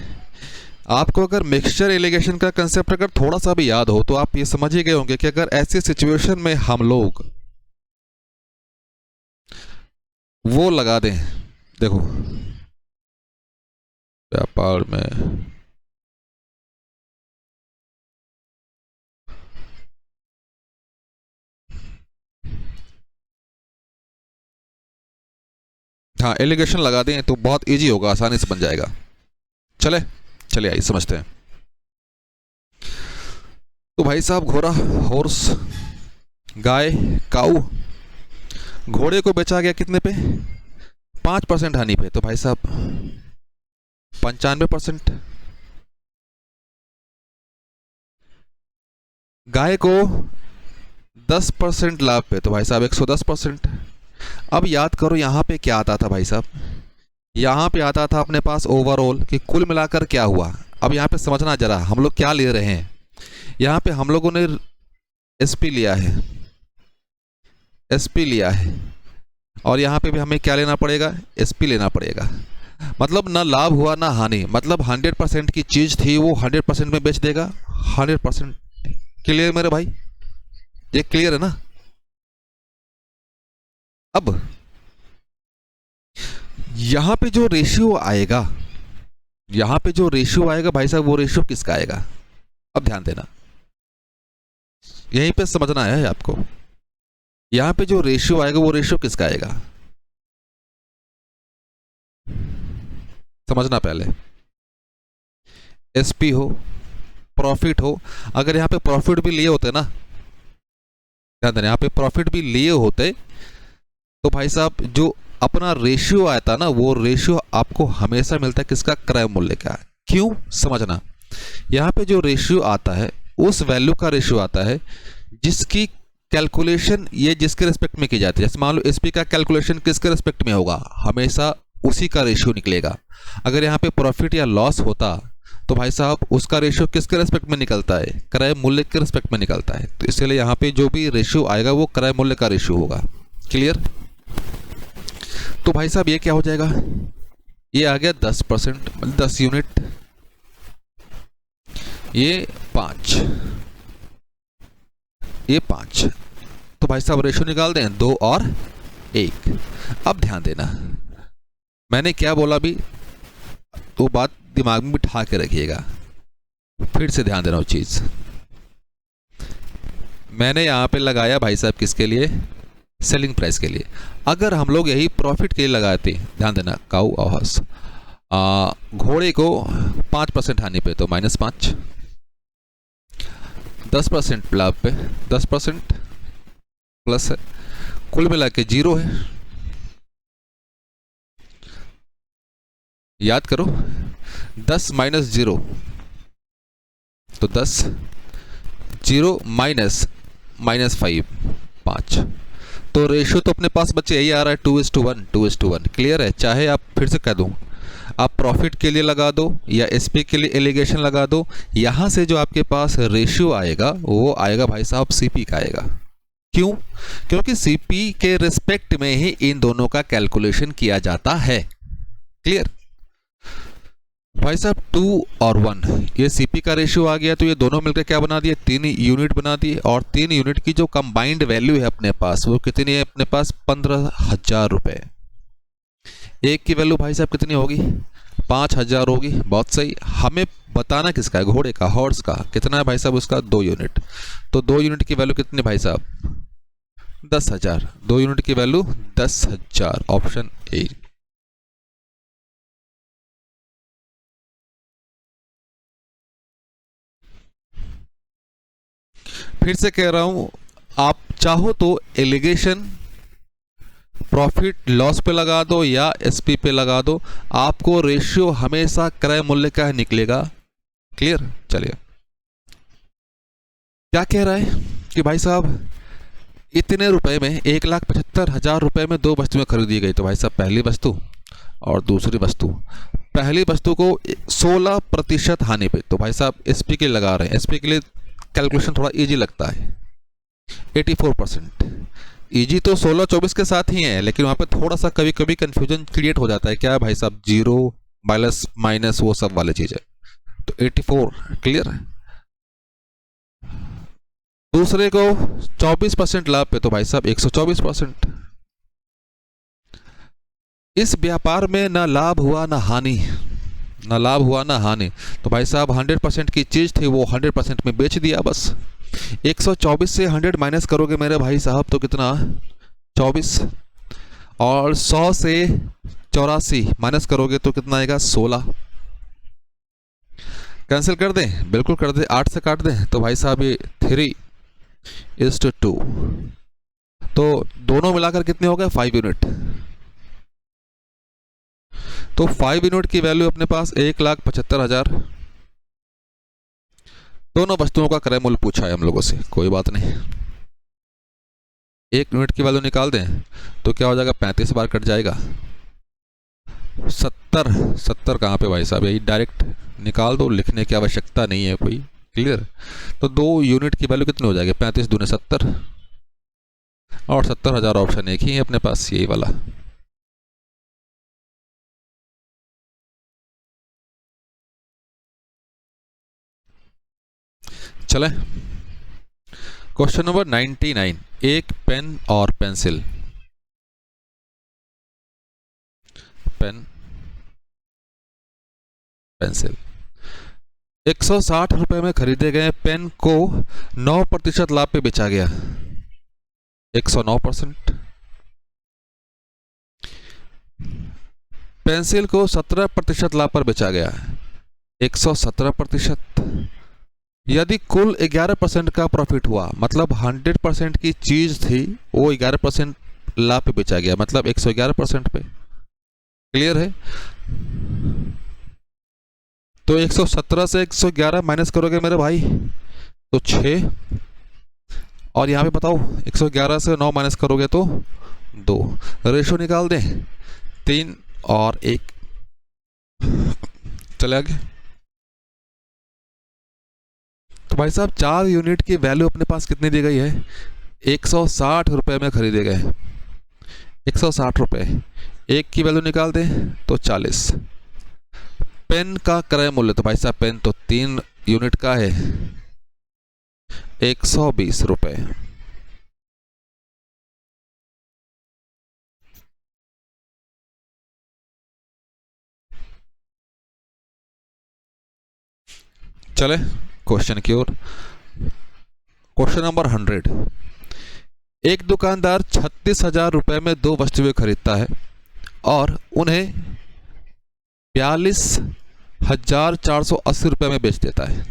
आपको, अगर मिक्सचर एलिगेशन का कंसेप्ट अगर थोड़ा सा भी याद हो तो आप ये समझ ही गए होंगे कि अगर ऐसी सिचुएशन में हम लोग वो लगा दें, देखो व्यापार में हाँ एलिगेशन लगा दें तो बहुत इजी होगा, आसानी से बन जाएगा। चले चलिए आइए समझते हैं। तो भाई साहब घोड़ा, हॉर्स, गाय, काऊ, घोड़े को बेचा गया कितने पे, 5% हानि पे, तो भाई साहब 95%। गाय को 10% लाभ पे, तो भाई साहब 110%। अब याद करो यहाँ पे क्या आता था भाई साहब, यहाँ पे आता था अपने पास ओवरऑल कि कुल मिलाकर क्या हुआ। अब यहाँ पे समझना जरा हम लोग क्या ले रहे हैं, यहाँ पे हम लोगों ने एसपी लिया है, एसपी लिया है, और यहाँ पे भी हमें क्या लेना पड़ेगा, एसपी लेना पड़ेगा। मतलब ना लाभ हुआ ना हानि, मतलब 100% की चीज थी वो 100% में बेच देगा, 100%। क्लियर मेरे भाई, ये क्लियर है ना। अब यहां पे जो रेशियो आएगा, यहां पे जो रेशियो आएगा भाई साहब, वो रेशियो किसका आएगा, अब ध्यान देना, यहीं पे समझना है आपको। यहां पे जो रेशियो आएगा वो रेशियो किसका आएगा, समझना पहले। एसपी हो, प्रॉफिट हो, अगर यहां पे प्रॉफिट भी लिए होते ना, ध्यान देना, यहाँ पे प्रॉफिट भी लिए होते तो भाई साहब जो अपना रेशियो आया था ना, वो रेशियो आपको हमेशा मिलता है किसका, क्रय मूल्य का। क्यों, समझना, यहाँ पे जो रेशियो आता है उस वैल्यू का रेशियो आता है जिसकी कैलकुलेशन ये जिसके रिस्पेक्ट में की जाती है। जैसे मान लो एसपी का कैलकुलेशन किसके रिस्पेक्ट में होगा, हमेशा उसी का रेशियो निकलेगा। अगर यहाँ पे प्रॉफिट या लॉस होता तो भाई साहब उसका रेशियो किसके रिस्पेक्ट में निकलता है, क्रय मूल्य के रिस्पेक्ट में निकलता है। तो इसलिए यहाँ पे जो भी रेशियो आएगा वो क्रय मूल्य का रेशियो होगा। क्लियर। तो भाई साहब ये क्या हो जाएगा, ये आ गया 10%, 10 यूनिट, ये 5, ये 5। तो भाई साहब रेशियो निकाल दें, 2 और 1। अब ध्यान देना मैंने क्या बोला अभी, तो बात दिमाग में बिठा के रखिएगा, फिर से ध्यान देना उस चीज। मैंने यहां पे लगाया भाई साहब किसके लिए, सेलिंग प्राइस के लिए। अगर हम लोग यही प्रॉफिट के लिए लगाते, ध्यान देना, काऊ और हंस, घोड़े को 5% हानि पे तो -5, 10% लाभ पे 10% प्लस है, कुल मिला के 0 है। याद करो, 10 - 0 तो 10, 0 माइनस -5, 5। तो रेशियो तो अपने पास बच्चे यही आ रहा है 2:1, 2:1। क्लियर है। चाहे आप फिर से कह दूं, आप प्रॉफिट के लिए लगा दो या एसपी के लिए एलिगेशन लगा दो, यहां से जो आपके पास रेशियो आएगा वो आएगा भाई साहब सीपी का आएगा। क्यों, क्योंकि सीपी के रिस्पेक्ट में ही इन दोनों का कैलकुलेशन किया जाता है। क्लियर भाई साहब, 2 और 1 ये सीपी का रेशियो आ गया, तो ये दोनों मिलकर क्या बना दिए, 3 यूनिट बना दिए। और 3 यूनिट की जो कंबाइंड वैल्यू है अपने पास वो कितनी है अपने पास, 15,000 रुपए। एक की वैल्यू भाई साहब कितनी होगी, 5,000 होगी। बहुत सही। हमें बताना किसका है, घोड़े का, हॉर्स का। कितना है भाई साहब उसका, 2 यूनिट। तो 2 यूनिट की वैल्यू कितनी भाई साहब, 10,000। 2 यूनिट की वैल्यू 10,000, ऑप्शन ए। फिर से कह रहा हूं, आप चाहो तो एलिगेशन प्रॉफिट लॉस पे लगा दो या एसपी पे लगा दो, आपको रेशियो हमेशा क्रय मूल्य का निकलेगा। क्लियर। चलिए, क्या कह रहा है कि भाई साहब इतने रुपए में 1,75,000 रुपए में 2 वस्तुएं खरीदी गई। तो भाई साहब पहली वस्तु और दूसरी वस्तु, पहली वस्तु को 16% हानि पे, तो भाई साहब एसपी के लिए लगा रहे हैं। एसपी के लिए कैलकुलेशन थोड़ा इजी लगता है, 84%। इजी तो 16-24 के साथ ही है, लेकिन वहां पे थोड़ा सा कभी कभी कंफ्यूजन क्रिएट हो जाता है। क्या है भाई साहब, 0 माइनस वो सब वाले चीज है। तो 84 क्लियर है। दूसरे को 24% लाभ पे, तो भाई साहब 124%। इस व्यापार में ना लाभ हुआ ना हानि, ना लाभ हुआ ना हानि। तो भाई साहब 100% की चीज थी वो 100% में बेच दिया बस। 124 से 100 माइनस करोगे मेरे भाई साहब तो कितना, 24। और 100 से 84 माइनस करोगे तो कितना आएगा, 16। कैंसिल कर दें, बिल्कुल कर दें, 8 से काट दें तो भाई साहब ये 3:2। तो दोनों मिलाकर कितने हो गए, 5 यूनिट। तो 5 यूनिट की वैल्यू अपने पास 1,75,000। दोनों वस्तुओं का क्रय मूल्य पूछा है हम लोगों से, कोई बात नहीं। 1 यूनिट की वैल्यू निकाल दें तो क्या हो जाएगा, 35 बार कट जाएगा। 70 कहाँ पे भाई साहब, यही डायरेक्ट निकाल दो, लिखने की आवश्यकता नहीं है कोई। क्लियर। तो 2 यूनिट की वैल्यू कितनी हो जाएगी, 35 दूने 70, और 70,000 ऑप्शन एक ही है अपने पास, यही वाला। चले क्वेश्चन नंबर 99। एक पेन और पेंसिल, पेन पेंसिल 160 रुपए में खरीदे गए पेन को 9% लाभ पे बेचा गया, 109%। पेंसिल को 17% लाभ पर बेचा गया, 117%। यदि कुल 11% का प्रॉफिट हुआ, मतलब 100% की चीज थी वो 11% लाभ पे बेचा गया, मतलब 111% पे। क्लियर है? तो 117 से 111 माइनस करोगे मेरे भाई तो 6, और यहाँ पे बताओ 111 से 9 माइनस करोगे तो 2। रेशो निकाल दें, 3 और 1। चले आगे। तो भाई साहब 4 यूनिट की वैल्यू अपने पास कितनी दी गई है? 160 रुपये में खरीदे गए, 160 रुपये। एक की वैल्यू निकाल दें तो 40। पेन का क्रय मूल्य, तो भाई साहब पेन तो 3 यूनिट का है, 120 रुपये। चले क्वेश्चन की ओर। Question number 100। एक दुकानदार 36,000 रुपये में 2 वस्तुएं खरीदता है और उन्हें 42,480 रुपये में बेच देता है।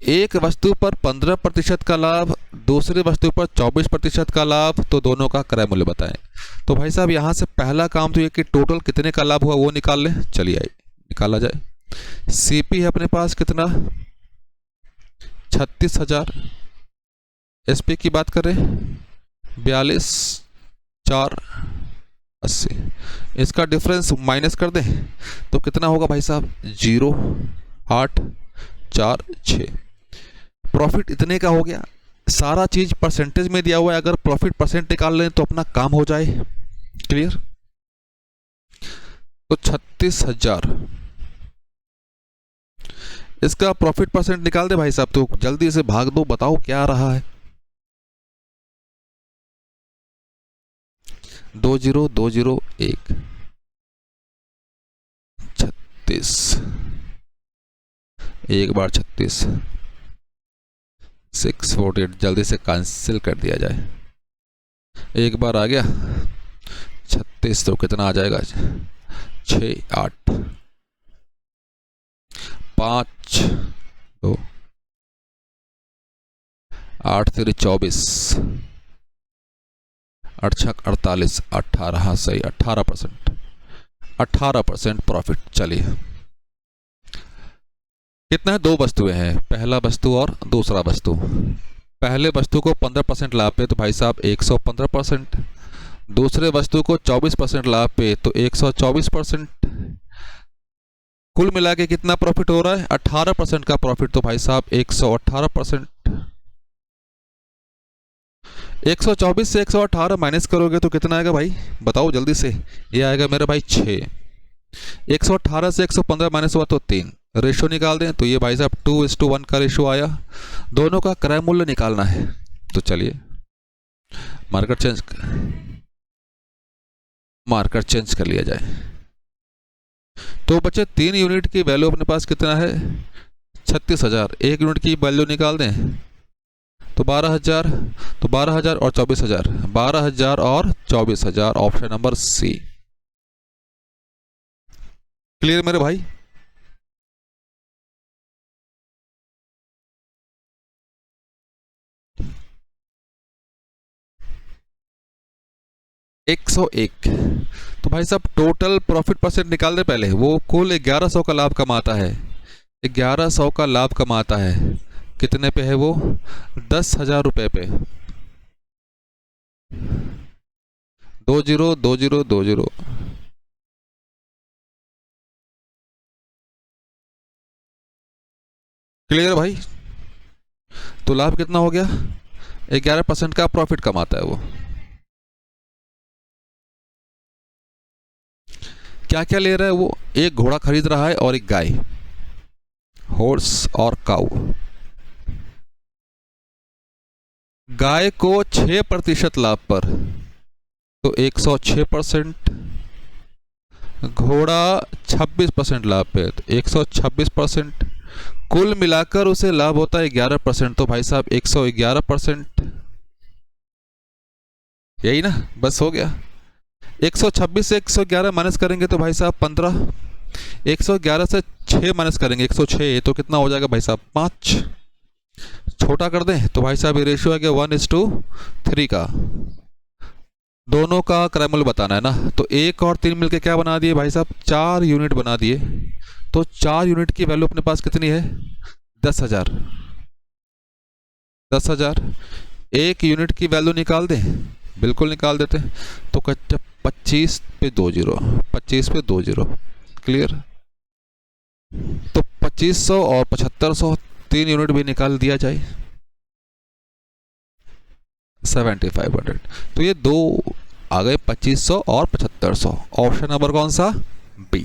एक वस्तु पर 15% का लाभ, दूसरी वस्तु पर 24% का लाभ, तो दोनों का क्रय मूल्य बताएं। तो भाई साहब यहाँ से पहला काम तो ये कि टोटल कितने का लाभ हुआ वो निकाल लें। चलिए आइए निकाला जाए। सीपी है अपने पास कितना? 36,000। एसपी की बात करें 42,480। इसका डिफरेंस माइनस कर दें तो कितना होगा भाई साहब? 0,846। प्रॉफिट इतने का हो गया। सारा चीज परसेंटेज में दिया हुआ है, अगर प्रॉफिट परसेंट निकाल लें तो अपना काम हो जाए। क्लियर? तो 36,000 इसका प्रॉफिट परसेंट निकाल दे भाई साहब, तो जल्दी से भाग दो, बताओ क्या आ रहा है। 20,201 36, एक बार 36 648, जल्दी से कैंसिल कर दिया जाए। एक बार आ गया 36 तो कितना आ जाएगा? 6 8 5 2 8 3 24 8 6 48 18, हाँ सही 18%, 18% प्रॉफिट। चलिए कितना है? 2 वस्तुएं हैं, पहला वस्तु और दूसरा वस्तु। पहले वस्तु को 15% लाभ पे तो भाई साहब 115%, दूसरे वस्तु को 24% लाभ पे तो 124%। कुल मिला के कितना प्रॉफिट हो रहा है? 18% का प्रॉफिट, तो भाई साहब 118%। 124 से 118 माइनस करोगे तो कितना आएगा भाई? बताओ जल्दी से। ये आएगा मेरे भाई 6। 118 से 115 माइनस हुआ तो 3। रेशो निकाल दें तो ये भाई साहब 2:1 का रेशो आया। दोनों का क्रय मूल्य निकालना है, तो चलिए मार्कर चेंज कर लिया जाए। तो बच्चे 3 यूनिट की वैल्यू अपने पास कितना है? 36,000। 1 यूनिट की वैल्यू निकाल दें तो 12,000, तो 12,000 और 24,000, 12,000 और 24,000, ऑप्शन नंबर सी। क्लियर मेरे भाई? एक 101। तो भाई साहब टोटल प्रॉफिट परसेंट निकाल दे पहले। वो कुल 1100 का लाभ कमाता है, 1100 का लाभ कमाता है। कितने पे है वो? 10,000 रुपये पे। 20,20,20। क्लियर भाई? तो लाभ कितना हो गया? 11% का प्रॉफिट कमाता है वो। क्या क्या ले रहा है वो? एक घोड़ा खरीद रहा है और एक गाय, हॉर्स और काऊ। गाय को 6% लाभ पर तो 106%, घोड़ा 26% लाभ पे तो 126%। कुल मिलाकर उसे लाभ होता है 11%, तो भाई साहब 111%। यही ना, बस हो गया। 126 से 111 माइनस करेंगे तो भाई साहब 15। 111 से 6 माइनस करेंगे 106, तो कितना हो जाएगा भाई साहब? 5। छोटा कर दें तो भाई साहब ये रेशियो है कि 1:3 का, दोनों का क्रय मूल्य बताना है ना। तो 1 और 3 मिलके क्या बना दिए भाई साहब, 4 यूनिट बना दिए। तो 4 यूनिट की वैल्यू अपने पास कितनी है, 10,000। 10,000 एक यूनिट की वैल्यू निकाल दें, बिल्कुल निकाल देते हैं। तो 25 पे 2 जीरो, 25 पे 2 जीरो, क्लियर। तो 2500 और 7500 3 यूनिट भी निकाल दिया जाए, 7500। तो ये दो आ गए 2500 और 7500। ऑप्शन नंबर कौन सा, बी।